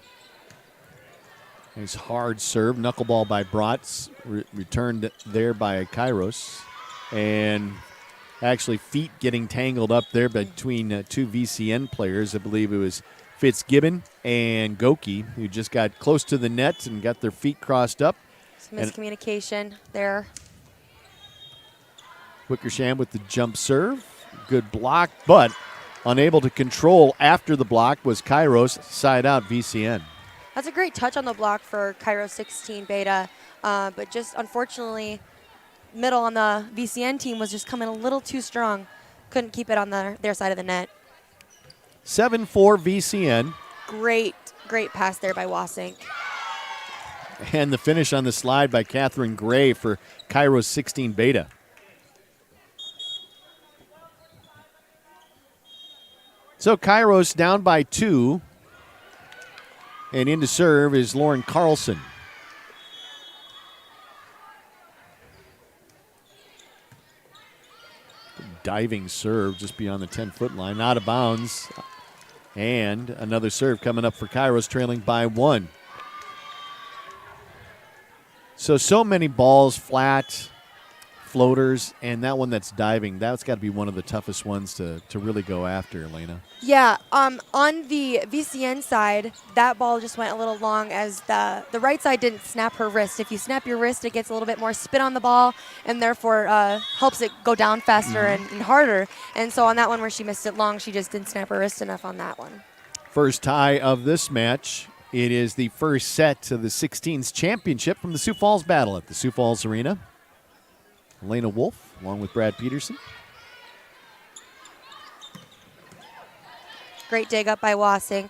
Nice hard serve, knuckleball by Brotts, returned there by Kairos. And actually feet getting tangled up there between two VCN players. I believe it was Fitzgibbon and Goki, who just got close to the net and got their feet crossed up. Some miscommunication there. Wickersham with the jump serve. Good block, but unable to control after the block was Kairos, side out VCN. That's a great touch on the block for Kairos 16 Beta, but just unfortunately, middle on the VCN team was just coming a little too strong. Couldn't keep it on their side of the net. 7-4 VCN. Great pass there by Wasink. And the finish on the slide by Catherine Gray for Kairos 16 Beta. So Kairos down by 2. And in to serve is Lauren Carlson. Diving serve just beyond the 10-foot line, out of bounds. And another serve coming up for Kairos, trailing by 1. So many balls flat, floaters, and that one that's diving, that's got to be one of the toughest ones to really go after, Elena. Yeah, on the VCN side, that ball just went a little long as the right side didn't snap her wrist. If you snap your wrist, it gets a little bit more spin on the ball and therefore helps it go down faster and harder. And so on that one where she missed it long, she just didn't snap her wrist enough on that one. First tie of this match. It is the first set of the 16s championship from the Sioux Falls Battle at the Sioux Falls Arena. Elena Wolf along with Brad Peterson. Great dig up by Wasink.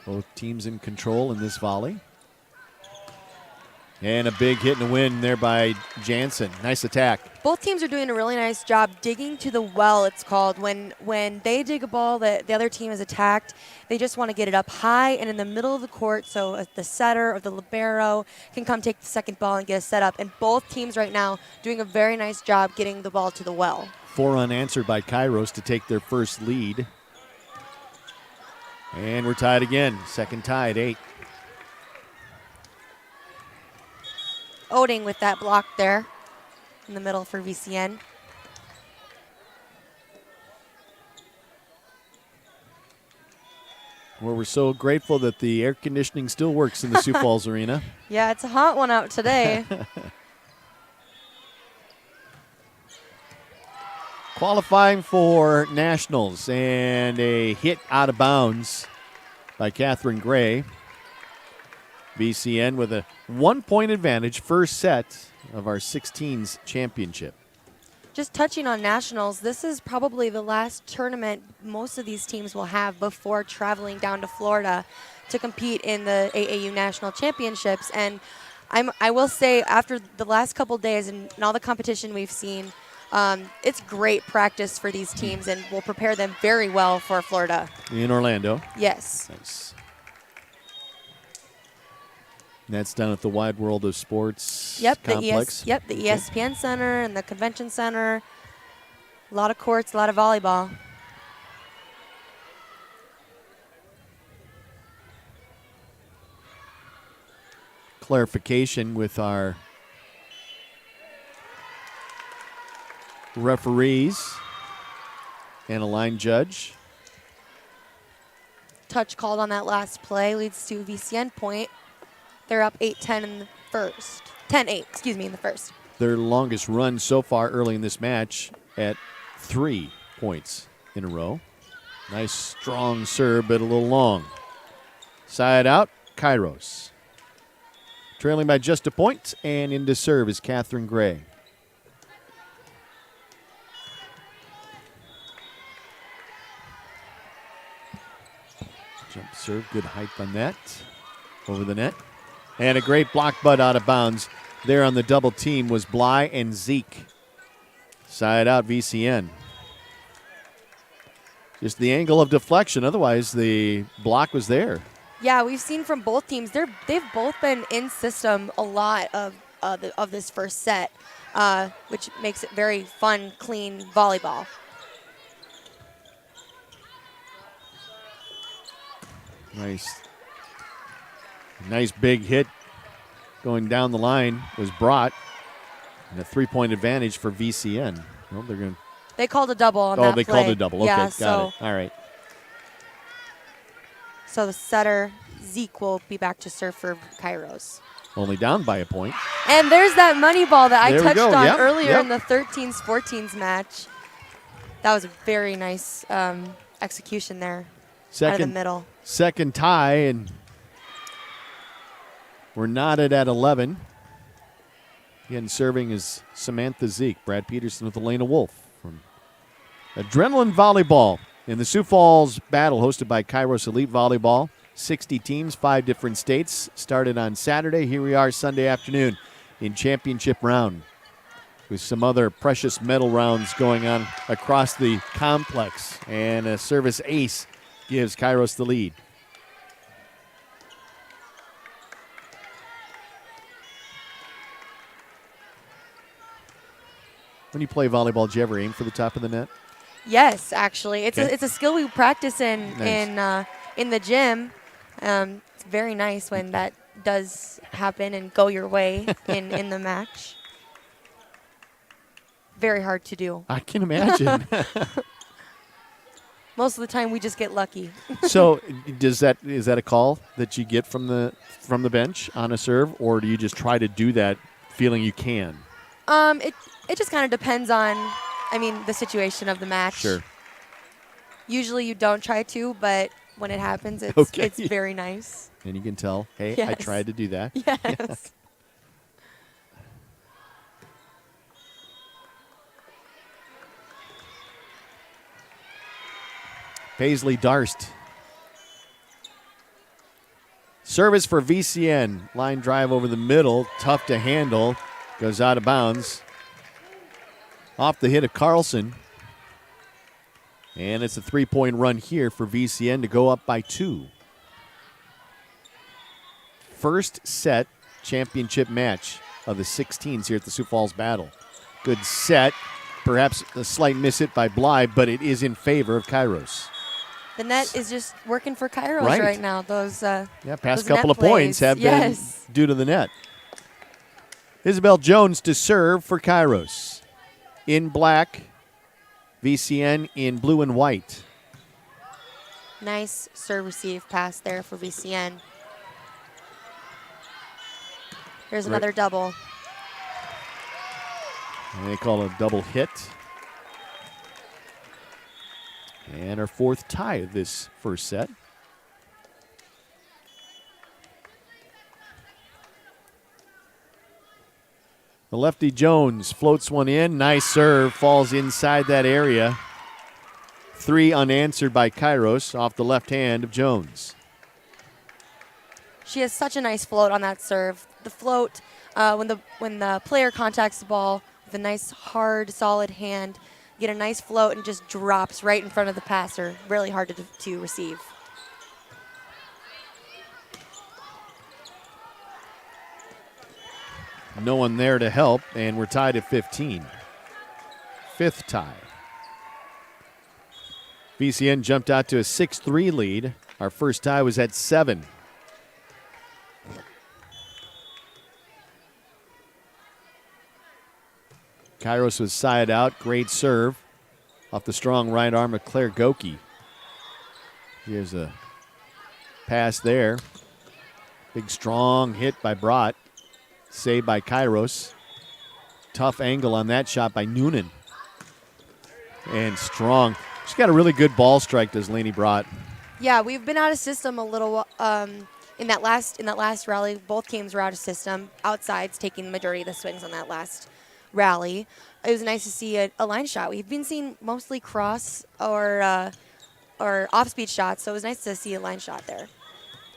Both teams in control in this volley. And a big hit and a win there by Jansen. Nice attack. Both teams are doing a really nice job digging to the well, it's called. When they dig a ball that the other team has attacked, they just want to get it up high and in the middle of the court so the setter or the libero can come take the second ball and get a set up. And both teams right now doing a very nice job getting the ball to the well. 4 unanswered by Kairos to take their first lead. And we're tied again. Second tie at 8. Oding with that block there in the middle for VCN. Well, we're so grateful that the air conditioning still works in the Sioux Falls Arena. Yeah, it's a hot one out today. Qualifying for nationals and a hit out of bounds by Catherine Gray. VCN with a 1-point advantage, first set of our 16s championship. Just touching on nationals, this is probably the last tournament most of these teams will have before traveling down to Florida to compete in the AAU National Championships. And I will say, after the last couple days and all the competition we've seen, it's great practice for these teams and will prepare them very well for Florida. In Orlando. Yes. Nice. And that's done at the Wide World of Sports complex. The ESPN Center and the Convention Center. A lot of courts, a lot of volleyball. Clarification with our referees and a line judge. Touch called on that last play leads to VCN point. They're up 8-10 in the first. 10-8, in the first. Their longest run so far early in this match at 3 points in a row. Nice strong serve, but a little long. Side out, Kairos. Trailing by just a point, and into serve is Catherine Gray. Jump serve, good height on that. Over the net. And a great block butt out of bounds. There on the double team was Bly and Zeke. Side out VCN. Just the angle of deflection. Otherwise, the block was there. Yeah, we've seen from both teams. They've both been in system a lot of this first set, which makes it very fun, clean volleyball. Nice big hit going down the line was brought. And a 3-point advantage for VCN. Well, they're going to. They called a double on that they play. called a double. Okay, yeah, got it. All right. So the setter, Zeke, will be back to serve for Kairos. Only down by a point. And there's that money ball that I There we touched go. on Yep, earlier yep. in the 13s-14s match. That was a very nice execution there out of the middle. Second tie, and we're knotted at 11. Again, serving is Samantha Zeke. Brad Peterson with Elena Wolf from Adrenaline Volleyball in the Sioux Falls Battle, hosted by Kairos Elite Volleyball. 60 teams, 5 different states. Started on Saturday. Here we are Sunday afternoon in championship round with some other precious medal rounds going on across the complex. And a service ace gives Kairos the lead. When you play volleyball, do you ever aim for the top of the net? Yes, actually. It's Okay. a skill we practice in Nice. in the gym. It's very nice when that does happen and go your way in the match. Very hard to do. I can imagine. Most of the time we just get lucky. So, is that a call that you get from the bench on a serve, or do you just try to do that feeling you can? It just kind of depends on, the situation of the match. Sure. Usually you don't try to, but when it happens, it's Okay. it's very nice. And you can tell, hey, I Yes. tried to do that. Yes. Paisley Darst. Service for VCN. Line drive over the middle. Tough to handle. Goes out of bounds. Off the hit of Carlson. And it's a 3-point run here for VCN to go up by 2. First set championship match of the 16s here at the Sioux Falls Battle. Good set. Perhaps a slight miss hit by Bly, but it is in favor of Kairos. The net is just working for Kairos Right. right now. Those Yeah, past those couple net of points plays. have Yes. been due to the net. Isabel Jones to serve for Kairos. In black, VCN in blue and white. Nice serve receive pass there for VCN. Here's another double. And they call it a double hit. And our 4th tie of this first set. The lefty Jones floats one in. Nice serve. Falls inside that area. 3 unanswered by Kairos off the left hand of Jones. She has such a nice float on that serve. The float, when the player contacts the ball with a nice, hard, solid hand, get a nice float and just drops right in front of the passer. Really hard to receive. No one there to help, and we're tied at 15. 5th tie. VCN jumped out to a 6-3 lead. Our first tie was at 7. Kairos was side out. Great serve off the strong right arm of Claire Goki. Here's a pass there. Big strong hit by Brott. Saved by Kairos. Tough angle on that shot by Noonan. And strong. She's got a really good ball strike, does Lainey Brott. Yeah, we've been out of system a little in that last rally. Both games were out of system. Outsides taking the majority of the swings on that last rally. It was nice to see a line shot. We've been seeing mostly cross or or off-speed shots, so it was nice to see a line shot there.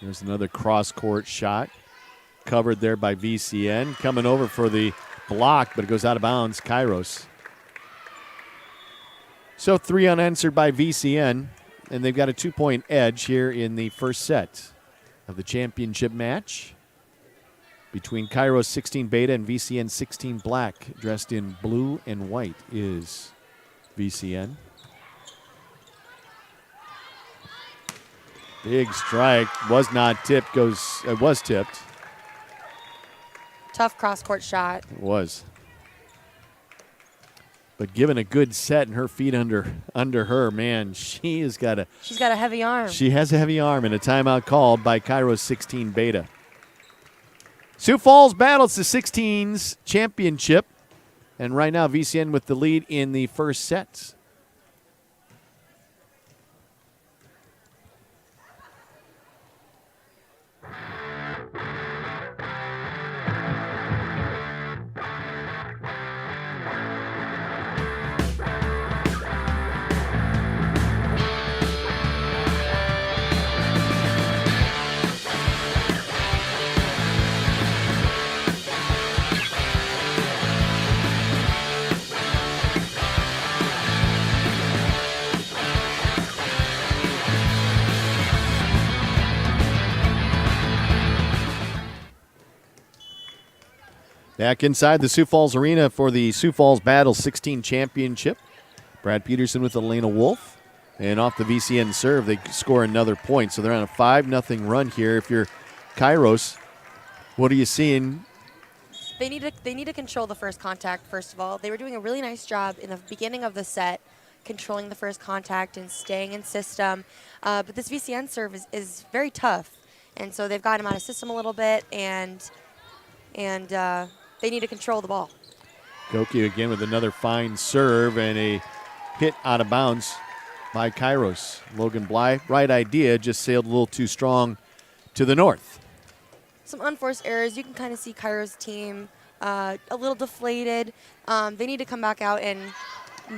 There's another cross-court shot. Covered there by VCN. Coming over for the block, but it goes out of bounds. Kairos. So 3 unanswered by VCN, and they've got a 2-point edge here in the first set of the championship match between Kairos 16 Beta and VCN 16 Black. Dressed in blue and white is VCN. Big strike. Was not tipped. Was tipped. Tough cross-court shot. It was. But given a good set and her feet under her, man, she's got a heavy arm. She has a heavy arm, and a timeout called by Kairos 16 Beta. Sioux Falls battles the 16s championship, and right now VCN with the lead in the first set. Back inside the Sioux Falls Arena for the Sioux Falls Battle 16 Championship. Brad Peterson with Elena Wolf. And off the VCN serve, they score another point. So they're on a 5-0 run here. If you're Kairos, what are you seeing? They need to control the first contact, first of all. They were doing a really nice job in the beginning of the set, controlling the first contact and staying in system. But this VCN serve is very tough. And so they've got him out of system a little bit, and they need to control the ball. Goki again with another fine serve and a hit out of bounds by Kairos. Logan Bly, right idea, just sailed a little too strong to the north. Some unforced errors. You can kind of see Kairos' team a little deflated. They need to come back out, and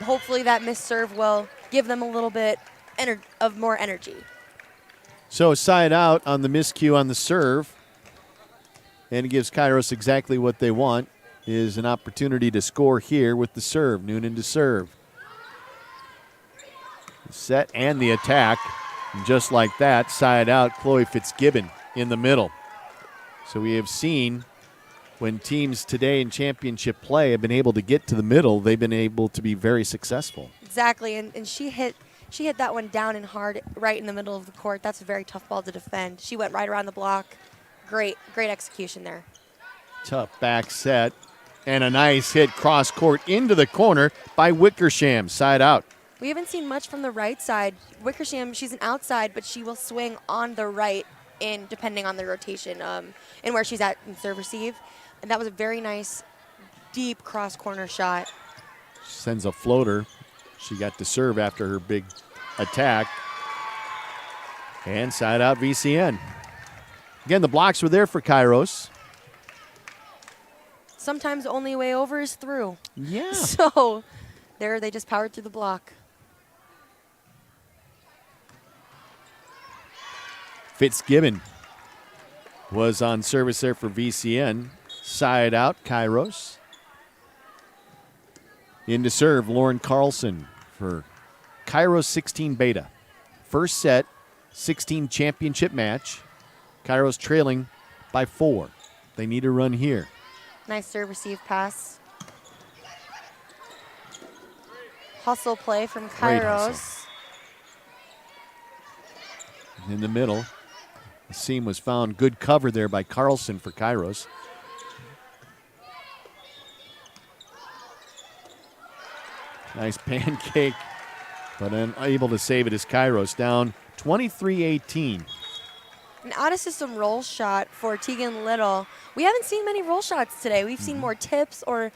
hopefully that missed serve will give them a little bit of more energy. So side out on the miscue on the serve. And it gives Kairos exactly what they want, is an opportunity to score here with the serve. Noonan to serve. The set and the attack. And just like that, side out, Chloe Fitzgibbon in the middle. So we have seen when teams today in championship play have been able to get to the middle, they've been able to be very successful. Exactly, and she hit that one down and hard right in the middle of the court. That's a very tough ball to defend. She went right around the block. Great execution there. Tough back set. And a nice hit cross court into the corner by Wickersham, side out. We haven't seen much from the right side. Wickersham, she's an outside, but she will swing on the right depending on the rotation and where she's at in serve receive. And that was a very nice, deep cross corner shot. Sends a floater. She got to serve after her big attack. And side out VCN. Again, the blocks were there for Kairos. Sometimes the only way over is through. Yeah. So there they just powered through the block. Fitzgibbon was on service there for VCN. Side out, Kairos. In to serve, Lauren Carlson for Kairos 16 Beta. First set, 16 championship match. Kairos trailing by 4. They need a run here. Nice serve receive pass. Hustle play from Great Kairos. hustle. In the middle, the seam was found. Good cover there by Carlson for Kairos. Nice pancake, but unable to save it as Kairos down 23-18. An out-of-system roll shot for Tegan Little. We haven't seen many roll shots today. We've seen more tips or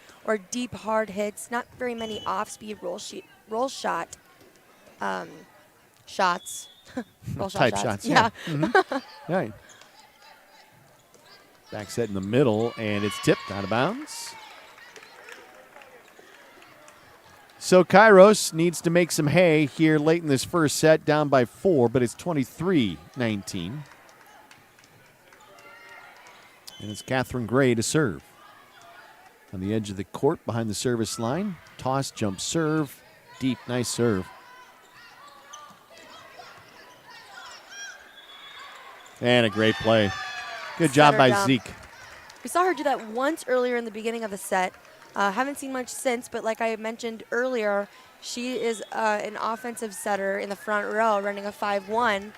deep, hard hits. Not very many off-speed roll shot shots. Roll shot Type shots. shots, Yeah. Right. Back set in the middle, and it's tipped out of bounds. So Kairos needs to make some hay here late in this first set, down by 4, but it's 23-19. And it's Catherine Gray to serve. On the edge of the court, behind the service line. Toss, jump, serve. Deep, nice serve. And a great play. Good job by Zeke. We saw her do that once earlier in the beginning of the set. Haven't seen much since, but like I mentioned earlier, she is an offensive setter in the front row, running a 5-1.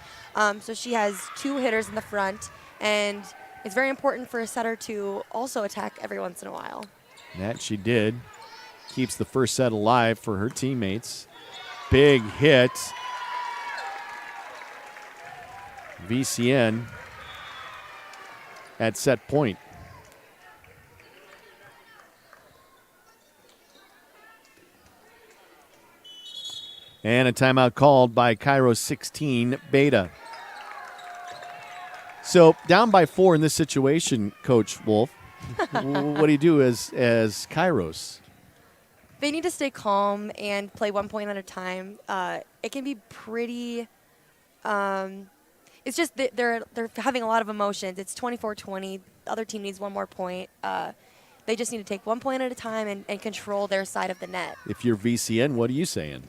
So she has 2 hitters in the front, and it's very important for a setter to also attack every once in a while. That she did. Keeps the first set alive for her teammates. Big hit. VCN at set point. And a timeout called by Kairos 16 Beta. So down by 4 in this situation, Coach Wolf. What do you do as Kairos? They need to stay calm and play 1 point at a time. It can be pretty. It's just that they're having a lot of emotions. It's 24-20. The other team needs 1 more point. They just need to take 1 point at a time and control their side of the net. If you're VCN, what are you saying?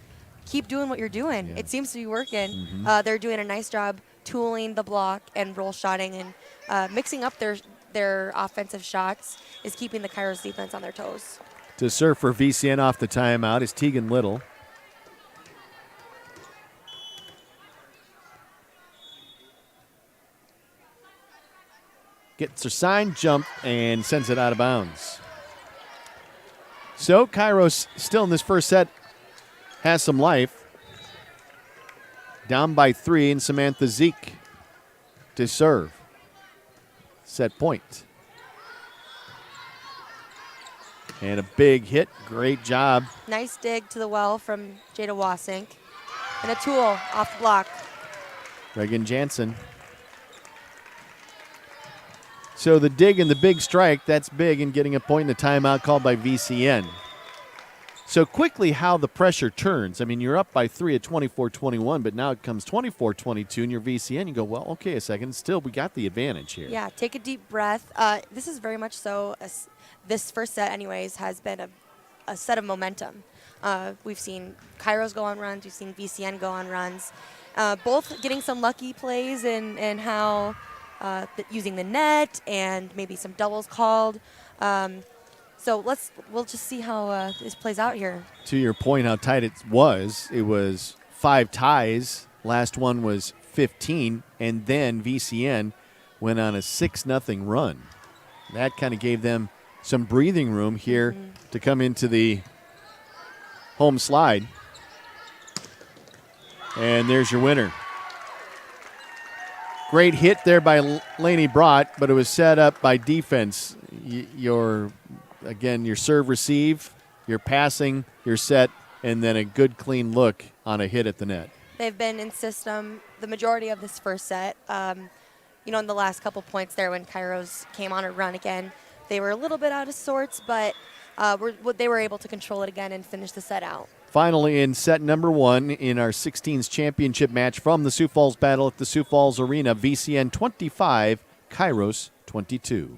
Keep doing what you're doing. Yeah. It seems to be working. Mm-hmm. They're doing a nice job tooling the block and roll shotting, and mixing up their offensive shots is keeping the Kairos defense on their toes. To serve for VCN off the timeout is Tegan Little. Gets her sign, jump, and sends it out of bounds. So Kairos still in this first set has some life. Down by 3, and Samantha Zeke to serve. Set point. And a big hit. Great job. Nice dig to the well from Jada Wasink. And a tool off the block. Reagan Jansen. So the dig and the big strike, that's big, and getting a point in the timeout called by VCN. So quickly how the pressure turns. I mean, you're up by 3 at 24-21, but now it comes 24-22, and you're VCN. You go, well, okay, a second. Still, we got the advantage here. Yeah, take a deep breath. This is very much so, this first set anyways, has been a set of momentum. We've seen Kairos go on runs. We've seen VCN go on runs. Both getting some lucky plays in how using the net and maybe some doubles called. So we'll just see how this plays out here. To your point, how tight it was 5 ties. Last one was 15, and then VCN went on a 6-0 run. That kind of gave them some breathing room here to come into the home slide. And there's your winner. Great hit there by Lainey Brott, but it was set up by defense. Your serve receive, your passing, your set, and then a good clean look on a hit at the net. They've been in system the majority of this first set. In the last couple points there when Kairos came on a run again, they were a little bit out of sorts, but they were able to control it again and finish the set out. Finally, in set number 1 in our 16s championship match from the Sioux Falls Battle at the Sioux Falls Arena, VCN 25, Kairos 22.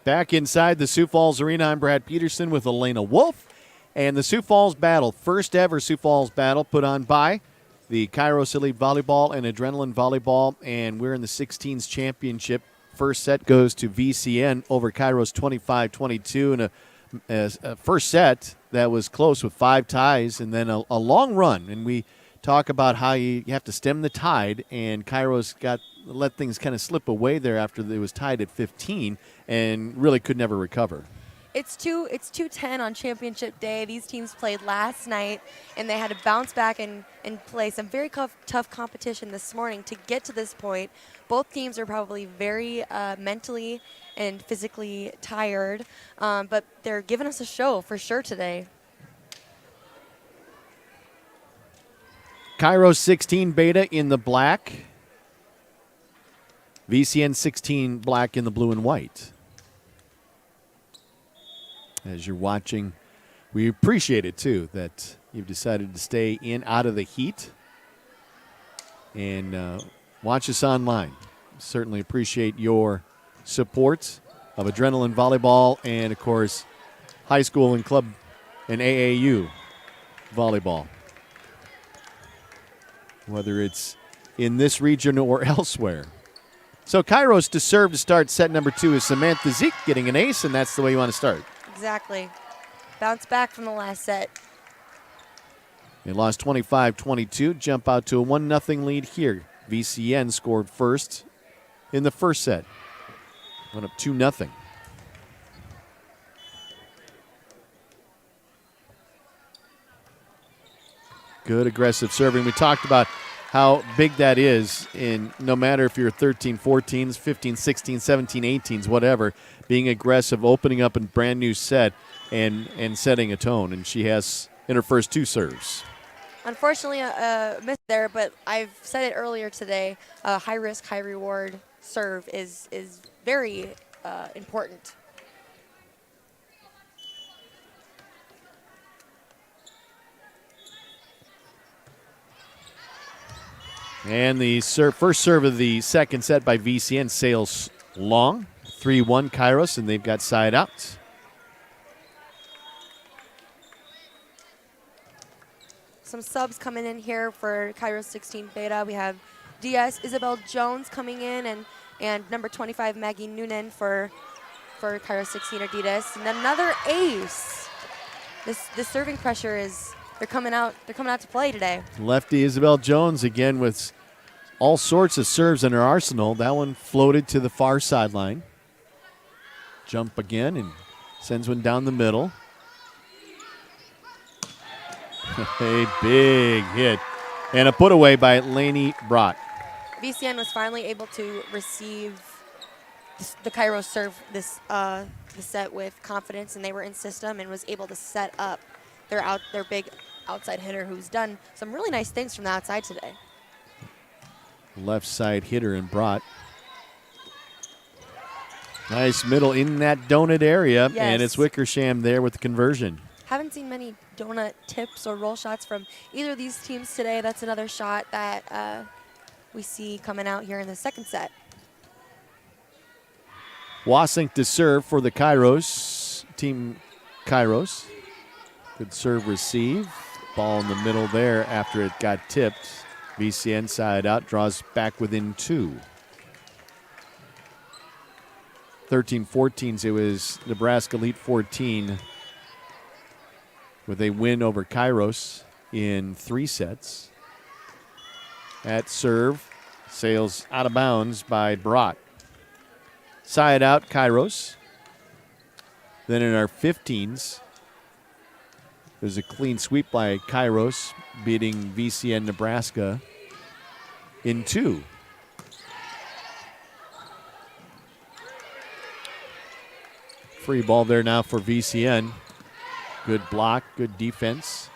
Back inside the Sioux Falls Arena, I'm Brad Peterson with Elena Wolf. And the Sioux Falls Battle, first ever Sioux Falls Battle put on by the Kairos Elite Volleyball and Adrenaline Volleyball. And we're in the 16s championship. First set goes to VCN over Kairos 25-22 and a first set that was close with 5 ties and then a long run. And we talk about how you have to stem the tide, and Kairos let things kind of slip away there after it was tied at 15 and really could never recover. It's 2:10 on championship day. These teams played last night, and they had to bounce back and play some very tough competition this morning to get to this point. Both teams are probably very mentally and physically tired, but they're giving us a show for sure today. Kairos 16 beta in the black. VCN 16 black in the blue and white. As you're watching, we appreciate it too that you've decided to stay out of the heat and watch us online. Certainly appreciate your support of Adrenaline Volleyball and, of course, high school and club and AAU volleyball. Whether it's in this region or elsewhere. So Kairos to serve to start set number 2 is Samantha Zeke getting an ace, and that's the way you want to start. Exactly. Bounce back from the last set. They lost 25-22, jump out to a 1-0 lead here. VCN scored first in the first set. Went up 2-0. Good aggressive serving. We talked about how big that is in no matter if you're 13, 14s, 15, 16, 17, 18s, whatever, being aggressive, opening up a brand new set and setting a tone. And she has in her first 2 serves. Unfortunately, a miss there, but I've said it earlier today, high risk, high reward serve is very important. And the first serve of the second set by VCN sails long. 3-1 Kairos, and they've got side out. Some subs coming in here for Kairos 16 beta. We have DS Isabel Jones coming in and number 25 Maggie Noonan for Kairos 16 Adidas. And another ace. This serving pressure is they're coming out to play today. Lefty Isabel Jones again with all sorts of serves in her arsenal. That one floated to the far sideline. Jump again and sends one down the middle. A big hit. And a put away by Lainey Brott. VCN was finally able to receive the Kairos serve this set with confidence, and they were in system and was able to set up their big outside hitter who's done some really nice things from the outside today. Left side hitter in Brott. Nice middle in that donut area, Yes. and it's Wickersham there with the conversion. Haven't seen many donut tips or roll shots from either of these teams today. That's another shot that we see coming out here in the second set. Wasink to serve for the Kairos, team Kairos. Good serve receive. Ball in the middle there after it got tipped. VCN side out, draws back within 2. 13-14s, it was Nebraska Elite 14 with a win over Kairos in 3 sets. At serve, sails out of bounds by Brott. Side out, Kairos. Then in our 15s, there's a clean sweep by Kairos, beating VCN Nebraska in 2. Free ball there now for VCN. Good block, good defense.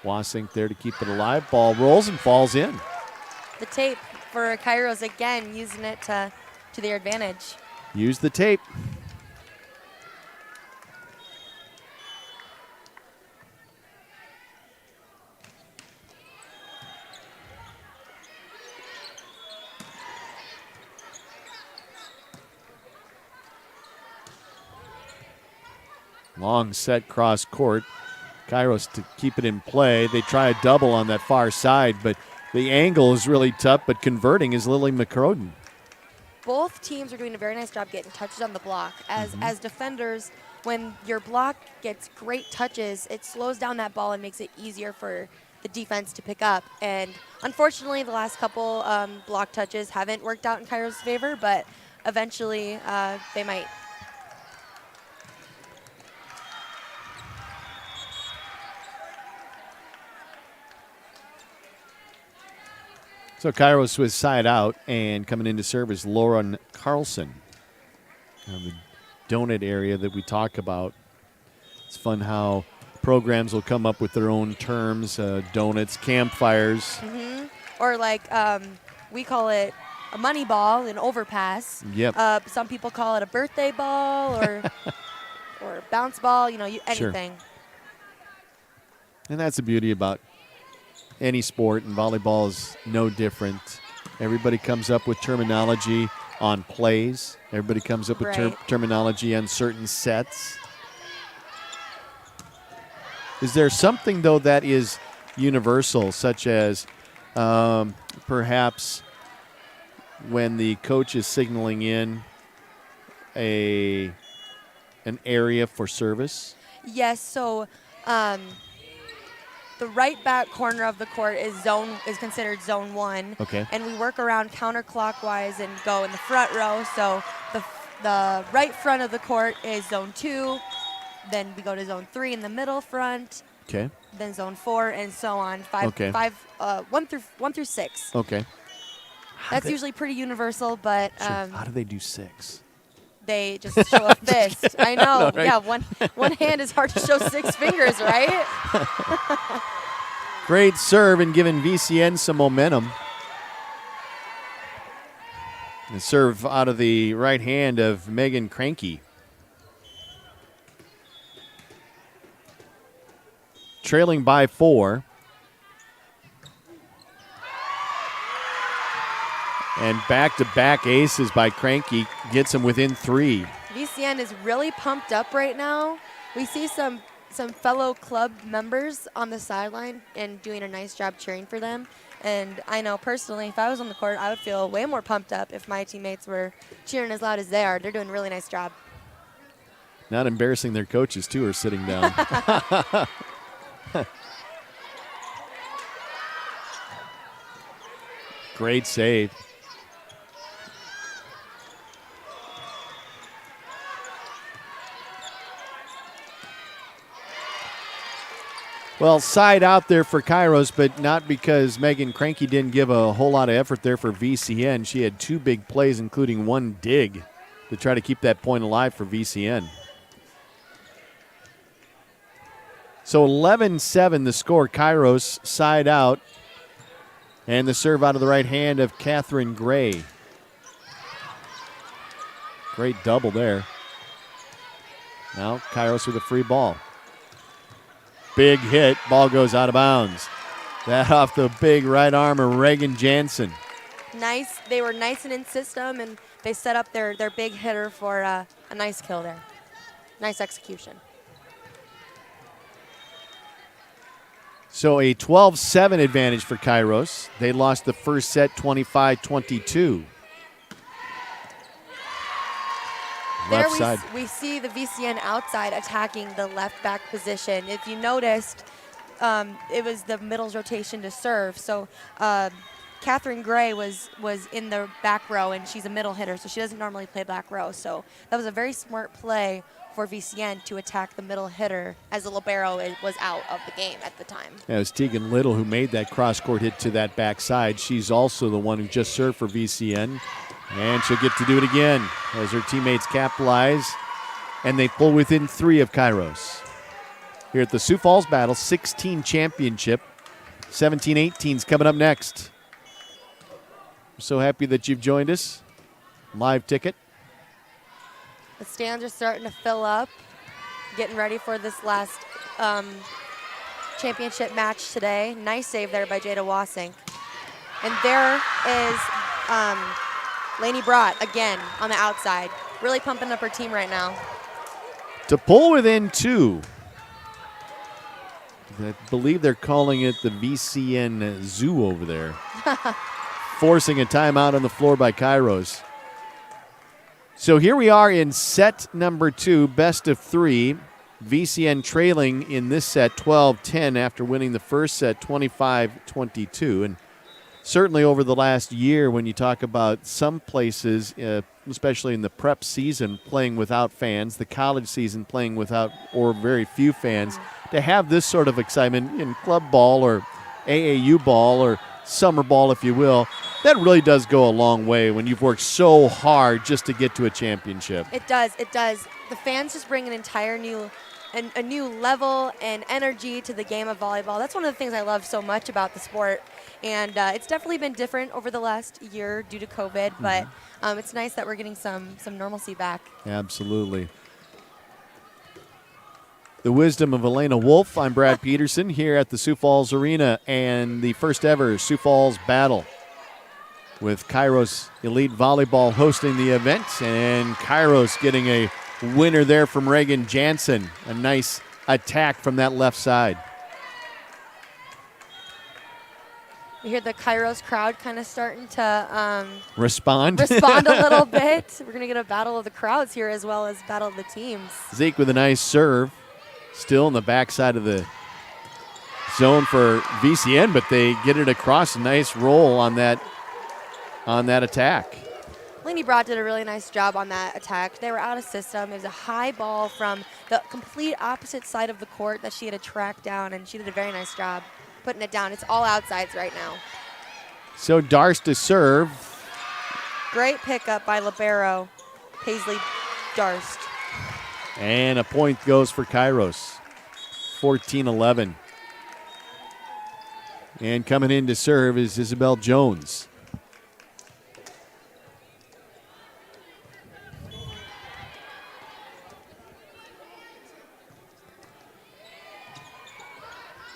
Wasink there to keep it alive. Ball rolls and falls in. The tape for Kairos again, using it to their advantage. Use the tape. Long set cross court. Kairos to keep it in play. They try a double on that far side, but the angle is really tough, but converting is Lily McCroden. Both teams are doing a very nice job getting touches on the block. As defenders, when your block gets great touches, it slows down that ball and makes it easier for the defense to pick up. And unfortunately, the last couple block touches haven't worked out in Kairos' favor, but eventually they might. So Kairos was side out, and coming in to serve is Lauren Carlson. The donut area that we talk about. It's fun how programs will come up with their own terms, donuts, campfires. Or like we call it a money ball, an overpass. Yep. Some people call it a birthday ball or or a bounce ball, anything. Sure. And that's the beauty about any sport, and volleyball is no different. Everybody comes up with terminology on plays. Everybody comes up with Right. terminology on certain sets. Is there something, though, that is universal, such as perhaps when the coach is signaling in an area for service? Yes, so the right back corner of the court is considered zone 1. Okay. And we work around counterclockwise and go in the front row. So the right front of the court is zone 2. Then we go to zone 3 in the middle front. Okay. Then zone 4 and so on. 1 through 6. Okay. That's usually pretty universal, but Sure. How do they do 6? they just show a fist. I know. Right? Yeah, one hand is hard to show 6 fingers, right? Great serve and giving VCN some momentum. The serve out of the right hand of Megan Cranky. Trailing by 4. And back-to-back aces by Cranky gets him within 3. VCN is really pumped up right now. We see some fellow club members on the sideline and doing a nice job cheering for them. And I know personally, if I was on the court, I would feel way more pumped up if my teammates were cheering as loud as they are. They're doing a really nice job. Not embarrassing their coaches, too, are sitting down. Great save. Well, side out there for Kairos, but not because Megan Cranky didn't give a whole lot of effort there for VCN. She had 2 big plays, including 1 dig, to try to keep that point alive for VCN. So 11-7 the score. Kairos side out. And the serve out of the right hand of Catherine Gray. Great double there. Now Kairos with a free ball. Big hit. Ball goes out of bounds. That off the big right arm of Reagan Jansen. Nice. They were nice and in system, and they set up their big hitter for a nice kill there. Nice execution. So a 12-7 advantage for Kairos. They lost the first set 25-22. There Left side. we see the VCN outside attacking the left back position. If you noticed, it was the middle's rotation to serve. So Catherine Gray was in the back row, and she's a middle hitter, so she doesn't normally play back row. So that was a very smart play for VCN to attack the middle hitter as the libero was out of the game at the time. Yeah, it was Tegan Little who made that cross-court hit to that backside. She's also the one who just served for VCN. And she'll get to do it again as her teammates capitalize. And they pull within 3 of Kairos. Here at the Sioux Falls Battle 16 championship. 17-18's coming up next. We're so happy that you've joined us. Live ticket. The stands are starting to fill up, getting ready for this last championship match today. Nice save there by Jada Wassink. And there is Lainey Brott again on the outside, really pumping up her team right now. to pull within 2. I believe they're calling it the VCN Zoo over there. Forcing a timeout on the floor by Kairos. So here we are in set number 2, best of 3. VCN trailing in this set 12-10 after winning the first set 25-22. And certainly over the last year, when you talk about some places, especially in the prep season, playing without fans, the college season playing without or very few fans, to have this sort of excitement in club ball or AAU ball or summer ball, if you will, that really does go a long way when you've worked so hard just to get to a championship. It does. It does. The fans just bring an entire new a new level and energy to the game of volleyball. That's one of the things I love so much about the sport. And it's definitely been different over the last year due to COVID, but it's nice that we're getting some normalcy back. Absolutely. The wisdom of Elena Wolf. I'm Brad Peterson here at the Sioux Falls Arena and the first ever Sioux Falls Battle with Kairos Elite Volleyball hosting the event, and Kairos getting a winner there from Reagan Jansen. A nice attack from that left side. We hear the Kairos crowd kind of starting to Respond a little bit. We're going to get a battle of the crowds here as well as battle of the teams. Zeke with a nice serve. Still in the backside of the zone for VCN, but they get it across. A nice roll on that attack. Lainey Brott did a really nice job on that attack. They were out of system. It was a high ball from the complete opposite side of the court that she had to track down, and she did a very nice job putting it down. It's all outsides right now. So Darst to serve. Great pickup by libero Paisley Darst. And a point goes for Kairos. 14-11. And coming in to serve is Isabel Jones.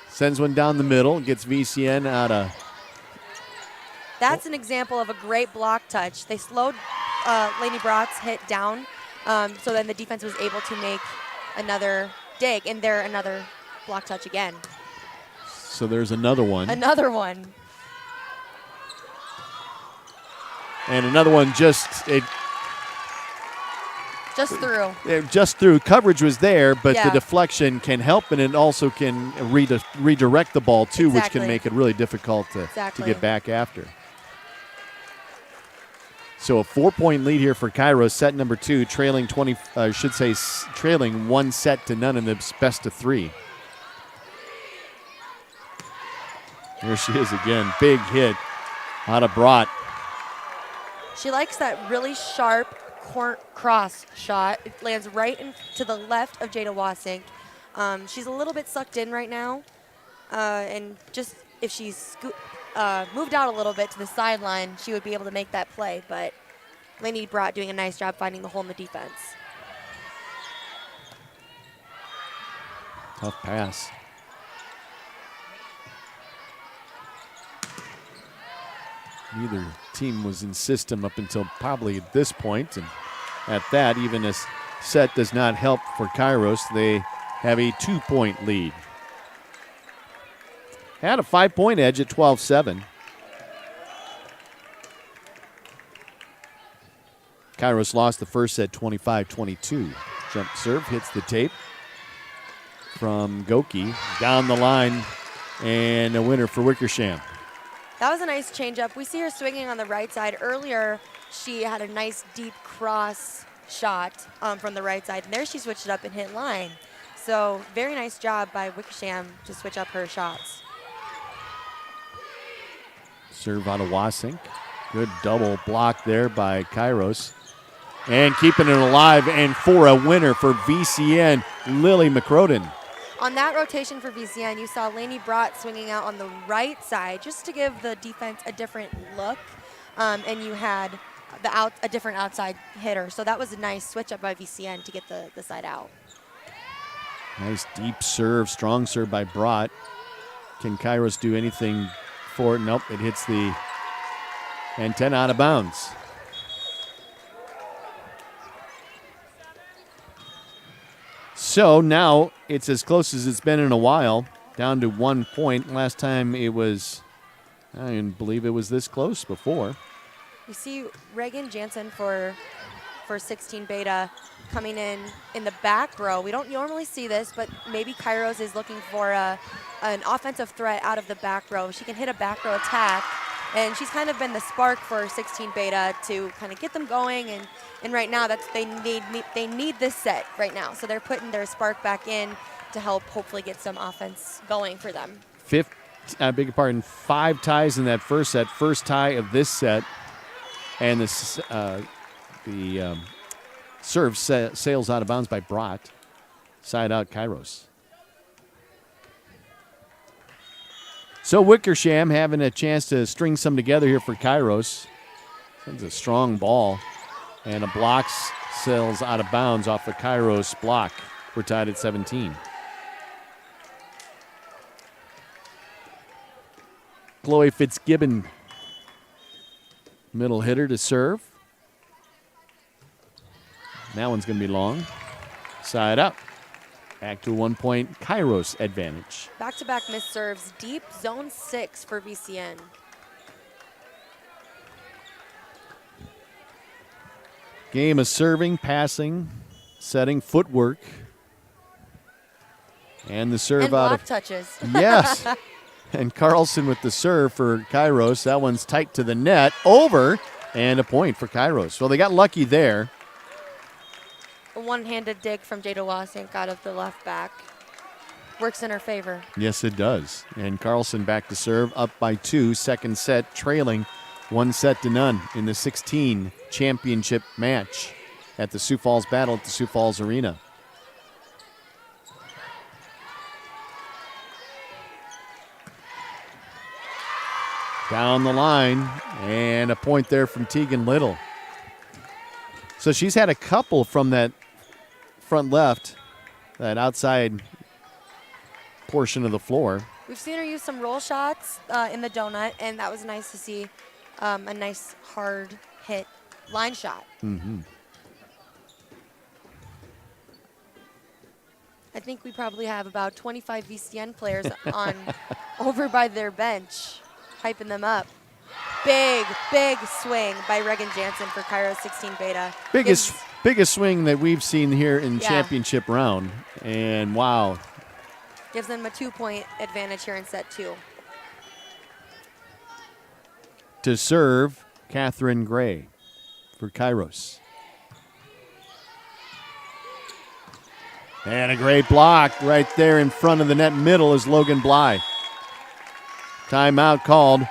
Sends one down the middle, gets VCN out of. That's an example of a great block touch. They slowed Lainey Brott's hit down, so then the defense was able to make another dig, and there another block touch again. So there's another one. Another one. And another one just through. Coverage was there, but the deflection can help, and it also can redirect the ball too, which can make it really difficult to get back after. So a 4-point lead here for Kairos, set number 2, trailing trailing 1 set to none in the best of 3. There she is again, big hit out of Brott. She likes that really sharp cross shot. It lands right to the left of Jada Wasink. She's a little bit sucked in right now, and just if she's moved out a little bit to the sideline, she would be able to make that play, but Lainey Brott doing a nice job finding the hole in the defense. Tough pass. Neither team was in system up until probably at this point, and at that, even a set does not help for Kairos. They have a 2-point lead. Had a 5-point edge at 12-7. Kairos lost the first set 25-22. Jump serve hits the tape from Goki down the line, and a winner for Wickersham. That was a nice changeup. We see her swinging on the right side. Earlier, she had a nice deep cross shot from the right side, and there she switched it up and hit line. So very nice job by Wickersham to switch up her shots. Serve out of Wasink. Good double block there by Kairos. And keeping it alive, and for a winner for VCN, Lily McCroden. On that rotation for VCN, you saw Lainey Brott swinging out on the right side just to give the defense a different look, and you had a different outside hitter. So that was a nice switch up by VCN to get the side out. Nice deep serve, strong serve by Brott. Can Kairos do anything for it? Nope, it hits the antenna out of bounds. So now it's as close as it's been in a while, down to 1 point. Last time it was, I believe it was this close before. You see Reagan Jansen for 16 Beta coming in the back row. We don't normally see this, but maybe Kairos is looking for an offensive threat out of the back row. She can hit a back row attack, and she's kind of been the spark for 16 Beta to kind of get them going. And right now, they need this set right now. So they're putting their spark back in to help hopefully get some offense going for them. Five ties in that first set. First tie of this set. And the serve sails out of bounds by Brott. Side out Kairos. So Wickersham having a chance to string some together here for Kairos. Sends a strong ball. And a block sails out of bounds off the Kairos block. We're tied at 17. Chloe Fitzgibbon, middle hitter to serve. That one's going to be long. Side up. Back to a 1 point Kairos advantage. Back-to-back missed serves. Deep zone 6 for VCN. Game of serving, passing, setting, footwork. And the serve and out block of touches. Yes. And Carlson with the serve for Kairos. That one's tight to the net. Over. And a point for Kairos. Well, they got lucky there. A one-handed dig from Jada Wasank out of the left back. Works in her favor. Yes, it does. And Carlson back to serve, up by 2. Second set, trailing 1-0 in the 16 championship match at the Sioux Falls Battle at the Sioux Falls Arena. Down the line, and a point there from Tegan Little. So she's had a couple from that front left, that outside portion of the floor. We've seen her use some roll shots in the donut, and that was nice to see a nice hard hit line shot. Mm-hmm. I think we probably have about 25 VCN players on over by their bench, hyping them up. Big swing by Reagan Jansen for Kairos 16 Beta. Biggest swing that we've seen here in championship round. And wow. Gives them a 2-point advantage here in set 2. To serve, Catherine Gray for Kairos. And a great block right there in front of the net middle is Logan Bly. Timeout called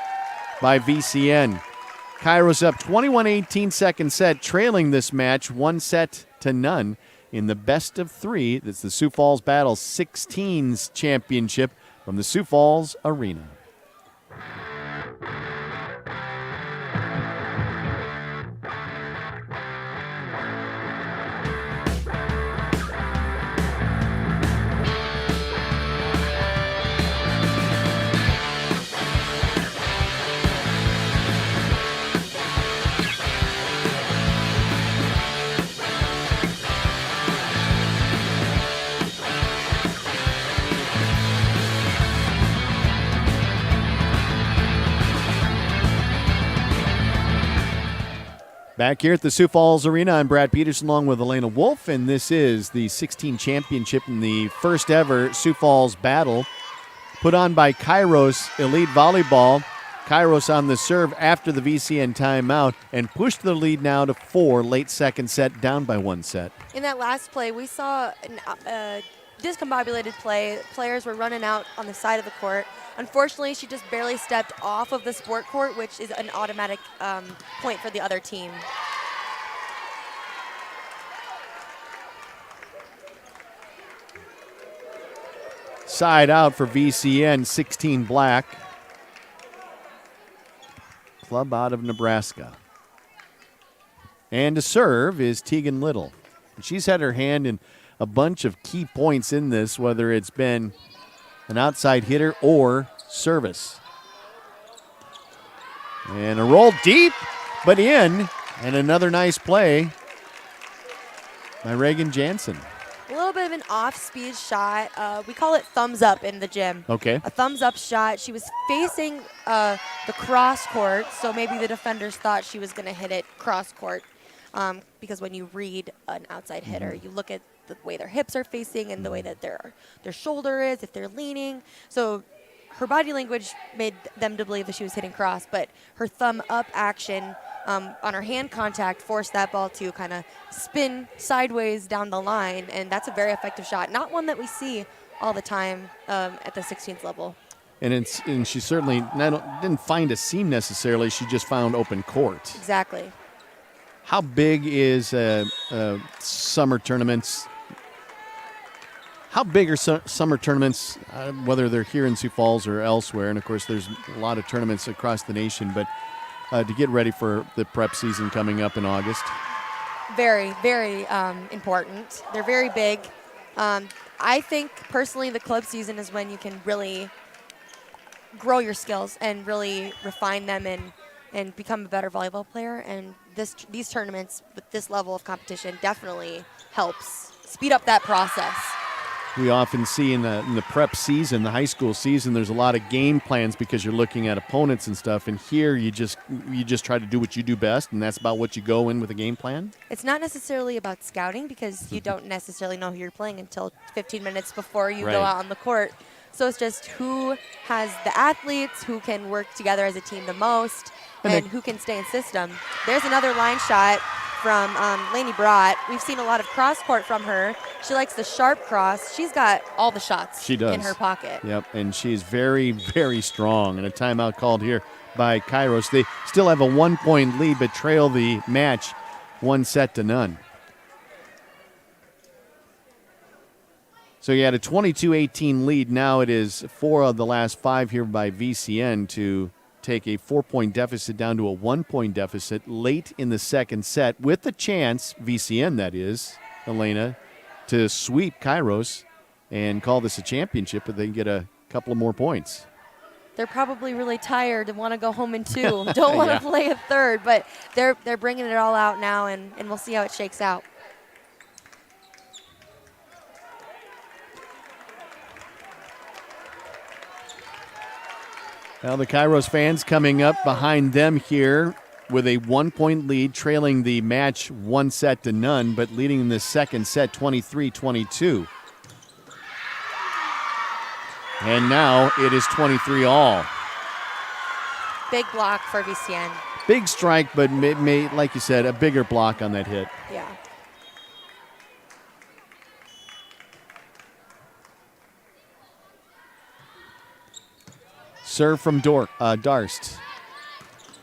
by VCN. Kairos up 21-18 second set, trailing this match 1-0 in the best of 3. That's the Sioux Falls Battle 16s championship from the Sioux Falls Arena. Back here at the Sioux Falls Arena, I'm Brad Peterson along with Elena Wolf, and this is the 16 championship in the first ever Sioux Falls Battle put on by Kairos Elite Volleyball. Kairos on the serve after the VCN timeout and pushed the lead now to 4, late second set, down by 1 set. In that last play, we saw a discombobulated play. Players were running out on the side of the court. Unfortunately, she just barely stepped off of the sport court, which is an automatic point for the other team. Side out for VCN, 16 black. Club out of Nebraska. And to serve is Tegan Little. She's had her hand in a bunch of key points in this, whether it's been an outside hitter or service. And a roll deep, but in. And another nice play by Reagan Jansen. A little little bit of an off-speed shot. We call it thumbs up in the gym. Okay. A thumbs up shot. She was facing the cross court, so maybe the defenders thought she was going to hit it cross court. Because when you read an outside hitter, you look at the way their hips are facing and the way that their shoulder is, if they're leaning. So her body language made them to believe that she was hitting cross, but her thumb up action on her hand contact forced that ball to kind of spin sideways down the line, and that's a very effective shot. Not one that we see all the time at the 16th level. And she certainly didn't find a seam necessarily. She just found open court. Exactly. How big is summer tournaments? How big are summer tournaments, whether they're here in Sioux Falls or elsewhere? And, of course, there's a lot of tournaments across the nation, but to get ready for the prep season coming up in August? Very, very important. They're very big. I think, personally, the club season is when you can really grow your skills and really refine them and become a better volleyball player. And these tournaments with this level of competition definitely helps speed up that process. We often see in the prep season, the high school season, there's a lot of game plans because you're looking at opponents and stuff. And here you just try to do what you do best, and that's about what you go in with a game plan. It's not necessarily about scouting because you don't necessarily know who you're playing until 15 minutes before you go out on the court. So it's just who has the athletes, who can work together as a team the most, and who can stay in system. There's another line shot from Lainey Brott. We've seen a lot of cross court from her. She likes the sharp cross. She's got all the shots in her pocket. Yep, and she's very, very strong. And a timeout called here by Kairos. They still have a 1-point lead, but trail the match 1-0. So you had a 22-18 lead. Now it is 4 of the last 5 here by VCN to take a 4-point deficit down to a 1-point deficit late in the second set with the chance, VCN that is, Elena, to sweep Kairos and call this a championship, but they can get a couple of more points. They're probably really tired and want to go home in 2. Don't want to play a third, but they're bringing it all out now, and we'll see how it shakes out. Well, the Kairos fans coming up behind them here with a 1-point lead, trailing the match 1-0, but leading in the second set 23-22. And now it is 23-all. Big block for VCN. Big strike, but may, like you said, a bigger block on that hit. Yeah. Serve from Darst.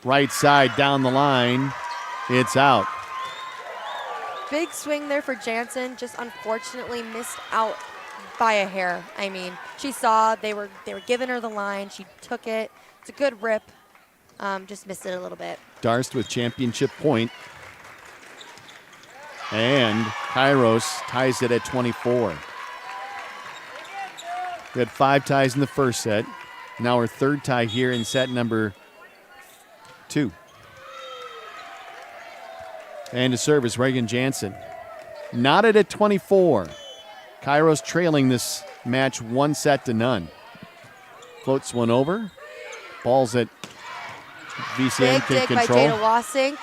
Right side down the line. It's out. Big swing there for Jansen. Just unfortunately missed out by a hair. I mean, she saw they were giving her the line. She took it. It's a good rip. Just missed it a little bit. Darst with championship point. And Kairos ties it at 24. We had 5 ties in the first set. Now our third tie here in set number 2. And to serve is Reagan Jansen. Knotted at 24. Kairos trailing this match 1-0. Floats one over. Ball's at VCN Big dig can by control. Jada Wassink.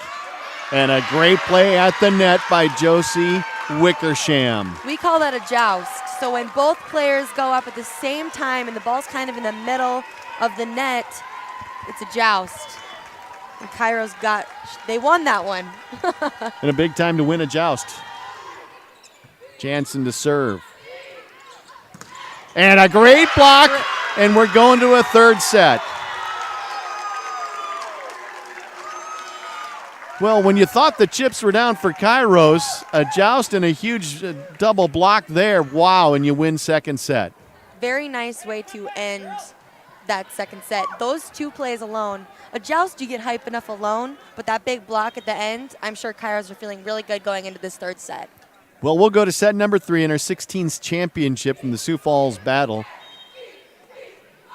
And a great play at the net by Josie Wickersham. We call that a joust. So when both players go up at the same time and the ball's kind of in the middle of the net, it's a joust. And Kairos they won that one. And a big time to win a joust. Jansen to serve. And a great block, and we're going to a third set. Well, when you thought the chips were down for Kairos, a joust and a huge double block there. Wow, and you win second set. Very nice way to end that second set. Those 2 plays alone. A joust, you get hype enough alone, but that big block at the end, I'm sure Kairos are feeling really good going into this third set. Well, we'll go to set number 3 in our 16th championship from the Sioux Falls battle.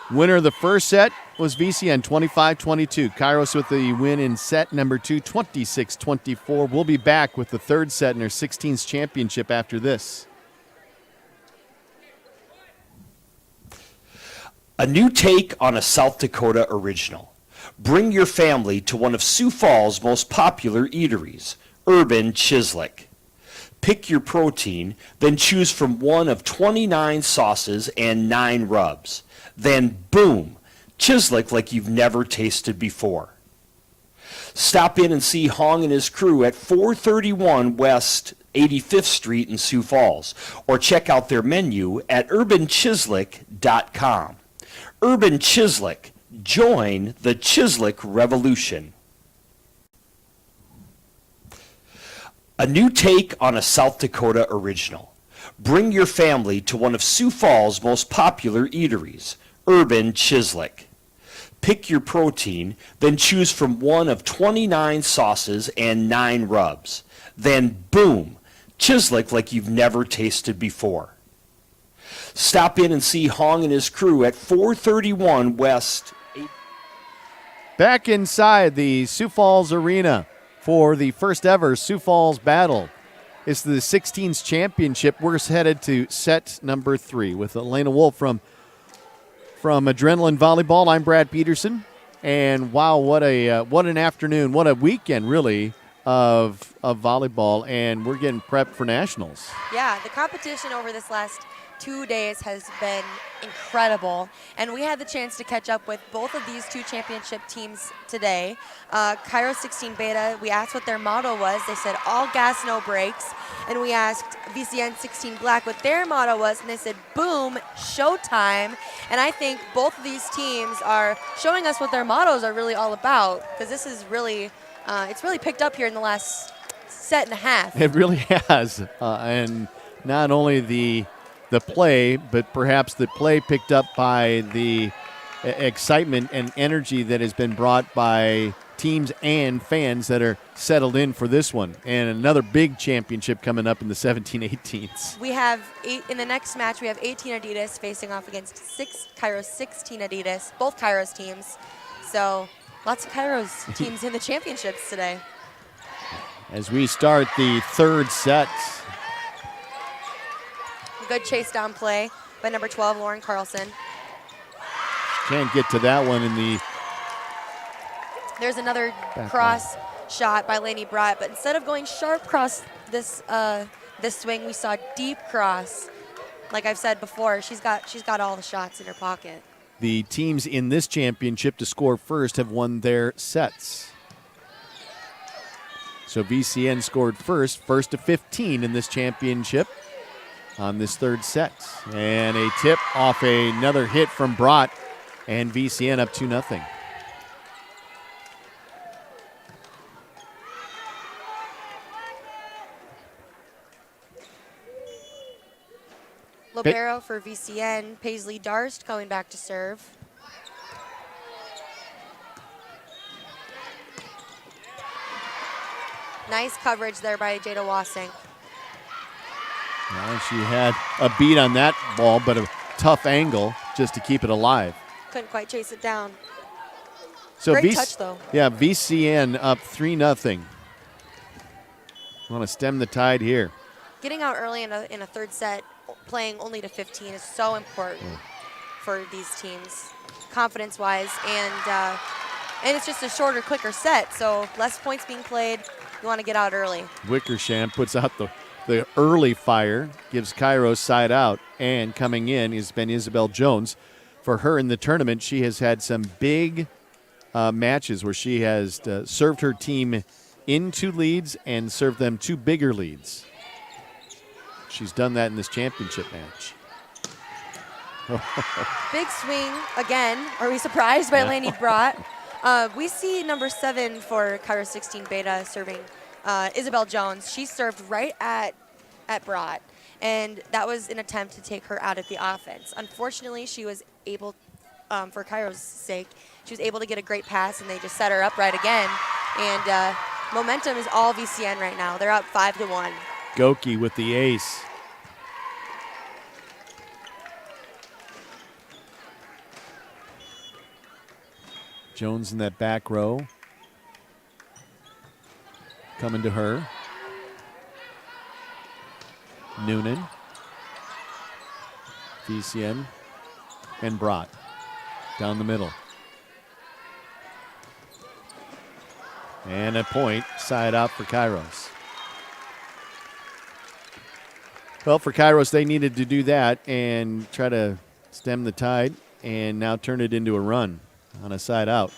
Winner of the first set was VCN, 25-22. Kairos with the win in set number 2, 26-24. We'll be back with the third set in our 16th championship after this. A new take on a South Dakota original. Bring your family to one of Sioux Falls' most popular eateries, Urban Chislic. Pick your protein, then choose from one of 29 sauces and 9 rubs. Then, boom, Chislic like you've never tasted before. Stop in and see Hong and his crew at 431 West 85th Street in Sioux Falls, or check out their menu at urbanchislic.com. Urban Chislic. Join the Chislic revolution. A new take on a South Dakota original. Bring your family to one of Sioux Falls' most popular eateries, Urban Chislic. Pick your protein, then choose from one of 29 sauces and 9 rubs. Then, boom, Chislic like you've never tasted before. Stop in and see Hong and his crew at 431 West. Back inside the Sioux Falls Arena for the first ever Sioux Falls Battle. It's the 16s championship. We're headed to set number 3 with Elena Wolf from Adrenaline Volleyball. I'm Brad Peterson, and wow, what an afternoon, what a weekend really of volleyball, and we're getting prepped for nationals. Yeah, the competition over this last 2 days has been incredible, and we had the chance to catch up with both of these 2 championship teams today. Cairo 16 Beta, we asked what their motto was. They said all gas, no brakes. And we asked VCN 16 Black what their motto was, and they said boom, showtime. And I think both of these teams are showing us what their mottos are really all about, because this is really, it's really picked up here in the last set and a half. It really has, and not only the play, but perhaps the play picked up by the excitement and energy that has been brought by teams and fans that are settled in for this one. And another big championship coming up in the 17-18s. We have in the next match, we have 18 Adidas facing off against Cairo 16 Adidas, both Cairo's teams. So lots of Cairo's teams in the championships today. As we start the third set. Good chase down play by number 12, Lauren Carlson. Can't get to that one in the... There's another cross shot by Lainey Brott, but instead of going sharp cross this swing, we saw deep cross. Like I've said before, she's got all the shots in her pocket. The teams in this championship to score first have won their sets. So VCN scored first to 15 in this championship on this third set. And a tip off another hit from Brott, and VCN up 2-0. Libero for VCN, Paisley Darst going back to serve. Nice coverage there by Jada Wassink. Well, she had a beat on that ball, but a tough angle just to keep it alive. Couldn't quite chase it down. So Great touch, though. Yeah, VCN up 3-0. Want to stem the tide here. Getting out early in a third set, playing only to 15 is so important for these teams, confidence-wise, and it's just a shorter, quicker set, so less points being played. You want to get out early. Wickersham puts out the early fire, gives Cairo side out, and coming in has been Isabel Jones. For her in the tournament, she has had some big matches where she has served her team into leads and served them 2 bigger leads. She's done that in this championship match. Big swing again. Are we surprised by Lainey Brott? We see number 7 for Cairo 16 Beta serving Isabel Jones. She served right at Brott, and that was an attempt to take her out of the offense. Unfortunately, she was able, for Cairo's sake, she was able to get a great pass, and they just set her up right again. And momentum is all VCN right now. They're up 5-1. Goki with the ace. Jones in that back row. Coming to her. Noonan. VCN and Brott. down the middle. And a point, side out for Kairos. Well, for Kairos, they needed to do that and try to stem the tide and now turn it into a run on a side out.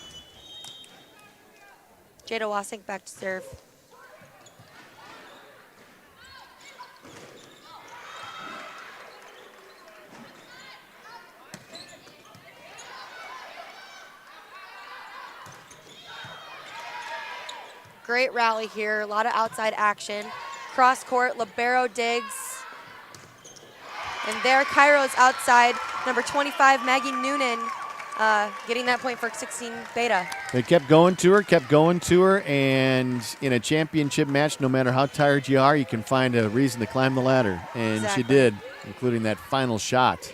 Jada Wasink back to serve. Great rally here, a lot of outside action. Cross court, libero digs. And there, Kairos outside, number 25, Maggie Noonan, getting that point for 16 Beta. They kept going to her, and in a championship match, no matter how tired you are, you can find a reason to climb the ladder. And Exactly. she did, including that final shot.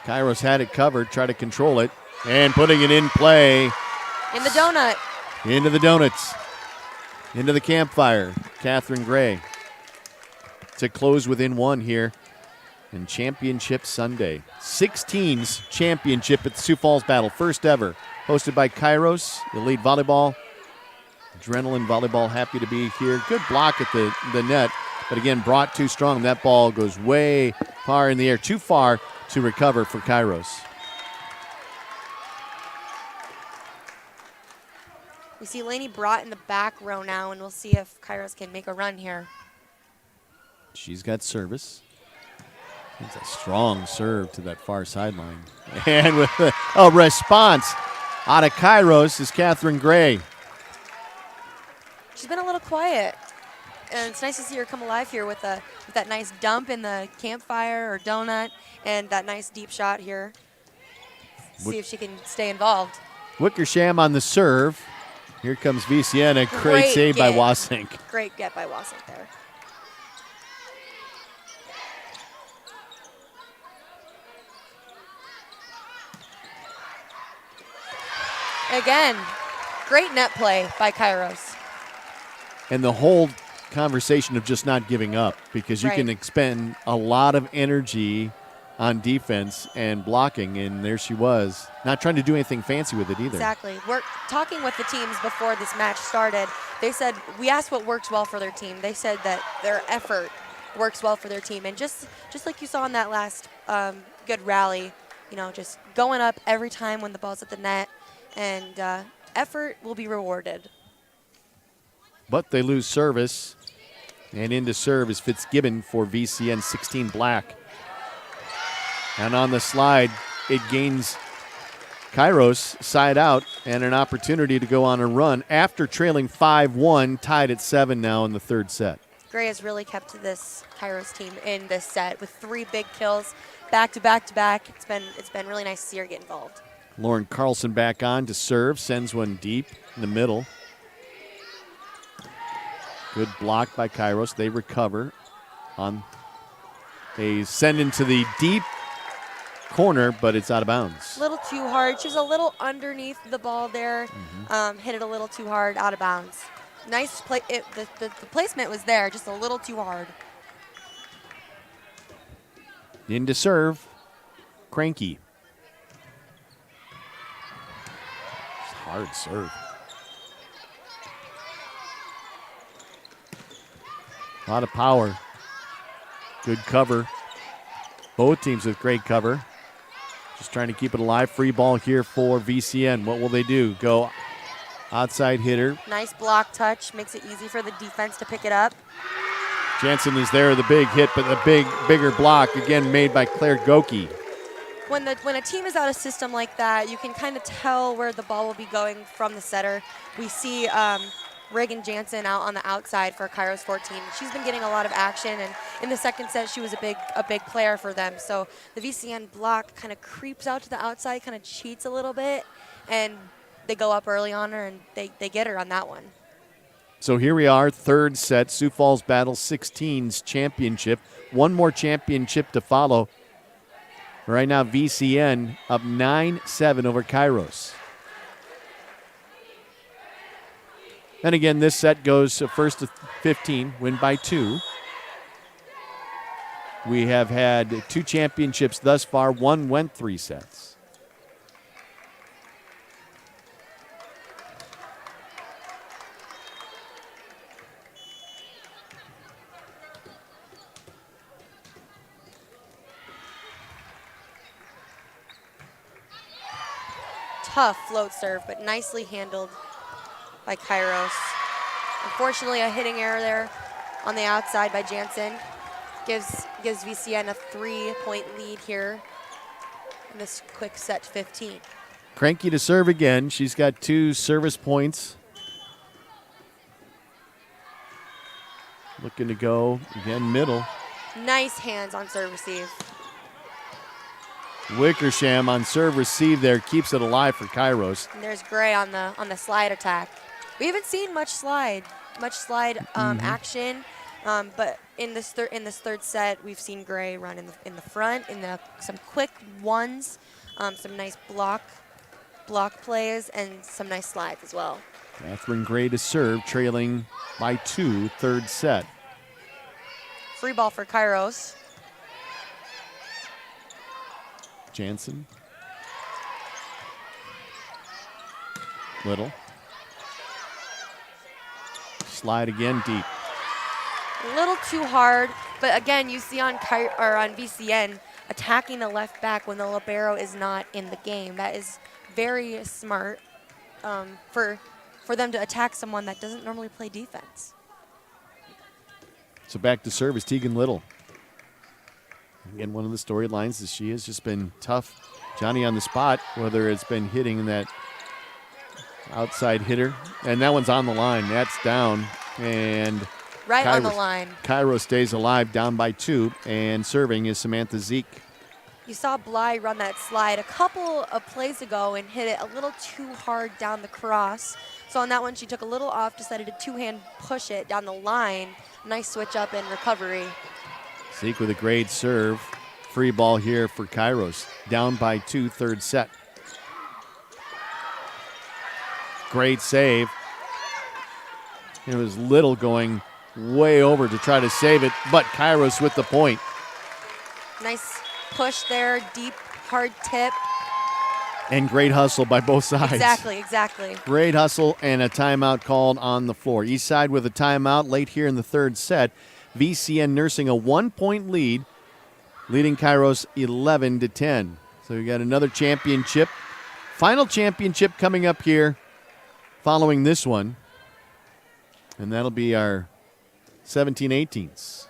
Kairos had it covered, tried to control it, and putting it in play. In the donut. Into the donuts. Into the campfire. Catherine Gray to close within one here in Championship Sunday. 16's championship at the Sioux Falls Battle. First ever. Hosted by Kairos, Elite Volleyball. Adrenaline Volleyball happy to be here. Good block at the net. But again, brought too strong. That ball goes way far in the air. Too far to recover for Kairos. We see Lainey Brott in the back row now, and we'll see if Kairos can make a run here. She's got service. It's a strong serve to that far sideline. And with a response out of Kairos is Catherine Gray. She's been a little quiet, and it's nice to see her come alive here with that nice dump in the campfire or donut and that nice deep shot here. See if she can stay involved. Wickersham on the serve. Here comes VCN. A great save by get. Wasink. Great get by Wasink there. Again, great net play by Kairos. And the whole conversation of just not giving up, because you Right. can expend a lot of energy on defense and blocking, and there she was, not trying to do anything fancy with it either. Exactly. We're talking with the teams before this match started. They said, we asked what works well for their team. They said that their effort works well for their team. And just like you saw in that last good rally, you know, just going up every time when the ball's at the net, and effort will be rewarded. But they lose service, and into serve is Fitzgibbon for VCN 16 Black. And on the slide, it gains Kairos side out and an opportunity to go on a run after trailing 5-1, tied at 7 now in the third set. Gray has really kept this Kairos team in this set with 3 big kills back to back to back. It's been really nice to see her get involved. Lauren Carlson back on to serve, sends one deep in the middle. Good block by Kairos. They recover on. They send into the deep corner, but it's out of bounds. A little too hard. She was a little underneath the ball there. Hit it a little too hard, out of bounds. Nice play. The placement was there, just a little too hard. Into serve, Cranky. It's hard serve. A lot of power. Good cover. Both teams with great cover. Just trying to keep it alive. Free ball here for VCN. What will they do? Go outside hitter. Nice block touch. Makes it easy for the defense to pick it up. Jansen is there, the big hit, but the bigger block, again, made by Claire Goki. When a team is out of system like that, you can kind of tell where the ball will be going from the setter. We see Reagan Jansen out on the outside for Kairos 14. She's been getting a lot of action, and in the second set, she was a big player for them. So the VCN block kind of creeps out to the outside, kind of cheats a little bit, and they go up early on her, and they get her on that one. So here we are, third set, Sioux Falls Battle 16's championship. One more championship to follow. Right now, VCN up 9-7 over Kairos. And again, this set goes first to 15, win by 2. We have had 2 championships thus far. One went 3 sets. Tough float serve, but nicely handled by Kairos. Unfortunately, a hitting error there on the outside by Jansen. Gives VCN a 3-point lead here in this quick set 15. Cranky to serve again. She's got 2 service points. Looking to go again middle. Nice hands on serve receive. Wickersham on serve receive there keeps it alive for Kairos. And there's Gray on the slide attack. We haven't seen much slide action, but in this third set, we've seen Gray run in the front, some quick ones, some nice block plays, and some nice slides as well. Catherine Gray to serve, trailing by 2, third set. Free ball for Kairos. Jansen. Little. Slide again deep. A little too hard, but again, you see on VCN attacking the left back when the libero is not in the game. That is very smart for them to attack someone that doesn't normally play defense. So back to serve is Tegan Little. Again, one of the storylines is she has just been tough. Johnny on the spot, whether it's been hitting that outside hitter. And that one's on the line. That's down. And right on the line. Cairo stays alive, down by 2. And serving is Samantha Zeke. You saw Bly run that slide a couple of plays ago and hit it a little too hard down the cross. So on that one, she took a little off, decided to 2-hand push it down the line. Nice switch up and recovery. Zeke with a great serve. Free ball here for Kairos. Down by 2, third set. Great save. It was Little going way over to try to save it, but Kairos with the point. Nice push there, deep, hard tip. And great hustle by both sides. Exactly. Great hustle and a timeout called on the floor. East side with a timeout late here in the third set. VCN nursing a 1-point lead, leading Kairos 11-10. So we got another championship. Final championship coming up here following this one. And that'll be our 17-18s.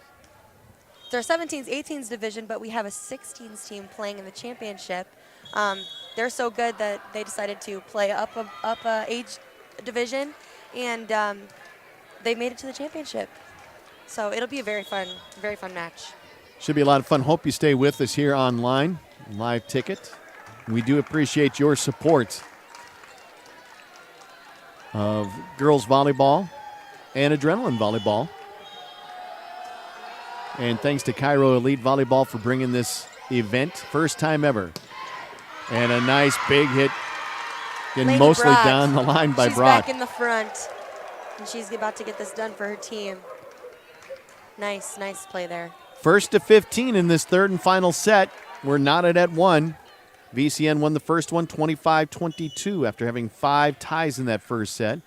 It's our 17s, 18s division, but we have a 16s team playing in the championship. They're so good that they decided to play up a age division, and they made it to the championship. So it'll be a very fun match. Should be a lot of fun. Hope you stay with us here online. Live ticket. We do appreciate your support of girls volleyball and adrenaline volleyball. And thanks to Cairo Elite Volleyball for bringing this event. First time ever. And a nice big hit. And mostly Brock, down the line by she's Brock. Back in the front. And she's about to get this done for her team. Nice play there. First to 15 in this third and final set. We're knotted at 1. VCN won the first one 25-22 after having 5 ties in that first set.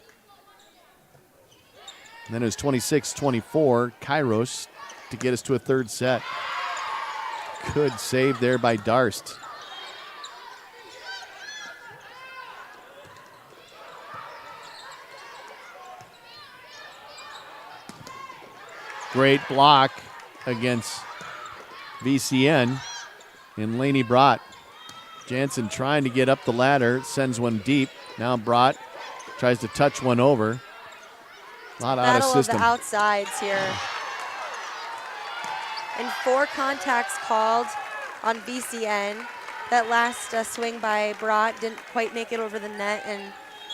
And then it was 26-24. Kairos to get us to a third set. Good save there by Darst. Great block against VCN and Laney Brott. Jansen trying to get up the ladder, sends one deep. Now Brott tries to touch one over. A lot out of system. Battle of the outsides here. And 4 contacts called on VCN. That last swing by Brott didn't quite make it over the net and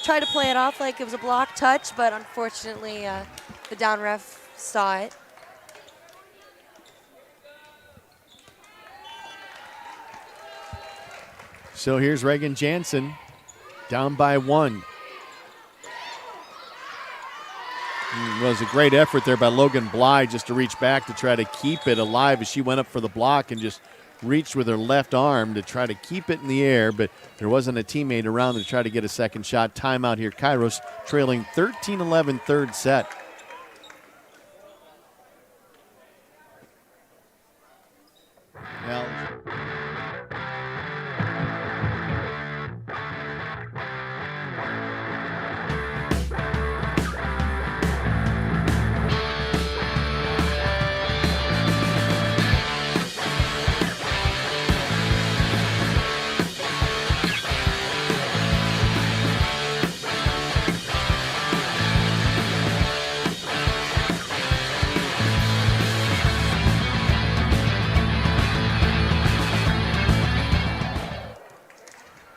tried to play it off like it was a block touch, but unfortunately the down ref saw it. So here's Reagan Jansen, down by 1. was a great effort there by Logan Bly just to reach back to try to keep it alive as she went up for the block and just reached with her left arm to try to keep it in the air, but there wasn't a teammate around to try to get a second shot. Timeout here. Kairos trailing 13-11 third set. Now,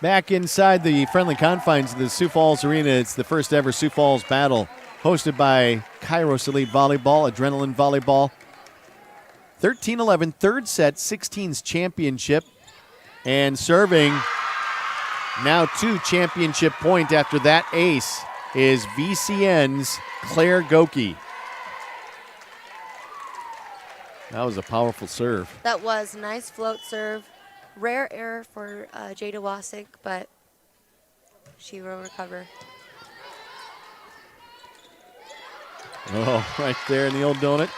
back inside the friendly confines of the Sioux Falls Arena, it's the first ever Sioux Falls Battle, hosted by Kairos Elite Volleyball, Adrenaline Volleyball. 13-11, third set, 16s championship. And serving now to championship point after that ace is VCN's Claire Goki. That was a powerful serve. That was nice float serve. Rare error for Jada Wasik, but she will recover. Oh, right there in the old donut.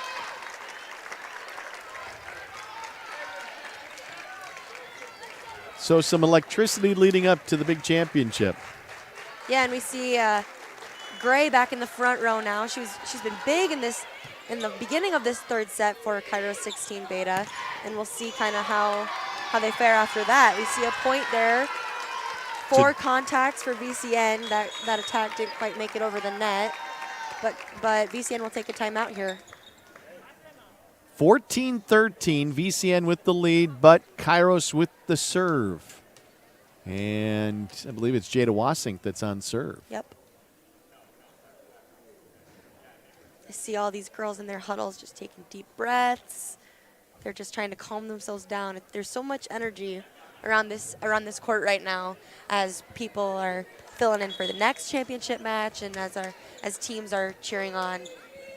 So some electricity leading up to the big championship. Yeah, and we see Gray back in the front row now. She's been big in the beginning of this third set for Kairos 16 Beta, and we'll see kind of how they fare after that. We see a point there. 4 contacts for VCN. That attack didn't quite make it over the net, but VCN will take a timeout here. 14-13, VCN with the lead, but Kairos with the serve. And I believe it's Jada Wasink that's on serve. Yep. I see all these girls in their huddles just taking deep breaths. They're just trying to calm themselves down. There's so much energy around this court right now as people are filling in for the next championship match and as teams are cheering on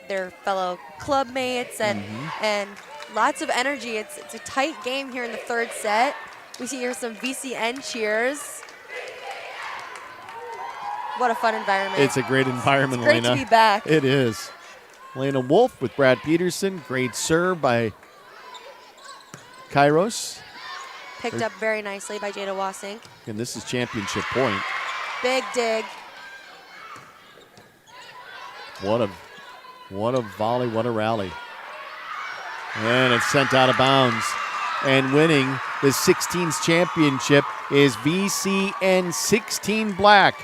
their fellow club mates and lots of energy. It's a tight game here in the third set. We see here some VCN cheers. What a fun environment. It's a great environment, It's great Elena. to be back. It is. Elena Wolf with Brad Peterson. Great serve by Kairos. Picked up very nicely by Jada Wasink. And this is championship point. Big dig. What a volley, what a rally. And it's sent out of bounds. And winning the 16s championship is VCN 16 Black.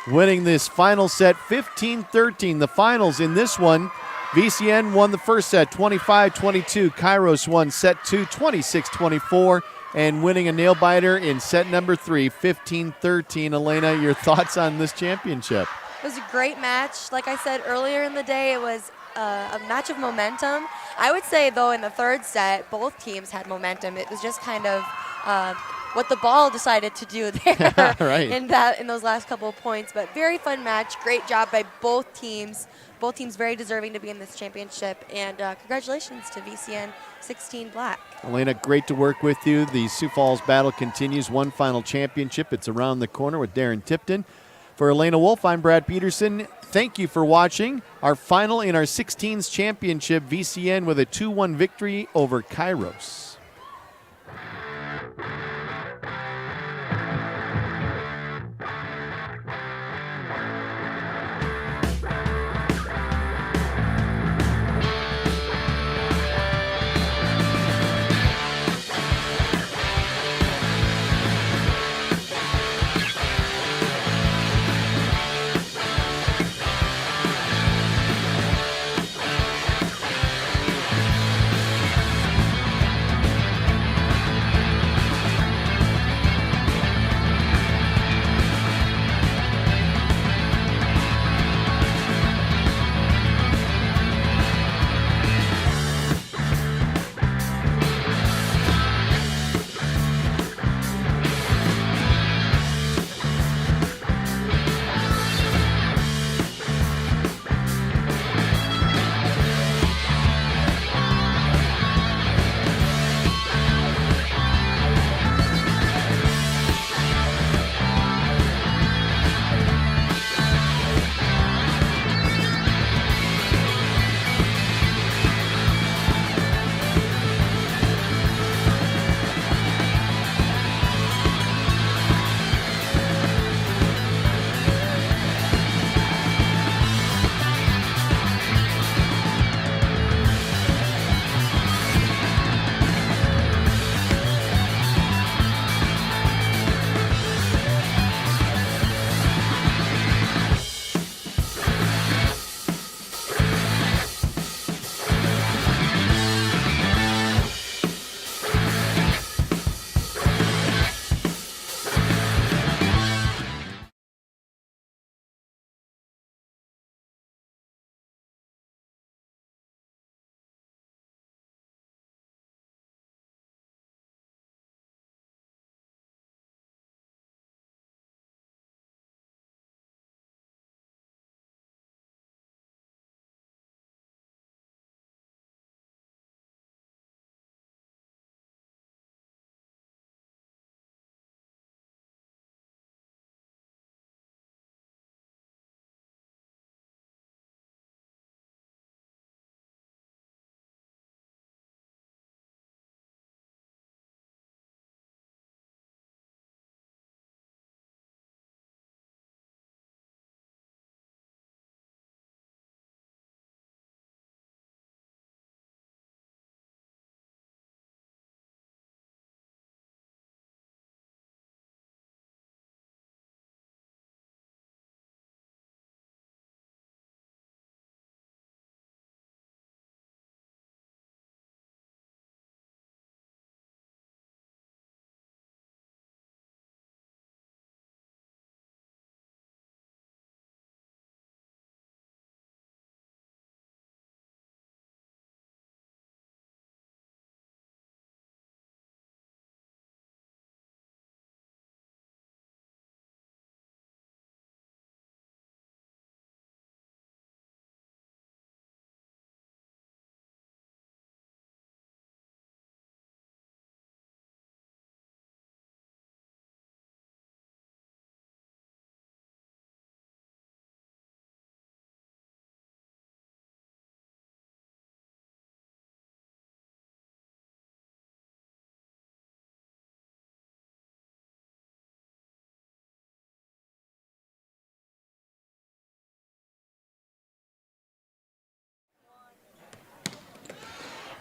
Winning this final set 15-13. The finals in this one, VCN won the first set 25-22. Kairos won set 2 26-24. And winning a nail biter in set number 3 15-13. Elena, your thoughts on this championship? It was a great match. Like I said earlier in the day, it was a match of momentum. I would say, though, in the third set, both teams had momentum. It was just kind of what the ball decided to do there Right. in those last couple of points. But very fun match. Great job by both teams. Both teams very deserving to be in this championship. And congratulations to VCN 16 Black. Elena, great to work with you. The Sioux Falls battle continues. One final championship. It's around the corner with Darren Tipton. For Elena Wolf, I'm Brad Peterson. Thank you for watching our final in our 16s championship, VCN with a 2-1 victory over Kairos.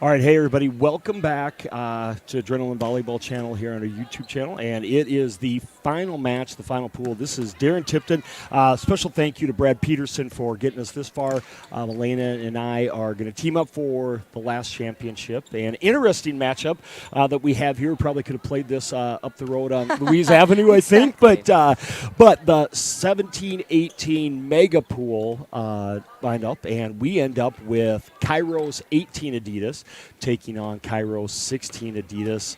All right, hey everybody, welcome back to Adrenaline Volleyball channel here on our YouTube channel, and it is the final match, the final pool. This is Darren Tipton. Special thank you to Brad Peterson for getting us this far. Elena and I are going to team up for the last championship. An interesting matchup that we have here. We probably could have played this up the road on Louise Avenue, I think, but the 17-18 mega pool lined up, and we end up with Kairos 18 Adidas taking on Kairos 16 Adidas.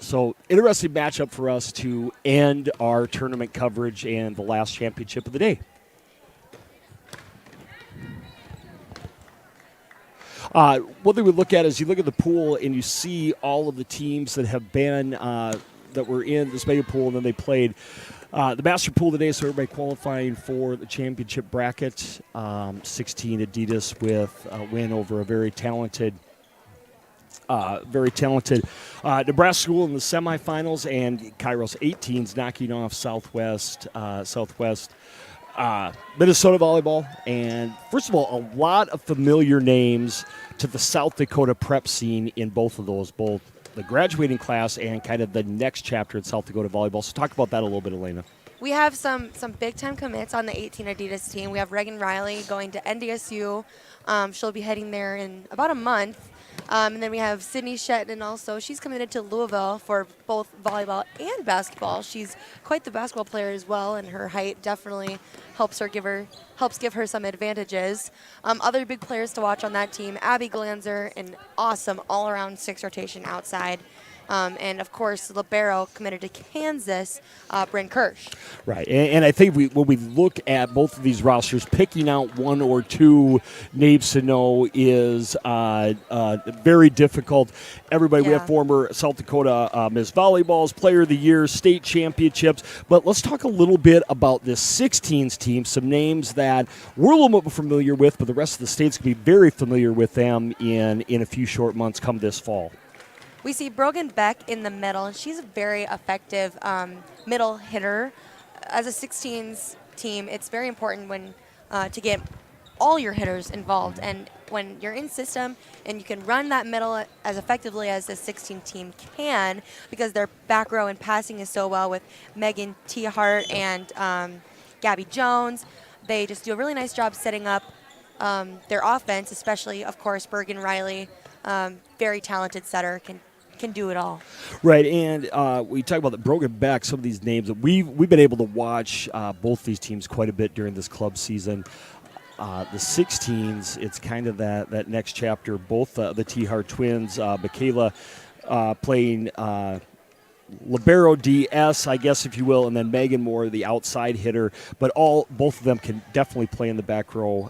So interesting matchup for us to end our tournament coverage and the last championship of the day. One thing we look at is you look at the pool and you see all of the teams that have been that were in this mega pool, and then they played the master pool today, so everybody qualifying for the championship bracket. 16 Adidas with a win over a very talented Nebraska school in the semifinals, and Kairos 18's knocking off Southwest Minnesota volleyball. And first of all, a lot of familiar names to the South Dakota prep scene in both of those, both the graduating class and kind of the next chapter in South Dakota volleyball. So talk about that a little bit, Elena. We have some big-time commits on the 18 Adidas team. We have Reagan Riley going to NDSU. She'll be heading there in about a month. And then we have Sydney Shetton also. She's committed to Louisville for both volleyball and basketball. She's quite the basketball player as well, and her height definitely helps give her some advantages. Other big players to watch on that team: Abby Glanzer, an awesome all-around 6 rotation outside. And, of course, libero committed to Kansas, Bryn Kirsch. Right, and I think when we look at both of these rosters, picking out one or two names to know is very difficult. Everybody, we have former South Dakota Miss Volleyball's Player of the Year, state championships. But let's talk a little bit about this 16s team, some names that we're a little bit familiar with, but the rest of the state's going to be very familiar with them in a few short months come this fall. We see Brogan Beck in the middle, and she's a very effective middle hitter. As a 16s team, it's very important to get all your hitters involved. And when you're in system and you can run that middle as effectively as the 16 team can, because their back row and passing is so well with Megan T. Hart and Gabby Jones, they just do a really nice job setting up their offense, especially, of course, Bergen Riley, very talented setter, can do it all. Right, and we talk about the Brogan Beck, some of these names that we've been able to watch both these teams quite a bit during this club season. The 16s, it's kind of that next chapter. Both the T. Hart twins, Michaela playing libero DS, I guess, if you will, and then Megan Moore, the outside hitter. But both of them can definitely play in the back row.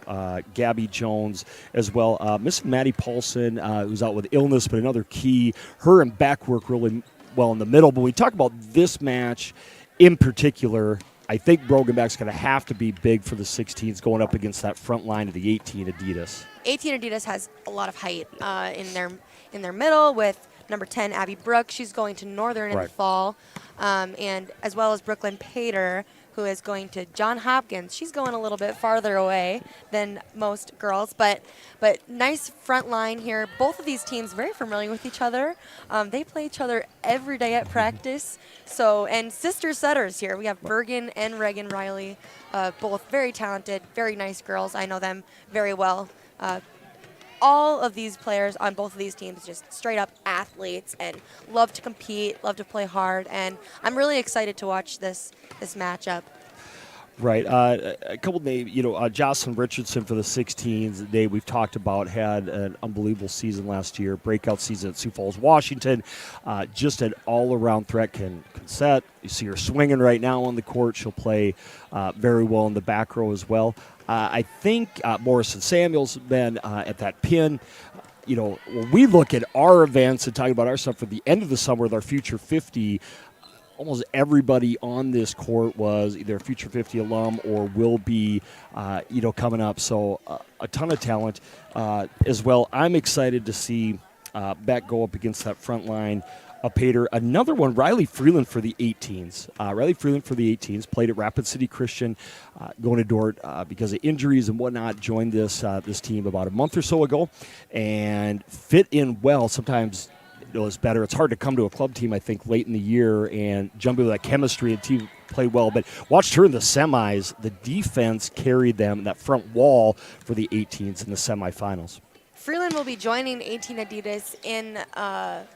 Gabby Jones as well. Miss Maddie Paulson, who's out with illness, but another key. Her and back work really well in the middle. But we talk about this match in particular. I think Brogan Beck's going to have to be big for the 16s going up against that front line of the 18 Adidas. 18 Adidas has a lot of height in their middle with number 10, Abby Brooks. She's going to Northern in the fall, and as well as Brooklyn Pater, who is going to John Hopkins. She's going a little bit farther away than most girls, but nice front line here. Both of these teams very familiar with each other. They play each other every day at practice. And sister setters here. We have Bergen and Reagan Riley, both very talented, very nice girls. I know them very well. All of these players on both of these teams just straight up athletes and love to compete, love to play hard, and I'm really excited to watch this matchup. Right. A couple of names, Jocelyn Richardson for the 16s, Dave, we've talked about, had an unbelievable season last year, breakout season at Sioux Falls, Washington. Just an all-around threat, can set. You see her swinging right now on the court. She'll play very well in the back row as well. I think Morrison Samuel's been at that pin. When we look at our events and talk about our stuff for the end of the summer with our Future 50, almost everybody on this court was either a Future 50 alum or will be, coming up. So a ton of talent as well. I'm excited to see Beck go up against that front line up Pater. Another one, Riley Freeland for the 18s. Riley Freeland for the 18s played at Rapid City Christian, going to Dort because of injuries and whatnot. Joined this team about a month or so ago, and fit in well. Sometimes it was better. It's hard to come to a club team, I think, late in the year and jump into that chemistry and team play well. But watched her in the semis. The defense carried them, that front wall for the 18s in the semifinals. Freeland will be joining 18 Adidas in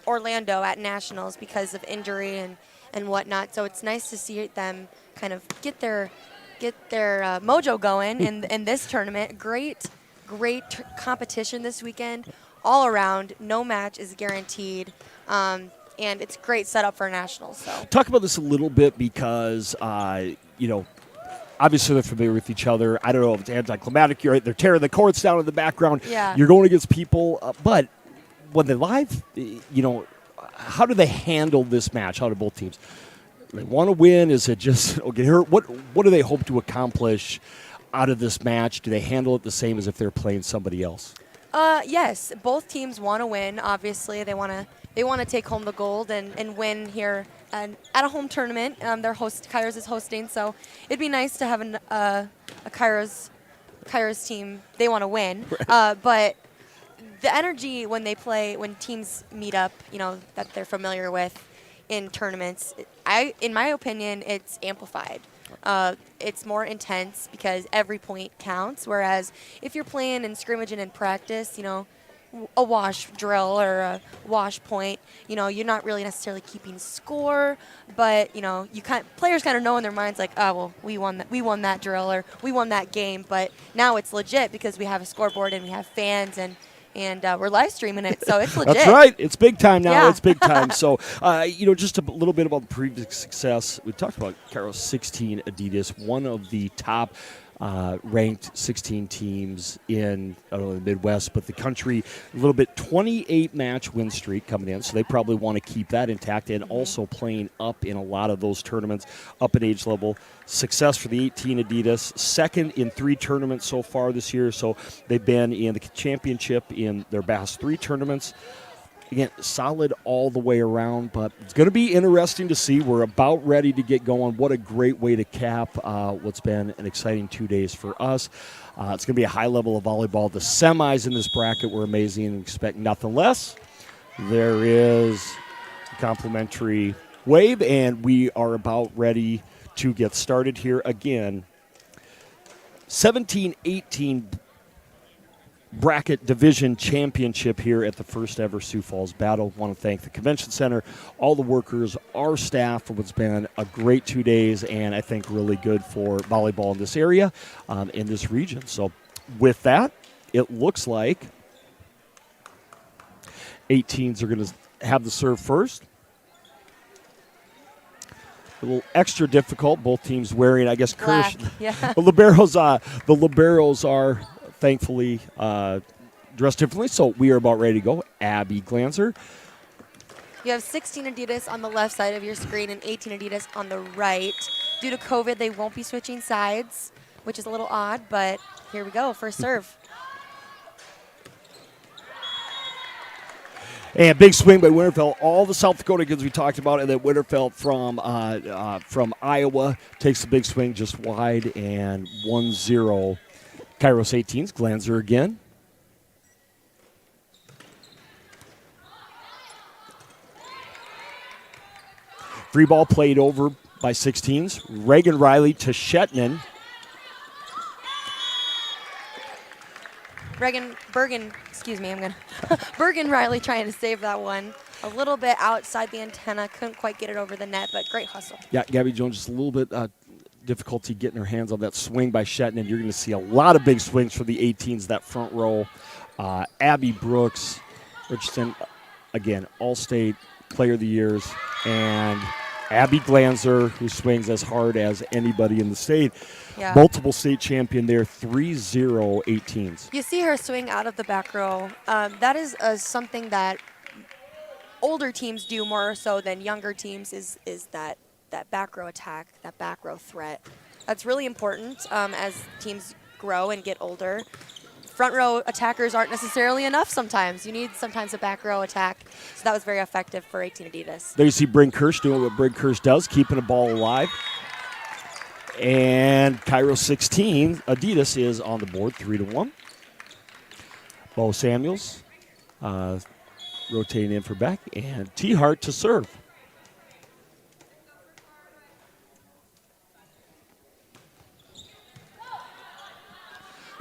Orlando at Nationals because of injury and whatnot. So it's nice to see them kind of get their mojo going in this tournament. Great competition this weekend. All around, no match is guaranteed. And it's great setup for Nationals. So talk about this a little bit because, obviously they're familiar with each other. I don't know if it's anticlimactic. They're tearing the courts down in the background. Yeah. You're going against people. But when they're live, how do they handle this match? How do both teams? They want to win? Is it just, okay, what do they hope to accomplish out of this match? Do they handle it the same as if they're playing somebody else? Yes, both teams want to win. Obviously, they want to take home the gold and win here at a home tournament. Kairos is hosting, so it'd be nice to have a Kairos team. They want to win, but the energy when teams meet up, that they're familiar with in tournaments, in my opinion, it's amplified. It's more intense because every point counts, whereas if you're playing and scrimmaging in practice, a wash drill or a wash point, you're not really necessarily keeping score, but players kind of know in their minds like, oh well, we won that drill or we won that game, but now it's legit because we have a scoreboard and we have fans and we're live streaming it, so it's legit. That's right. It's big time now. Yeah. It's big time. So, just a little bit about the previous success. We talked about Kairos 16 Adidas, one of the top ranked 16 teams in the Midwest, but the country, a little bit 28-match win streak coming in, so they probably want to keep that intact and also playing up in a lot of those tournaments, up in age level. Success for the 18 Adidas, second in 3 tournaments so far this year, so they've been in the championship in their past 3 tournaments. Again, solid all the way around, but it's going to be interesting to see. We're about ready to get going. What a great way to cap what's been an exciting 2 days for us. It's going to be a high level of volleyball. The semis in this bracket were amazing and expect nothing less. There is a complimentary wave, and we are about ready to get started here again. 17-18 bracket division championship here at the first ever Sioux Falls Battle. Want to thank the Convention Center, all the workers, our staff for what's been a great 2 days, and I think really good for volleyball in this area, in this region. So with that, it looks like 18s are going to have the serve first. A little extra difficult. Both teams wearing, I guess, Black, yeah. The liberos are thankfully dressed differently, so we are about ready to go. Abby Glanzer. You have 16 Adidas on the left side of your screen and 18 Adidas on the right. Due to COVID, they won't be switching sides, which is a little odd, but here we go, first serve. And big swing by Winterfeld. All the South Dakota kids we talked about, and then Winterfeld from Iowa takes the big swing just wide, and 1-0. Kairos 18s, Glanzer again. Free ball played over by 16s. Reagan Riley to Shetman. Bergen Riley trying to save that one. A little bit outside the antenna, couldn't quite get it over the net, but great hustle. Yeah, Gabby Jones just a little bit difficulty getting her hands on that swing by Shetman. You're going to see a lot of big swings for the 18s, that front row. Abby Brooks, Richardson, again, All-State Player of the Years, and Abby Glanzer, who swings as hard as anybody in the state. Yeah. Multiple state champion there, 3-0 18s. You see her swing out of the back row. That is something that older teams do more so than younger teams is that back row attack, that back row threat. That's really important as teams grow and get older. front row attackers aren't necessarily enough sometimes. You need sometimes a back row attack. So that was very effective for 18 Adidas. There you see Bryn Kirsch doing what Bryn Kirsch does, keeping the ball alive. And Cairo 16, Adidas is on the board, 3-1. Bo Samuels rotating in for Beck, and T. Hart to serve.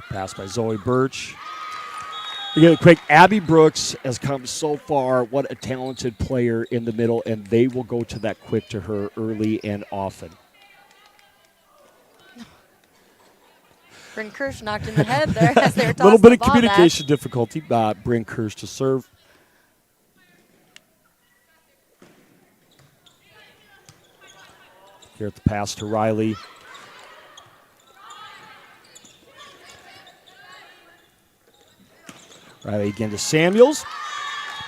Pass by Zoe Birch. Again, quick, Abby Brooks has come so far. What a talented player in the middle, and they will go to that quick to her early and often. Bryn Kirsch knocked in the head there as they were A tossing little bit the of ball communication difficulty. Bryn Kirsch to serve. Here at the pass to Riley. Riley again to Samuels.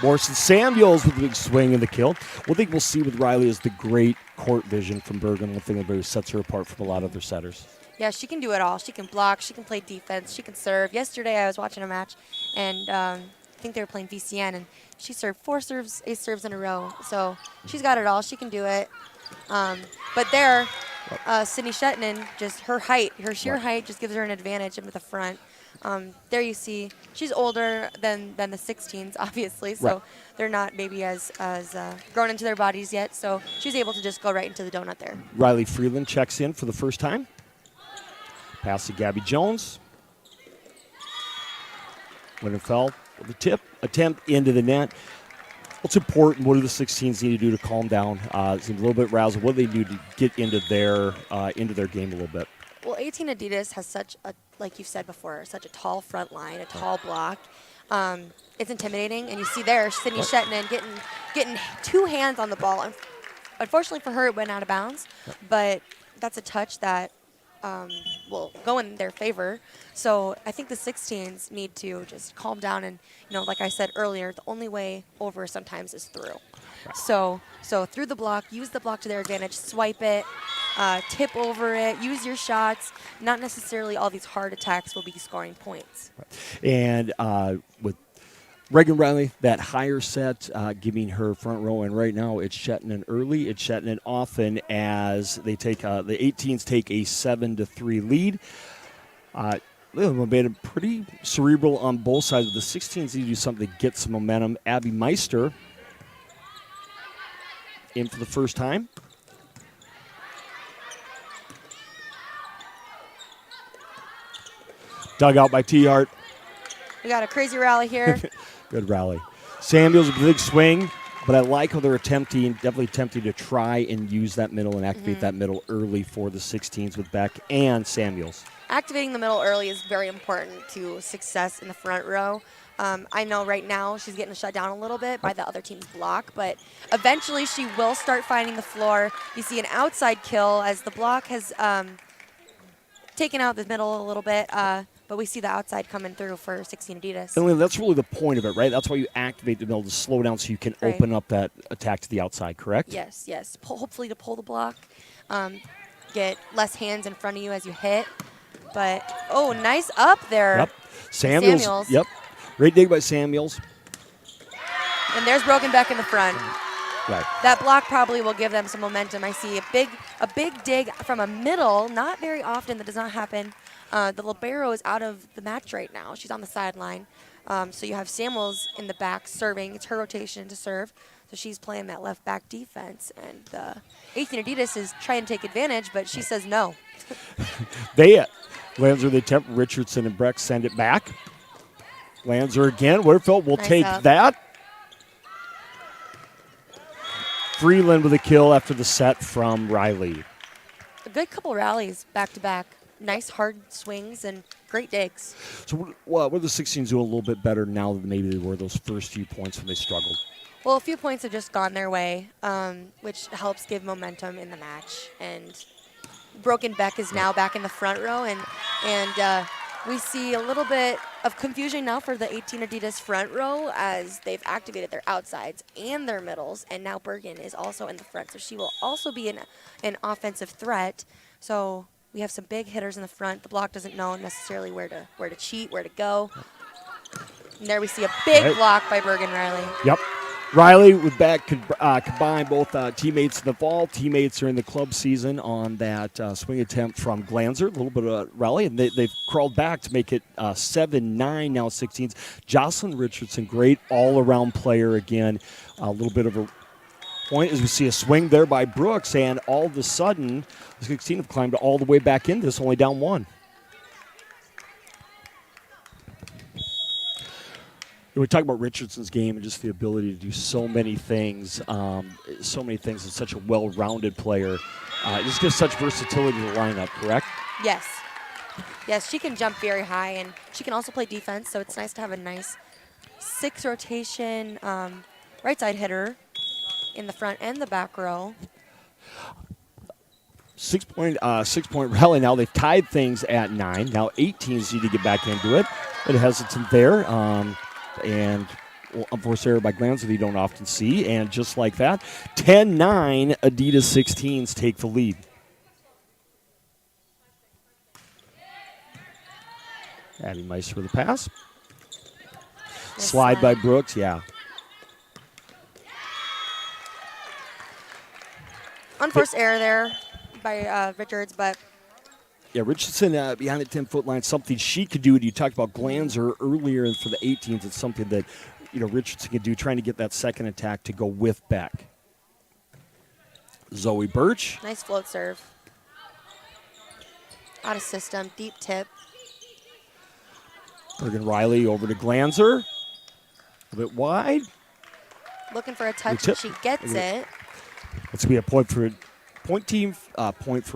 Morrison Samuels with a big swing and the kill. One thing we'll see with Riley is the great court vision from Bergen. One thing that really sets her apart from a lot of other setters. Yeah, she can do it all. She can block, she can play defense, she can serve. Yesterday I was watching a match, and I think they were playing VCN, and she served 4 serves, 8 serves in a row. So she's got it all. She can do it. But there, Sydney Shetnan, just her height, her sheer height just gives her an advantage with the front. There you see she's older than the 16s, obviously, so they're not maybe as grown into their bodies yet. So she's able to just go right into the donut there. Riley Freeland checks in for the first time. Pass to Gabby Jones. Winterfeld with a tip attempt into the net. What's important? What do the 16s need to do to calm down? It seems a little bit roused. What do they do to get into their game a little bit? Well, 18 Adidas has such a, like you've said before, such a tall front line, a tall block. It's intimidating, and you see there Sydney Shetnan getting 2 hands on the ball. Unfortunately for her, it went out of bounds, but that's a touch that will go in their favor. So I think the 16s need to just calm down, and like I said earlier, the only way over sometimes is through. So through the block, use the block to their advantage, swipe it, tip over it, use your shots. Not necessarily all these hard attacks will be scoring points. And with Reagan Riley, that higher set, giving her front row, and right now it's Shetnan early, it's Shetnan often as they take the 18s take a 7-3 lead. They've been pretty cerebral on both sides. The 16s need to do something to get some momentum. Abby Meister in for the first time. Dug out by T-Hart. We got a crazy rally here. Good rally. Samuels with a big swing, but I like how they're definitely attempting to try and use that middle and activate that middle early for the 16s with Beck and Samuels. Activating the middle early is very important to success in the front row. I know right now she's getting shut down a little bit by the other team's block, but eventually she will start finding the floor. You see an outside kill as the block has taken out the middle a little bit, but we see the outside coming through for 16 Adidas. And that's really the point of it, right? That's why you activate the middle to slow down so you can open up that attack to the outside, correct? Yes. Hopefully to pull the block, get less hands in front of you as you hit. But, nice up there. Yep. Samuels. Yep. Great dig by Samuels. And there's Brogan Beck in the front. Right. That block probably will give them some momentum. I see a big dig from a middle. Not very often. That does not happen. The libero is out of the match right now. She's on the sideline. So you have Samuels in the back serving. It's her rotation to serve. So she's playing that left back defense. And 18 Adidas is trying to take advantage, but she says no. Lanzer, the attempt. Richardson and Breck send it back. Lanzer again. Winterfeld will take that. Freeland with a kill after the set from Riley. A good couple rallies back to back. Nice hard swings and great digs. So what are the 16s doing a little bit better now than maybe they were those first few points when they struggled? Well, a few points have just gone their way, which helps give momentum in the match. And Brogan Beck is now back in the front row, and we see a little bit of confusion now for the 18 Adidas front row as they've activated their outsides and their middles, and now Bergen is also in the front, so she will also be an offensive threat. So We have some big hitters in the front. The block doesn't know necessarily where to cheat, where to go. And there we see a big block by Bergen Riley. Yep. Riley with back combined both teammates in the fall, teammates during the club season on that swing attempt from Glanzer, a little bit of rally, and they've crawled back to make it 7-9 now 16s. Jocelyn Richardson, great all-around player again. A little bit of a point as we see a swing there by Brooks, and all of a sudden, the 16 have climbed all the way back in this, only down 1. We talk about Richardson's game and just the ability to do so many things, and such a well-rounded player. Just gives such versatility to the lineup, correct? Yes. Yes, she can jump very high, and she can also play defense, so it's nice to have a nice 6-rotation right side hitter in the front and the back row. 6-point rally now. They've tied things at 9. Now 18s need to get back into it. But hesitant there. And unforced error by Glanzer that you don't often see. And just like that, 10-9, Adidas 16s take the lead. Abby Meister with the pass. Slide by Brooks, yeah. Unforced error there by Richards, but yeah, Richardson behind the 10-foot line, something she could do. And you talked about Glanzer earlier for the 18s. It's something that Richardson can do, trying to get that second attack to go with Beck. Zoe Birch. Nice float serve. Out of system, deep tip. Bergen Riley over to Glanzer. A bit wide. Looking for a touch, and she gets it. It's going to be a point for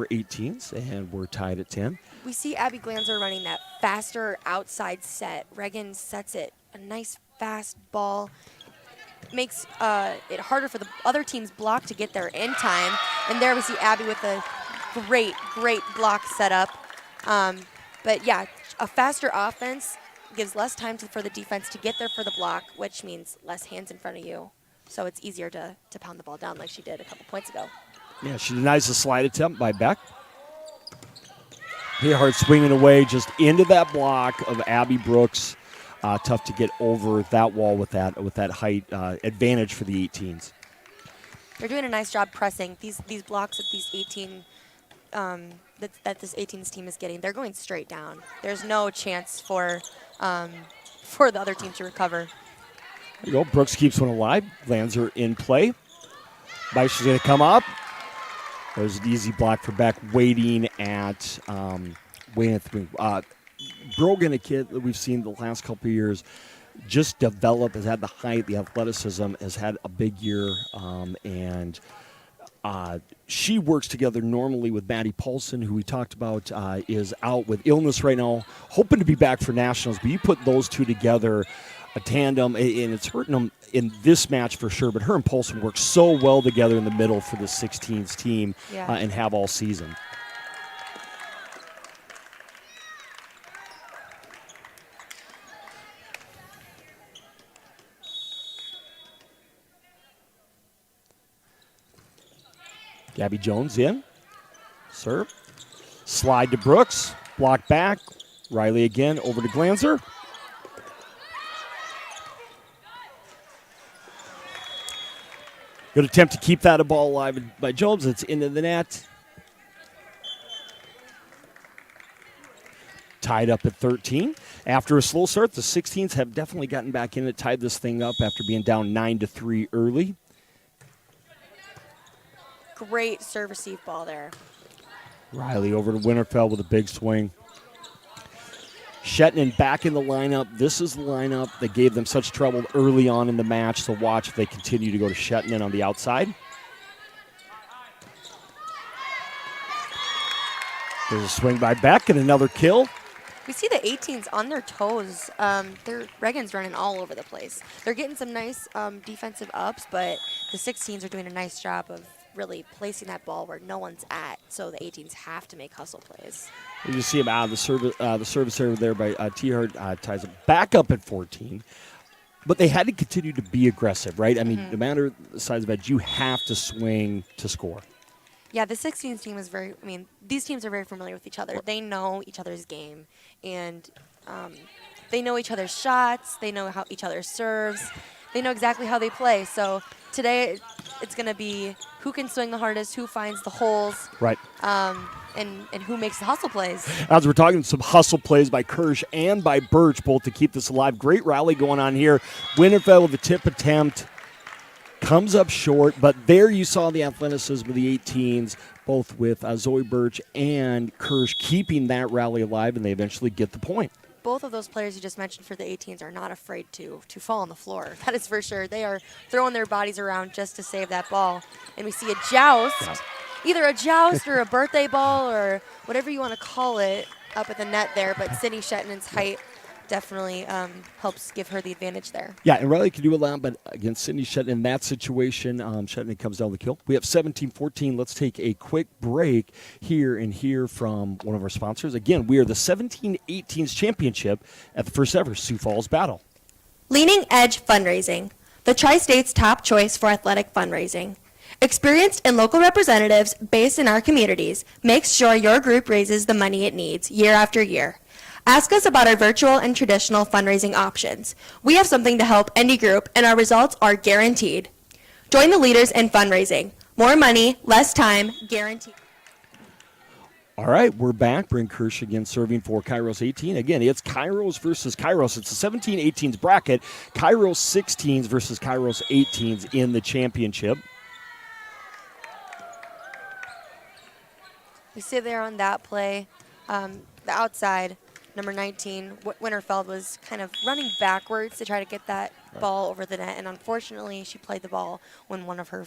18s, and we're tied at 10. We see Abby Glanzer running that faster outside set. Reagan sets it. A nice fast ball. Makes it harder for the other team's block to get there in time. And there we see Abby with a great block setup. But yeah, a faster offense gives less time for the defense to get there for the block, which means less hands in front of you. So it's easier to pound the ball down like she did a couple points ago. Yeah, she denies the slide attempt by Beck. Hard swinging away just into that block of Abby Brooks. Tough to get over that wall with that height advantage for the 18s. They're doing a nice job pressing these blocks that these 18 that this 18s team is getting. They're going straight down. There's no chance for the other team to recover. There you go. Brooks keeps one alive. Glanzer in play. Beischer's going to come up. There's an easy block for Beck, waiting at the wing. Brogan, a kid that we've seen the last couple of years, just develop, has had the height, the athleticism, has had a big year, and she works together normally with Maddie Paulson, who we talked about is out with illness right now, hoping to be back for nationals. But you put those two together, a tandem, and it's hurting them in this match for sure. But her and Paulson work so well together in the middle for the 16s team and have all season. Gabby Jones in. Serve. Slide to Brooks. Block back. Riley again over to Glanzer. Good attempt to keep that ball alive by Jones. It's into the net. Tied up at 13. After a slow start, the 16s have definitely gotten back in it, tied this thing up after being down 9-3 early. Great serve-receive ball there. Riley over to Winterfeld with a big swing. Shetland back in the lineup. This is the lineup that gave them such trouble early on in the match, so watch if they continue to go to Shetland on the outside. There's a swing by Beck and another kill. We see the 18s on their toes. Reagan's running all over the place. They're getting some nice defensive ups, but the 16s are doing a nice job of really placing that ball where no one's at, so the 18s have to make hustle plays. You see him out of the service area there by T-Hart ties it back up at 14. But they had to continue to be aggressive, right? I mean, no matter the size of it, you have to swing to score. Yeah, the 16s team is these teams are very familiar with each other. Right. They know each other's game, and they know each other's shots. They know how each other serves. They know exactly how they play. So today, it's going to be who can swing the hardest, who finds the holes, Right. and who makes the hustle plays. As we're talking, some hustle plays by Kirsch and by Birch, both to keep this alive. Great rally going on here. Winterfeld with the tip attempt. Comes up short, but there you saw the athleticism of the 18s, both with Zoe Birch and Kirsch keeping that rally alive, and they eventually get the point. Both of those players you just mentioned for the 18s are not afraid to fall on the floor. That is for sure. They are throwing their bodies around just to save that ball. And we see a joust, either a joust or a birthday ball or whatever you want to call it up at the net there. But Sydney Shetton's height definitely helps give her the advantage there. Yeah, and Riley can do a lot, but against Sydney Shetton in that situation, Shetton comes down the kill. We have 17-14. Let's take a quick break here and hear from one of our sponsors. Again, we are the 17-18s championship at the first ever Sioux Falls Battle. Leading Edge Fundraising, the Tri-State's top choice for athletic fundraising. Experienced and local representatives based in our communities makes sure your group raises the money it needs year after year. Ask us about our virtual and traditional fundraising options. We have something to help any group, and our results are guaranteed. Join the leaders in fundraising. More money, less time, guaranteed. All right, we're back. Bryn Kirsch again serving for Kairos 18. Again, it's Kairos versus Kairos. It's the 17-18s bracket. Kairos 16s versus Kairos 18s in the championship. We see there on that play, the outside, number 19, Winterfeld was kind of running backwards to try to get that ball over the net, and unfortunately she played the ball when one of her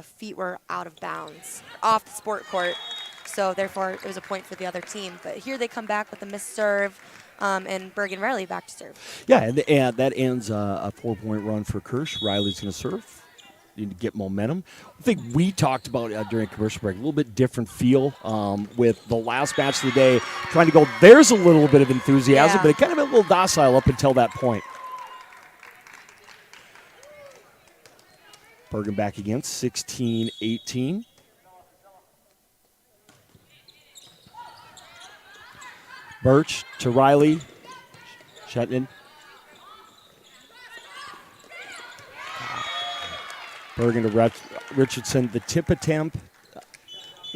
feet were out of bounds, off the sport court, so therefore it was a point for the other team. But here they come back with a missed serve, and Bergen Riley back to serve. Yeah, and that ends a 4-point run for Kirsch. Riley's going to serve. Need to get momentum. I think we talked about during commercial break a little bit different feel with the last match of the day, trying to go. There's a little bit of enthusiasm, but it kind of been a little docile up until that point. Bergen back again, 16-18. Birch to Riley. Shetton. Bergen to Richardson. The tip attempt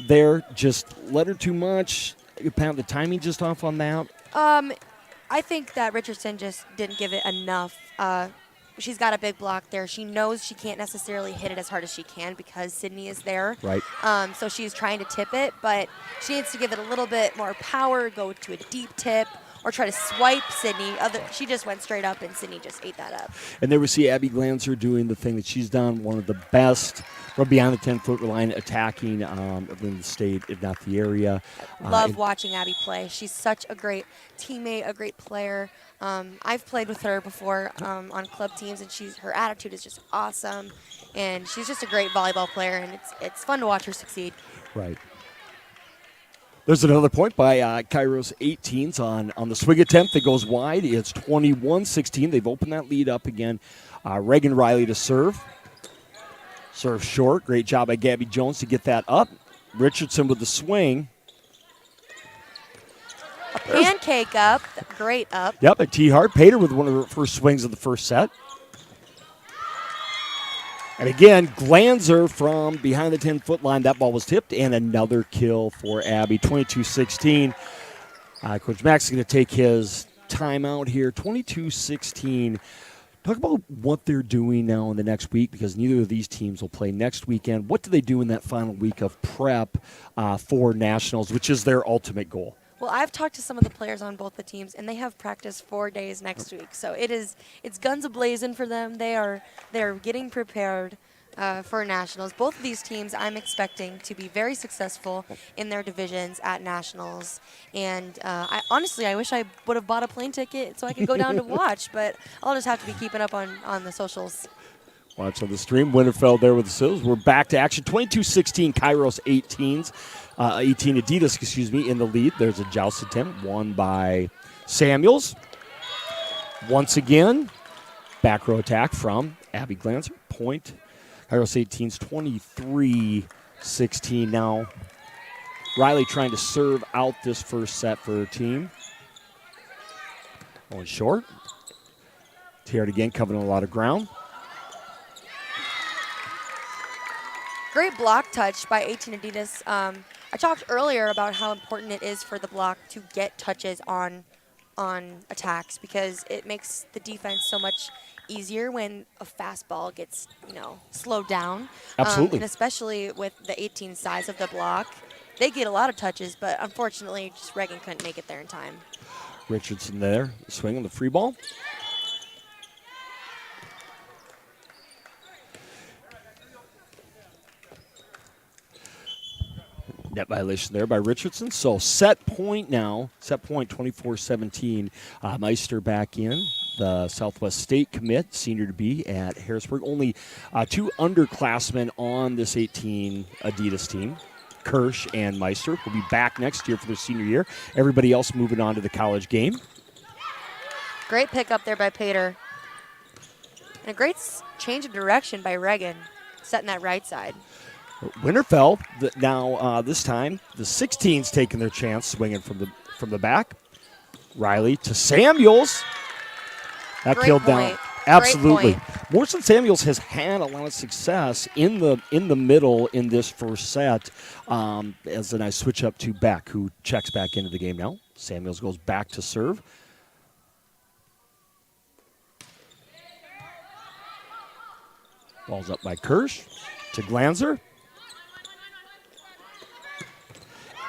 there, just let her too much. The timing just off on that. I think that Richardson just didn't give it enough. She's got a big block there. She knows she can't necessarily hit it as hard as she can because Sydney is there. Right. So she's trying to tip it, but she needs to give it a little bit more power, go to a deep tip, or try to swipe Sydney. She just went straight up, and Sydney just ate that up. And there we see Abby Glanzer doing the thing that she's done, one of the best from beyond the 10-foot line, attacking in the state, if not the area. Love watching Abby play. She's such a great teammate, a great player. I've played with her before on club teams, and her attitude is just awesome. And she's just a great volleyball player, and it's fun to watch her succeed. Right. There's another point by Kairos 18s on the swing attempt that goes wide. It's 21-16. They've opened that lead up again. Reagan Riley to serve. Serve short. Great job by Gabby Jones to get that up. Richardson with the swing. A pancake up. Great up. Yep, a T-Hart. Pater with one of her first swings of the first set. And again, Glanzer from behind the 10-foot line. That ball was tipped, and another kill for Abby. 22-16. Coach Max is going to take his timeout here. 22-16. Talk about what they're doing now in the next week, because neither of these teams will play next weekend. What do they do in that final week of prep for Nationals, which is their ultimate goal? Well, I've talked to some of the players on both the teams, and they have practice 4 days next week. So it's guns a-blazing for them. They're getting prepared for Nationals. Both of these teams I'm expecting to be very successful in their divisions at Nationals. And I wish I would have bought a plane ticket so I could go down to watch, but I'll just have to be keeping up on the socials. Watch on the stream. Winterfeld there with the Sioux. We're back to action. 22-16, Kairos 18s. 18 Adidas, in the lead. There's a joust attempt won by Samuels. Once again, back row attack from Abby Glanzer. Point. Kairos 18s 23, 16 now. Riley trying to serve out this first set for her team. Going short. Teared again, covering a lot of ground. Great block touch by 18 Adidas. I talked earlier about how important it is for the block to get touches on attacks because it makes the defense so much easier when a fastball gets, slowed down. Absolutely. And especially with the 18 size of the block, they get a lot of touches, but unfortunately, just Reagan couldn't make it there in time. Richardson there, swinging the free ball. Net violation there by Richardson. So set point now, 24-17. Meister back in, the Southwest State commit, senior to be at Harrisburg. Only 2 underclassmen on this 18 Adidas team. Kirsch and Meister will be back next year for their senior year. Everybody else moving on to the college game. Great pickup there by Pater. And a great change of direction by Reagan, setting that right side. Winterfeld now this time the 16's taking their chance, swinging from the back. Riley to Samuels. That Great killed point. down. Absolutely. Great point. Morrison Samuels has had a lot of success in the middle in this first set. As then I switch up to Beck, who checks back into the game now. Samuels goes back to serve. Ball's up by Kirsch to Glanzer.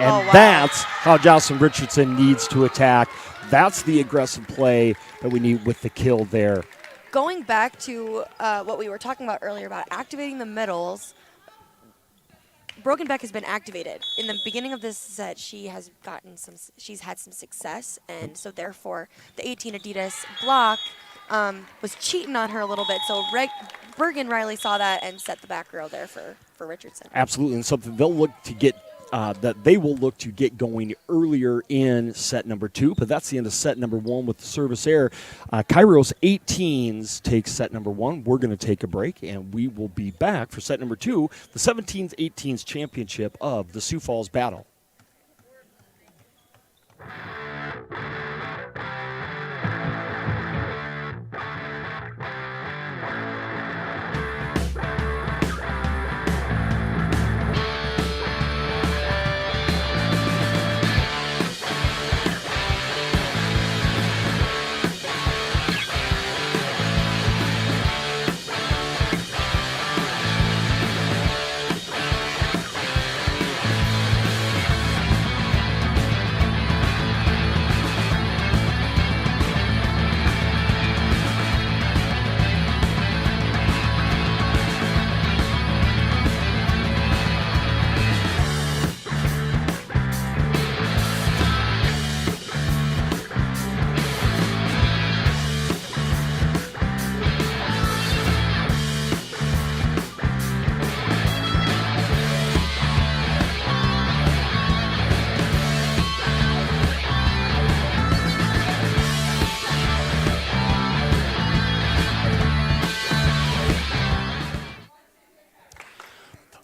And Oh, wow. that's how Jocelyn Richardson needs to attack. That's the aggressive play that we need with the kill there. Going back to what we were talking about earlier about activating the middles, Broken Beck has been activated. In the beginning of this set, she's had some success, and so therefore the 18 Adidas block was cheating on her a little bit. So Bergen Riley saw that and set the back row there for Richardson. Absolutely, and something they'll look to get that they will look to get going earlier in set number 2, but that's the end of set number 1 with the service error. Kairos 18s takes set number 1. We're going to take a break, and we will be back for set number 2, the 17s 18s championship of the Sioux Falls Battle.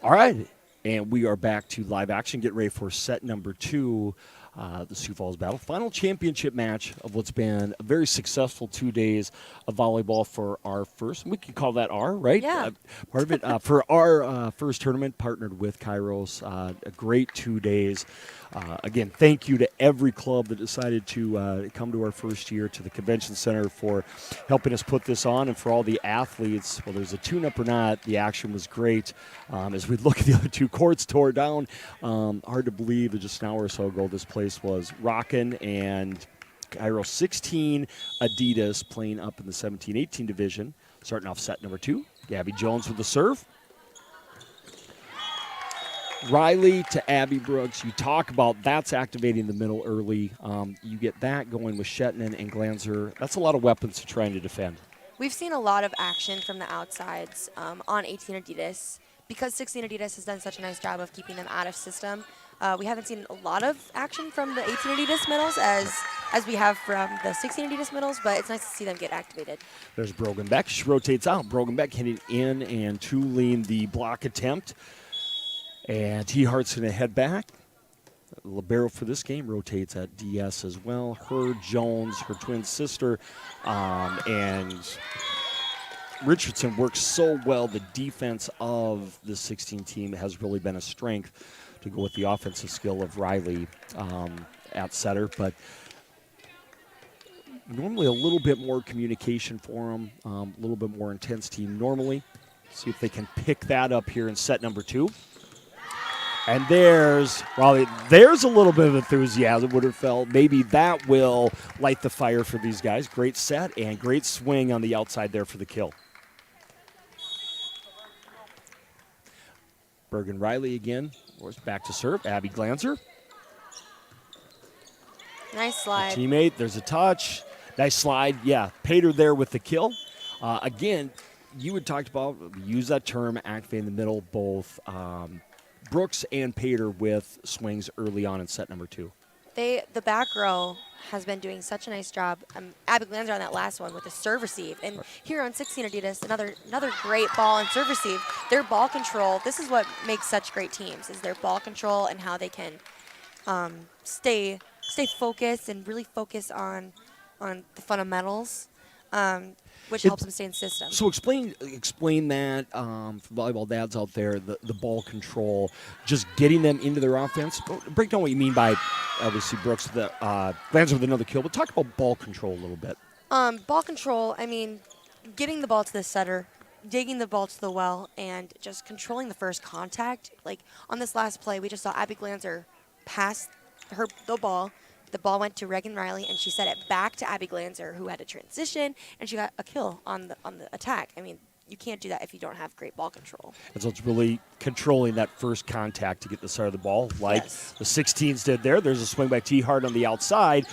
All right, and we are back to live action. Get ready for set number 2, the Sioux Falls Battle. Final championship match of what's been a very successful 2 days of volleyball for our first, we can call that our, right? Yeah. Part of it, for our first tournament, partnered with Kairos. A great 2 days. Again, thank you to every club that decided to come to our first year to the convention center for helping us put this on, and for all the athletes. Whether there's a tune-up or not, the action was great. As we look at the other 2 courts tore down, hard to believe that just an hour or so ago this place was rocking, and Kairos 16 Adidas playing up in the 17-18 division. Starting off set number 2, Gabby Jones with the serve. Riley to Abby Brooks. You talk about that's activating the middle early. You get that going with Shetland and Glanzer. That's a lot of weapons to trying to defend. We've seen a lot of action from the outsides on 18 Adidas. Because 16 Adidas has done such a nice job of keeping them out of system, we haven't seen a lot of action from the 18 Adidas middles as we have from the 16 Adidas middles, but it's nice to see them get activated. There's Brogan Beck. She rotates out. Brogan Beck hitting in and tooling the block attempt. And T. Hart's going to head back. Libero for this game rotates at DS as well. Her, Jones, her twin sister, and Richardson works so well. The defense of the 16 team has really been a strength to go with the offensive skill of Riley at setter. But normally a little bit more communication for them, a little bit more intense team normally. See if they can pick that up here in set number 2. And there's a little bit of enthusiasm, would have felt. Maybe that will light the fire for these guys. Great set and great swing on the outside there for the kill. Bergen Riley again. Back to serve. Abby Glanzer. Nice slide. Teammate, there's a touch. Nice slide. Yeah, Pater there with the kill. Again, you had talked about, use that term, activate in the middle, both Brooks and Pater with swings early on in set number 2. The back row has been doing such a nice job. Abby Glanzer on that last one with the serve receive. And here on 16 Adidas, another great ball and serve receive. Their ball control, this is what makes such great teams, is their ball control and how they can stay focused and really focus on the fundamentals, which helps them stay in system. So explain that for volleyball dads out there, the ball control, just getting them into their offense. Break down what you mean by, obviously, Brooks, Glanzer with another kill, but talk about ball control a little bit. Ball control, I mean, getting the ball to the setter, digging the ball to the well, and just controlling the first contact. Like on this last play, we just saw Abby Glanzer pass the ball. The ball went to Reagan Riley, and she set it back to Abby Glanzer, who had to transition, and she got a kill on the attack. I mean, you can't do that if you don't have great ball control. And so it's really controlling that first contact to get the start of the ball, like the 16s did there. There's a swing by T. Hart on the outside.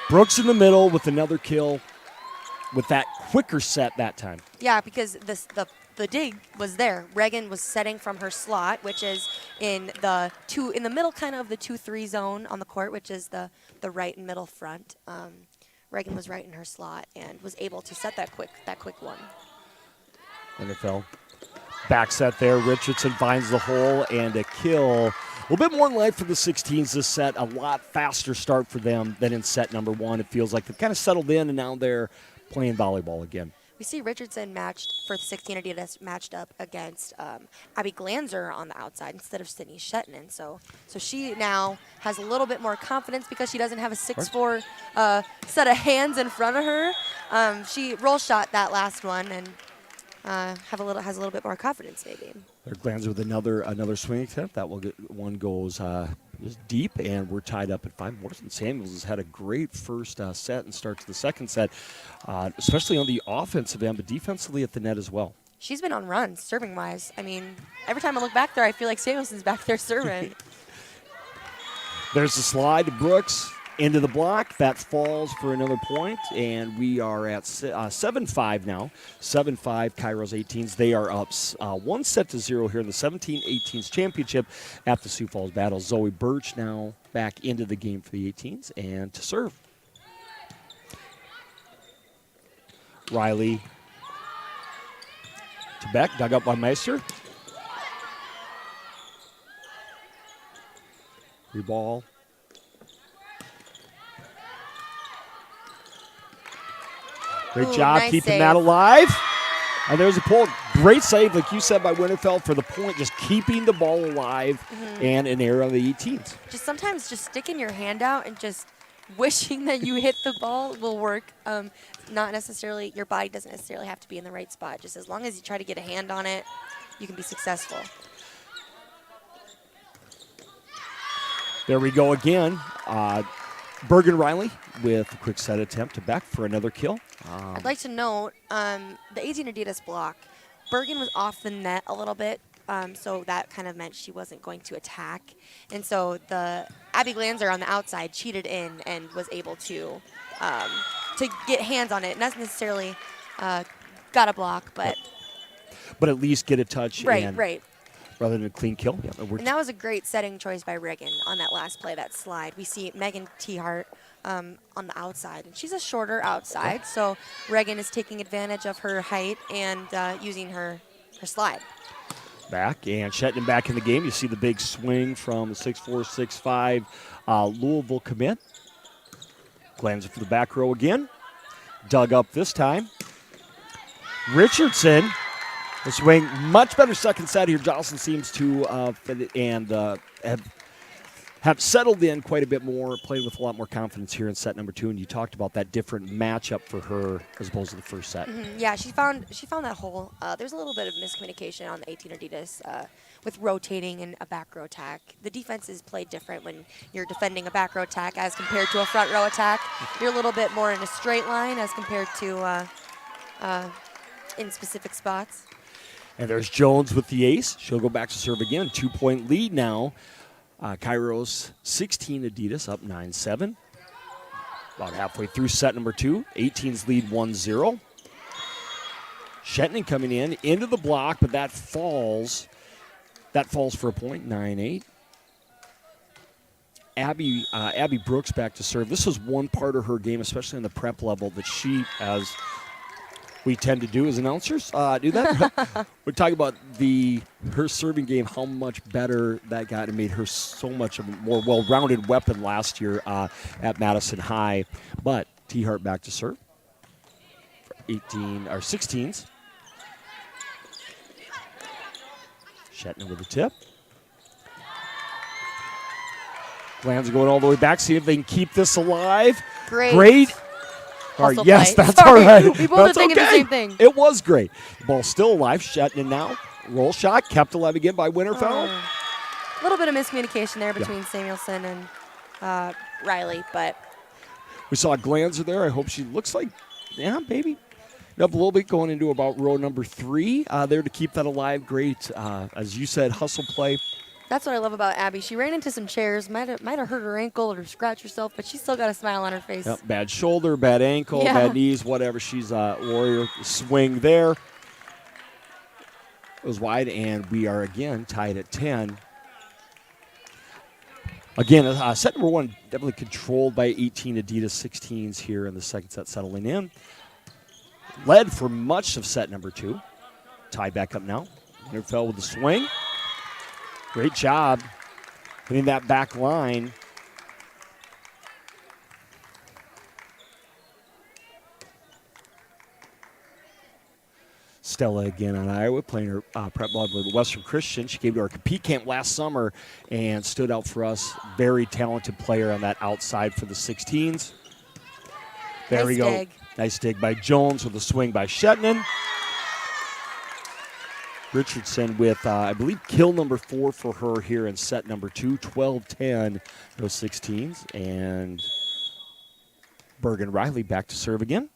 Brooks in the middle with another kill with that quicker set that time. Yeah, because the dig was there. Reagan was setting from her slot, which is in the middle kind of the 2-3 zone on the court, which is the right and middle front. Reagan was right in her slot and was able to set that quick one. NFL back set there. Richardson finds the hole and a kill. A little bit more in life for the 16s this set. A lot faster start for them than in set number 1. It feels like they've kind of settled in and now they're playing volleyball again. We see Richardson matched for the 16 Adidas matched up against Abby Glanzer on the outside instead of Sydney Shetton. So she now has a little bit more confidence because she doesn't have a 6'4" set of hands in front of her. She roll shot that last one and has a little bit more confidence maybe. There's Glanzer with another swing attempt. That one goes just deep, and we're tied up at 5. Morrison Samuels has had a great first set and start to the second set, especially on the offensive end, but defensively at the net as well. She's been on runs, serving-wise. I mean, every time I look back there, I feel like Samuelson's back there serving. There's the slide to Brooks into the block. That falls for another point, and we are at 7-5 now. 7-5, Kairos 18s. They are up 1-0 here in the 17-18s championship at the Sioux Falls Battle. Zoe Birch now back into the game for the 18s and to serve. Riley to Beck, dug up by Meister. Free ball. Great job nice keeping save. that alive. And there's a pull. Great save, like you said, by Winterfeld for the point, just keeping the ball alive and an error on the 18s. Just sometimes just sticking your hand out and just wishing that you hit the ball will work. Not necessarily, your body doesn't necessarily have to be in the right spot. Just as long as you try to get a hand on it, you can be successful. There we go again. Bergen Riley with a quick set attempt to Beck for another kill. I'd like to note the 18 Adidas block. Bergen was off the net a little bit, so that kind of meant she wasn't going to attack. And so the Abby Glanzer on the outside cheated in and was able to get hands on it. Not necessarily got a block, but at least get a touch. Right. Rather than a clean kill. Yeah, and that was a great setting choice by Reagan on that last play, that slide. We see Megan T. Hart on the outside. And she's a shorter outside, so Reagan is taking advantage of her height and using her slide. Back, and Shetland back in the game. You see the big swing from the 6'4", 6'5" Louisville commit. Glanzer for the back row again. Dug up this time. Richardson, the swing, much better second set here. Jocelyn seems to fit it and have settled in quite a bit more, played with a lot more confidence here in set number 2. And you talked about that different matchup for her as opposed to the first set. Yeah, she found that hole. There's a little bit of miscommunication on the 18 Adidas with rotating and a back row attack. The defenses play different when you're defending a back row attack as compared to a front row attack. You're a little bit more in a straight line as compared to in specific spots. And there's Jones with the ace. She'll go back to serve again. 2-point lead now. Kairos 16 Adidas up 9-7. About halfway through set number 2. 18's lead 1-0. Shetland coming in into the block, but that falls. That falls for a point, 9-8. Abby Brooks back to serve. This was one part of her game, especially in the prep level, that she, as we tend to do as announcers, do that. We're talking about her serving game, how much better that got, and made her so much of a more well-rounded weapon last year at Madison High. But T. Hart back to serve for 16s. Shetland with the tip. Glanz going all the way back, see if they can keep this alive. Great. All right, yes, that's all right. We both are thinking the same thing. It was great. Ball still alive. Shetland now. Roll shot. Kept alive again by Winterfeld. A little bit of miscommunication there between Samuelson and Riley, but we saw Glanzer there. I hope she looks like, maybe. Up a little bit going into about row number 3 there to keep that alive. Great, as you said, hustle play. That's what I love about Abby. She ran into some chairs, might have hurt her ankle or scratched herself, but she still got a smile on her face. Yep, bad shoulder, bad ankle, bad knees, whatever. She's a warrior. Swing there. It was wide, and we are again tied at 10. Again, set number 1 definitely controlled by 18 Adidas 16s here in the second set settling in. Led for much of set number 2. Tied back up now. Winterfeld with the swing. Great job hitting that back line. Stella again on Iowa, playing her prep ball with Western Christian. She came to our compete camp last summer and stood out for us. Very talented player on that outside for the 16s. There we go. Dig. Nice dig by Jones with a swing by Shetland. Richardson with, I believe, kill number 4 for her here in set number 2, 12-10, those 16s. And Bergen Riley back to serve again.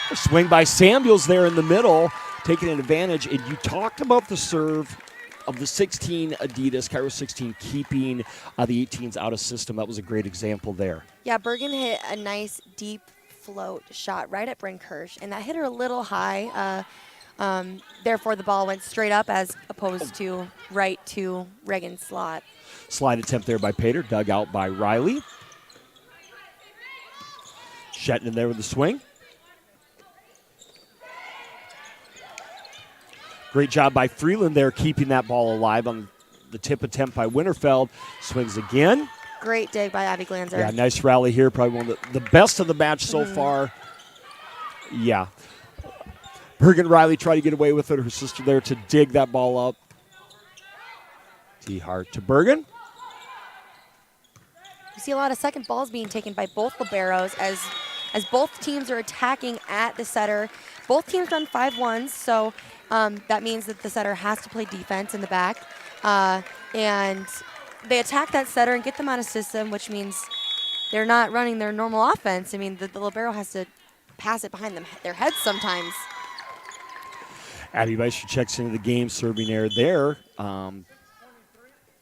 A swing by Samuels there in the middle, taking an advantage. And you talked about the serve of the 16 Adidas, Cairo 16, keeping the 18s out of system. That was a great example there. Yeah, Bergen hit a nice deep float shot right at Bryn Kirsch, and that hit her a little high. Therefore, the ball went straight up as opposed to right to Reagan's slot. Slide attempt there by Pater, dug out by Riley. Shetland there with the swing. Great job by Freeland there, keeping that ball alive on the tip attempt by Winterfeld. Swings again. Great dig by Abby Glanzer. Yeah, nice rally here. Probably one of the best of the match so far. Yeah. Bergen Riley tried to get away with it. Her sister there to dig that ball up. T. Hart to Bergen. You see a lot of second balls being taken by both liberos as both teams are attacking at the setter. Both teams run 5-1s, so that means that the setter has to play defense in the back. And they attack that setter and get them out of system, which means they're not running their normal offense. I mean, the libero has to pass it behind their heads sometimes. Abby Beischer checks into the game, serving error there.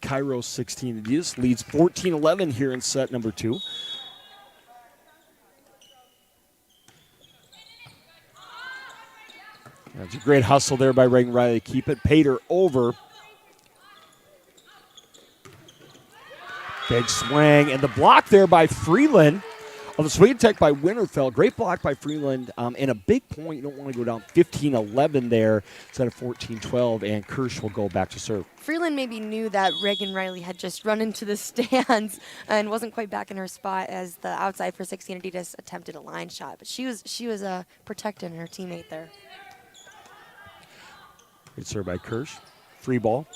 Cairo 16 Adidas leads 14-11 here in set number 2. That's a great hustle there by Reagan Riley to keep it. Pater over. Big swing, and the block there by Freeland. On the swing attack by Winterfeld. Great block by Freeland. And a big point. You don't want to go down 15-11 there instead of 14-12, and Kirsch will go back to serve. Freeland maybe knew that Reagan Riley had just run into the stands and wasn't quite back in her spot as the outside for 16 Adidas attempted a line shot. But she was protecting her teammate there. Great serve by Kirsch. Free ball.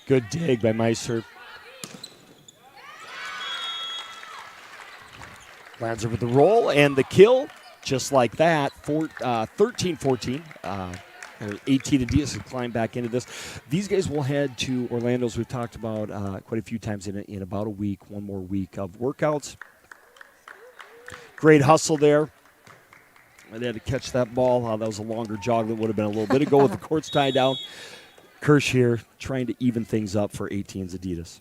Good dig by Meister. Glanzer with the roll and the kill, just like that. 13-14. 18 Adidas has climbed back into this. These guys will head to Orlando, as we've talked about quite a few times in about a week, one more week of workouts. Great hustle there. They had to catch that ball. That was a longer jog than would have been a little bit ago with the courts tied down. Kirsch here trying to even things up for 18's Adidas.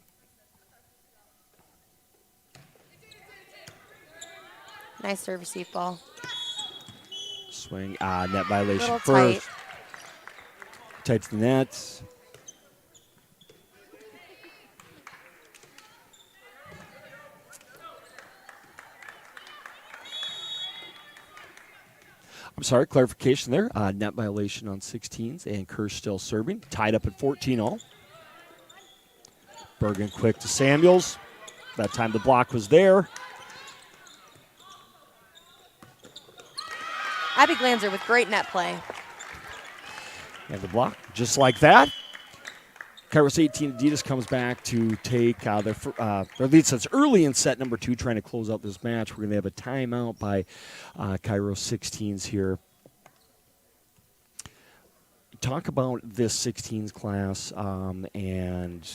Nice serve receive ball. Swing, net violation Little first. Tight to the net. I'm sorry, clarification there. Net violation on 16s, and Kirsch still serving. Tied up at 14-all. Bergen quick to Samuels. That time the block was there. Abby Glanzer with great net play. And the block, just like that. Kairos 18 Adidas comes back to take their lead since early in set number 2, trying to close out this match. We're going to have a timeout by Kairos 16s here. Talk about this 16s class and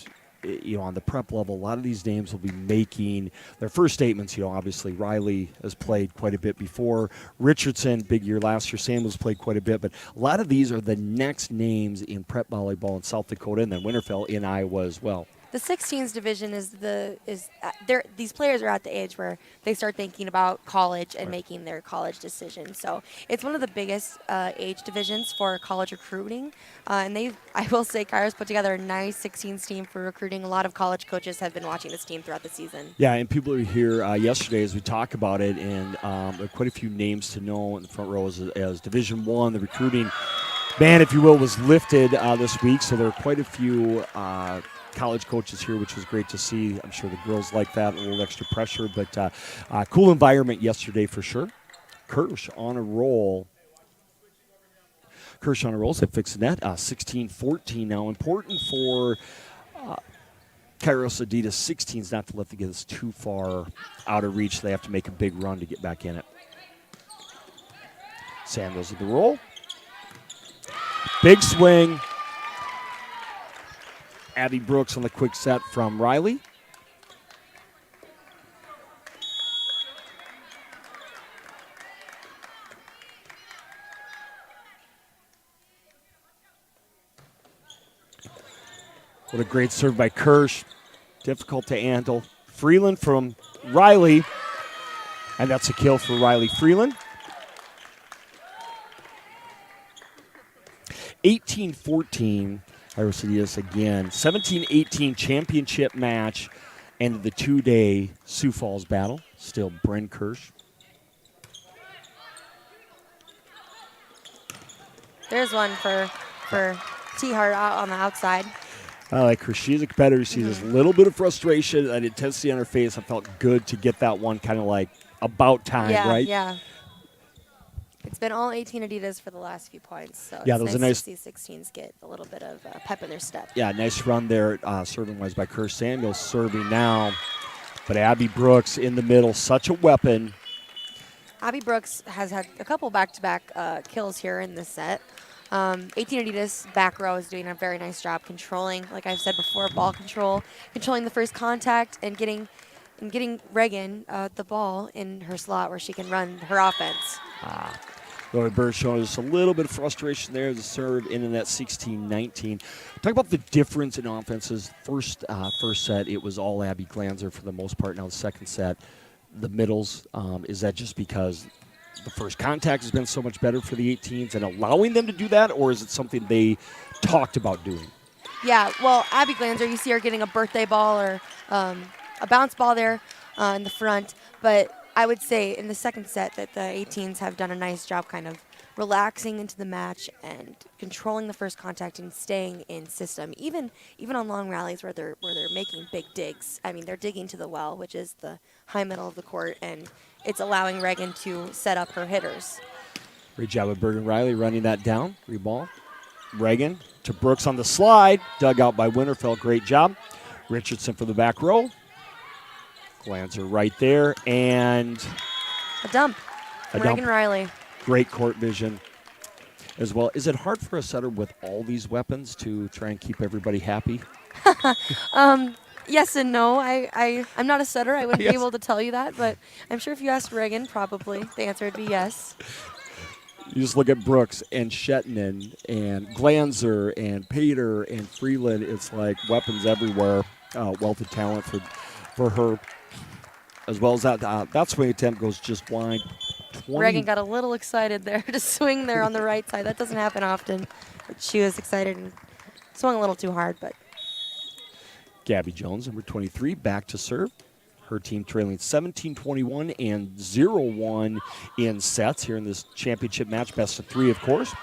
on the prep level, a lot of these names will be making their first statements. Obviously Riley has played quite a bit before. Richardson, big year last year. Samuels played quite a bit, but a lot of these are the next names in prep volleyball in South Dakota, and then Winterfell in Iowa as well. The 16s division these players are at the age where they start thinking about college and making their college decision. So it's one of the biggest age divisions for college recruiting. And I will say, Kairos put together a nice 16s team for recruiting. A lot of college coaches have been watching this team throughout the season. Yeah, and people were here yesterday as we talk about it, and there are quite a few names to know in the front row as Division I. The recruiting ban, if you will, was lifted this week, so there are quite a few college coaches here, which was great to see. I'm sure the girls like that, a little extra pressure, but cool environment yesterday for sure. Kirsch on a roll. So fix the net. 16-14 now. Important for Kairos Adidas 16s not to let them get us too far out of reach. They have to make a big run to get back in it. Samuels with the roll. Big swing. Abby Brooks on the quick set from Riley. What a great serve by Kirsch. Difficult to handle. Freeland from Riley. And that's a kill for Riley Freeland. 18-14. Kairos Adidas again. 17-18 championship match and the 2-day Sioux Falls battle. Still Bryn Kirsch. There's one for T-Hart out on the outside. I like her. She's a competitor. You see this little bit of frustration and intensity on her face. I felt good to get that one kind of like about time, right? Yeah. It's been all 18 Adidas for the last few points. So yeah, it's that was nice a nice to see 16s get a little bit of pep in their step. Yeah, nice run there, serving-wise by Kirsch. Samuels serving now. But Abby Brooks in the middle, such a weapon. Abby Brooks has had a couple back-to-back kills here in this set. 18 Adidas back row is doing a very nice job controlling, like I've said before, ball control, controlling the first contact, and getting Reagan the ball in her slot where she can run her offense. Lori Bird showing us a little bit of frustration there. The serve in that 16-19. Talk about the difference in offenses. First set, it was all Abby Glanzer for the most part. Now the second set, the middles. Is that just because the first contact has been so much better for the 18s and allowing them to do that, or is it something they talked about doing? Yeah, well, Abby Glanzer, you see her getting a birthday ball or a bounce ball there in the front. But I would say in the second set that the 18s have done a nice job kind of relaxing into the match and controlling the first contact and staying in system, even on long rallies where they're making big digs. I mean, they're digging to the well, which is the high middle of the court, and it's allowing Reagan to set up her hitters. Great job of Bergen Riley running that down. Free ball. Reagan to Brooks on the slide. Dug out by Winterfeld. Great job. Richardson for the back row. Glanzer right there. And A dump from Reagan Riley. Great court vision as well. Is it hard for a setter with all these weapons to try and keep everybody happy? Yes and no. I'm not a setter. I wouldn't Yes. be able to tell you that, but I'm sure if you asked Reagan, probably the answer would be yes. You just look at Brooks and Shetland and Glanzer and Pater and Freeland. It's like weapons everywhere. Wealth of talent for her. As well as that swing attempt goes just wide. Reagan got a little excited there to swing there on the right side. That doesn't happen often. But she was excited and swung a little too hard. But Gabby Jones, number 23, back to serve. Her team trailing 17-21 and 0-1 in sets here in this championship match. Best of 3, of course.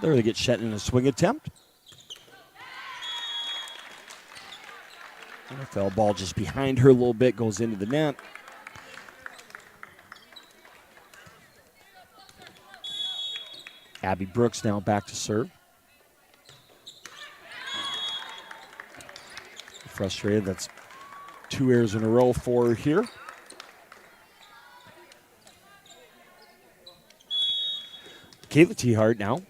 There they get Shetland in a swing attempt. NFL ball just behind her a little bit, goes into the net. Abby Brooks now back to serve. Frustrated, that's 2 errors in a row for her here. Kayla T. Hart now.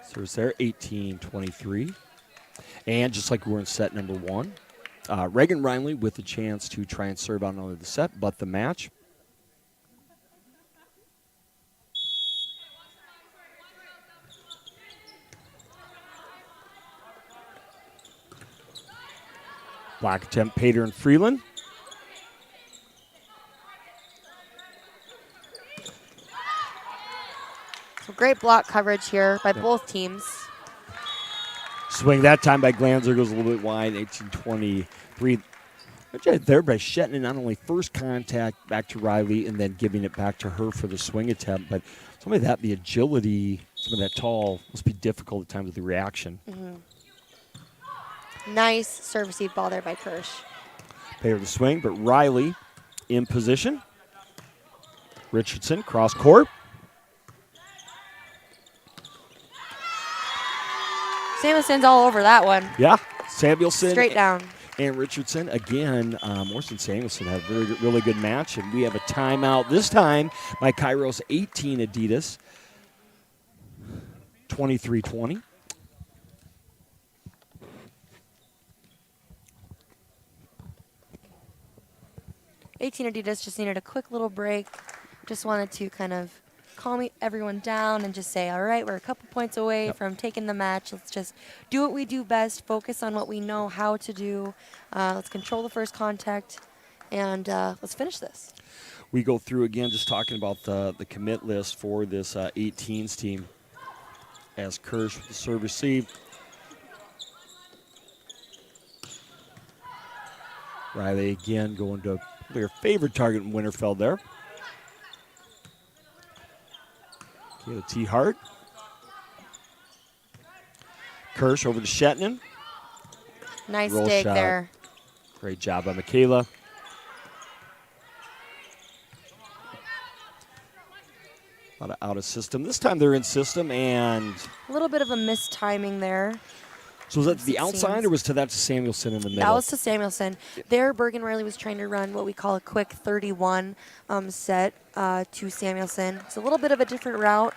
Serves there, 18-23. And just like we were in set number 1, Reagan Riley with the chance to try and serve out only the set, but the match. Block attempt, Pater and Freeland. so great block coverage here by both teams. Swing that time by Glanzer goes a little bit wide, 18-23. There by Shetland, not only first contact back to Riley and then giving it back to her for the swing attempt, but some of that, the agility, some of that tall, must be difficult at times with the reaction. Nice serve receive ball there by Kirsch. Pater the swing, but Riley in position. Richardson, cross court. Samuelson's all over that one. Yeah, Samuelson. Straight down. And Richardson, again, Morrison Samuelson had a really good match, and we have a timeout this time by Kairos 18 Adidas, 23-20. Adidas just needed a quick little break. Just wanted to kind of calm everyone down and just say, all right, we're a couple points away from taking the match. Let's just do what we do best, focus on what we know how to do. Let's control the first contact, and let's finish this. We go through again just talking about the commit list for this 18s team as Kirsch with the serve receive. Riley again going to their favorite target in Winterfeld there. Kayla T. Hart. Kirsch over to Shetland. Nice Roll dig shot. there. Great job by Michaela. A lot of out of system. This time they're in system, and A little bit of a mistiming there. so was that to the It outside, seems. or was to that to Samuelson in the middle? That was to Samuelson. There, Bergen Riley was trying to run what we call a quick 31 set to Samuelson. It's a little bit of a different route.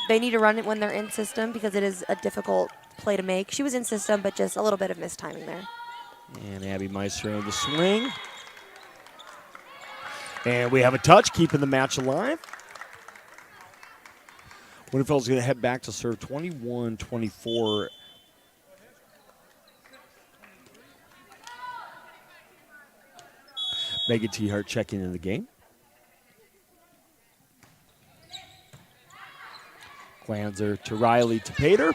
They need to run it when they're in system because it is a difficult play to make. She was in system, but just a little bit of mistiming there. And Abby Meister on the swing. And we have a touch, keeping the match alive. Winterfeld's going to head back to serve 21-24. Megan T. checking in the game. Glanzer to Riley to Pater.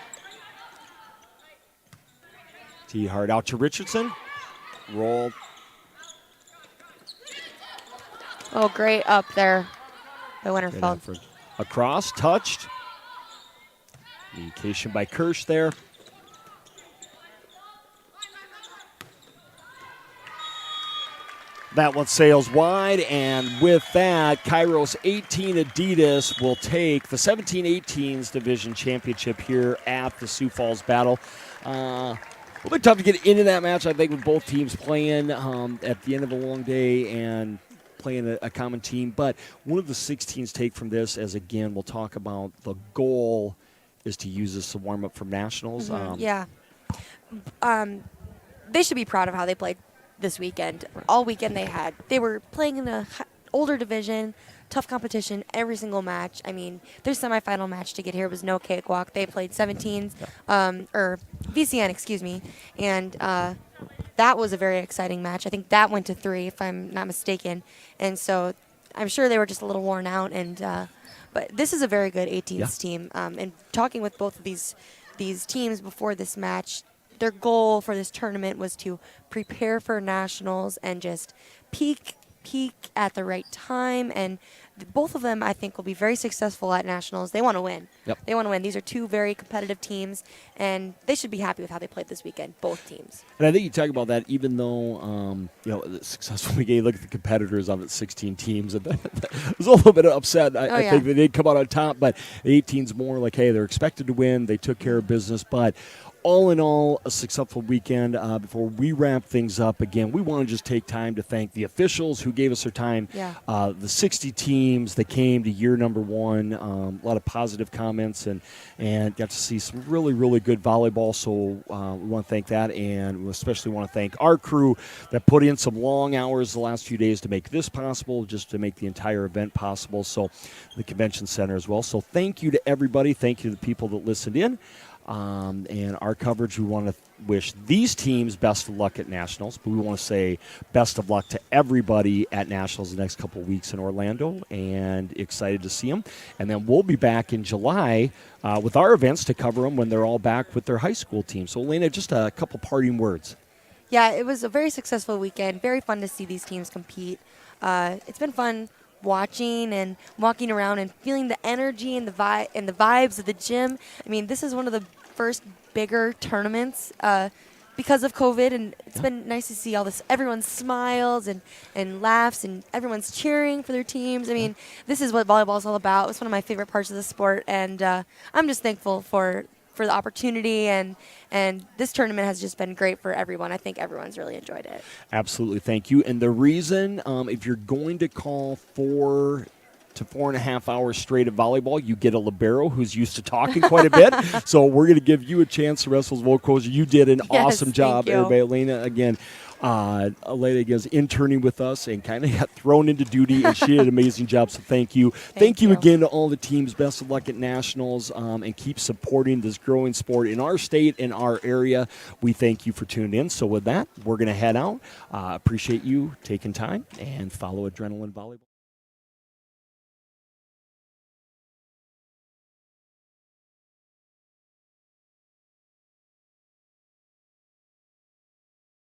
T. out to Richardson. Roll. Oh, great up there by Winterfeld. Across, touched. Communication by Kirsch there. That one sails wide, and with that, Kairos 18 Adidas will take the 17-18s division championship here at the Sioux Falls Battle. A little bit tough to get into that match, I think, with both teams playing at the end of a long day and playing a common team. But one of the 16s take from this, as again, we'll talk about the goal is to use this to warm up for nationals. Yeah. They should be proud of how they played this weekend. All weekend they were playing in a older division, tough competition every single match. I mean, their semifinal match to get here was no cakewalk. They played 17s, or VCN, excuse me, and that was a very exciting match. I think that went to 3, if I'm not mistaken, and so I'm sure they were just a little worn out. And but this is a very good 18s team. And talking with both of these teams before this match, their goal for this tournament was to prepare for nationals and just peak at the right time. And both of them, I think, will be very successful at nationals. They want to win. Yep. They want to win. These are two very competitive teams, and they should be happy with how they played this weekend, both teams. And I think you talk about that, even though, the successful weekend, look at the competitors of it, 16 teams. And I was a little bit upset. I think they did come out on top, but the 18's more like, hey, they're expected to win. They took care of business. But all in all, a successful weekend. Before we wrap things up, again, we want to just take time to thank the officials who gave us their time. Yeah. The 60 teams that came to year number 1. A lot of positive comments and got to see some really, really good volleyball. So we want to thank that, and we especially want to thank our crew that put in some long hours the last few days to make this possible, just to make the entire event possible. So the convention center as well. So thank you to everybody. Thank you to the people that listened in. And our coverage, we want to wish these teams best of luck at Nationals, but we want to say best of luck to everybody at Nationals the next couple of weeks in Orlando, and excited to see them. And then we'll be back in July with our events to cover them when they're all back with their high school team. So, Elena, just a couple parting words. Yeah, it was a very successful weekend. Very fun to see these teams compete. It's been fun watching and walking around and feeling the energy and the vibes of the gym. I mean, this is one of the first bigger tournaments because of COVID, and it's been nice to see all this. Everyone smiles and laughs, and everyone's cheering for their teams. I mean, this is what volleyball is all about. It's one of my favorite parts of the sport, and I'm just thankful for the opportunity, and this tournament has just been great for everyone. I think everyone's really enjoyed it. Absolutely, thank you. And the reason, if you're going to call 4 to 4.5 hours straight of volleyball, you get a libero who's used to talking quite a bit. So we're going to give you a chance to wrestle as vocal. You did an awesome job, everybody. Elena, again. Elena is interning with us and kind of got thrown into duty, and she did an amazing job, so thank you. Thank you again to all the teams. Best of luck at Nationals, and keep supporting this growing sport in our state, in our area. We thank you for tuning in. So with that, we're going to head out. Appreciate you taking time, and follow Adrenaline Volleyball.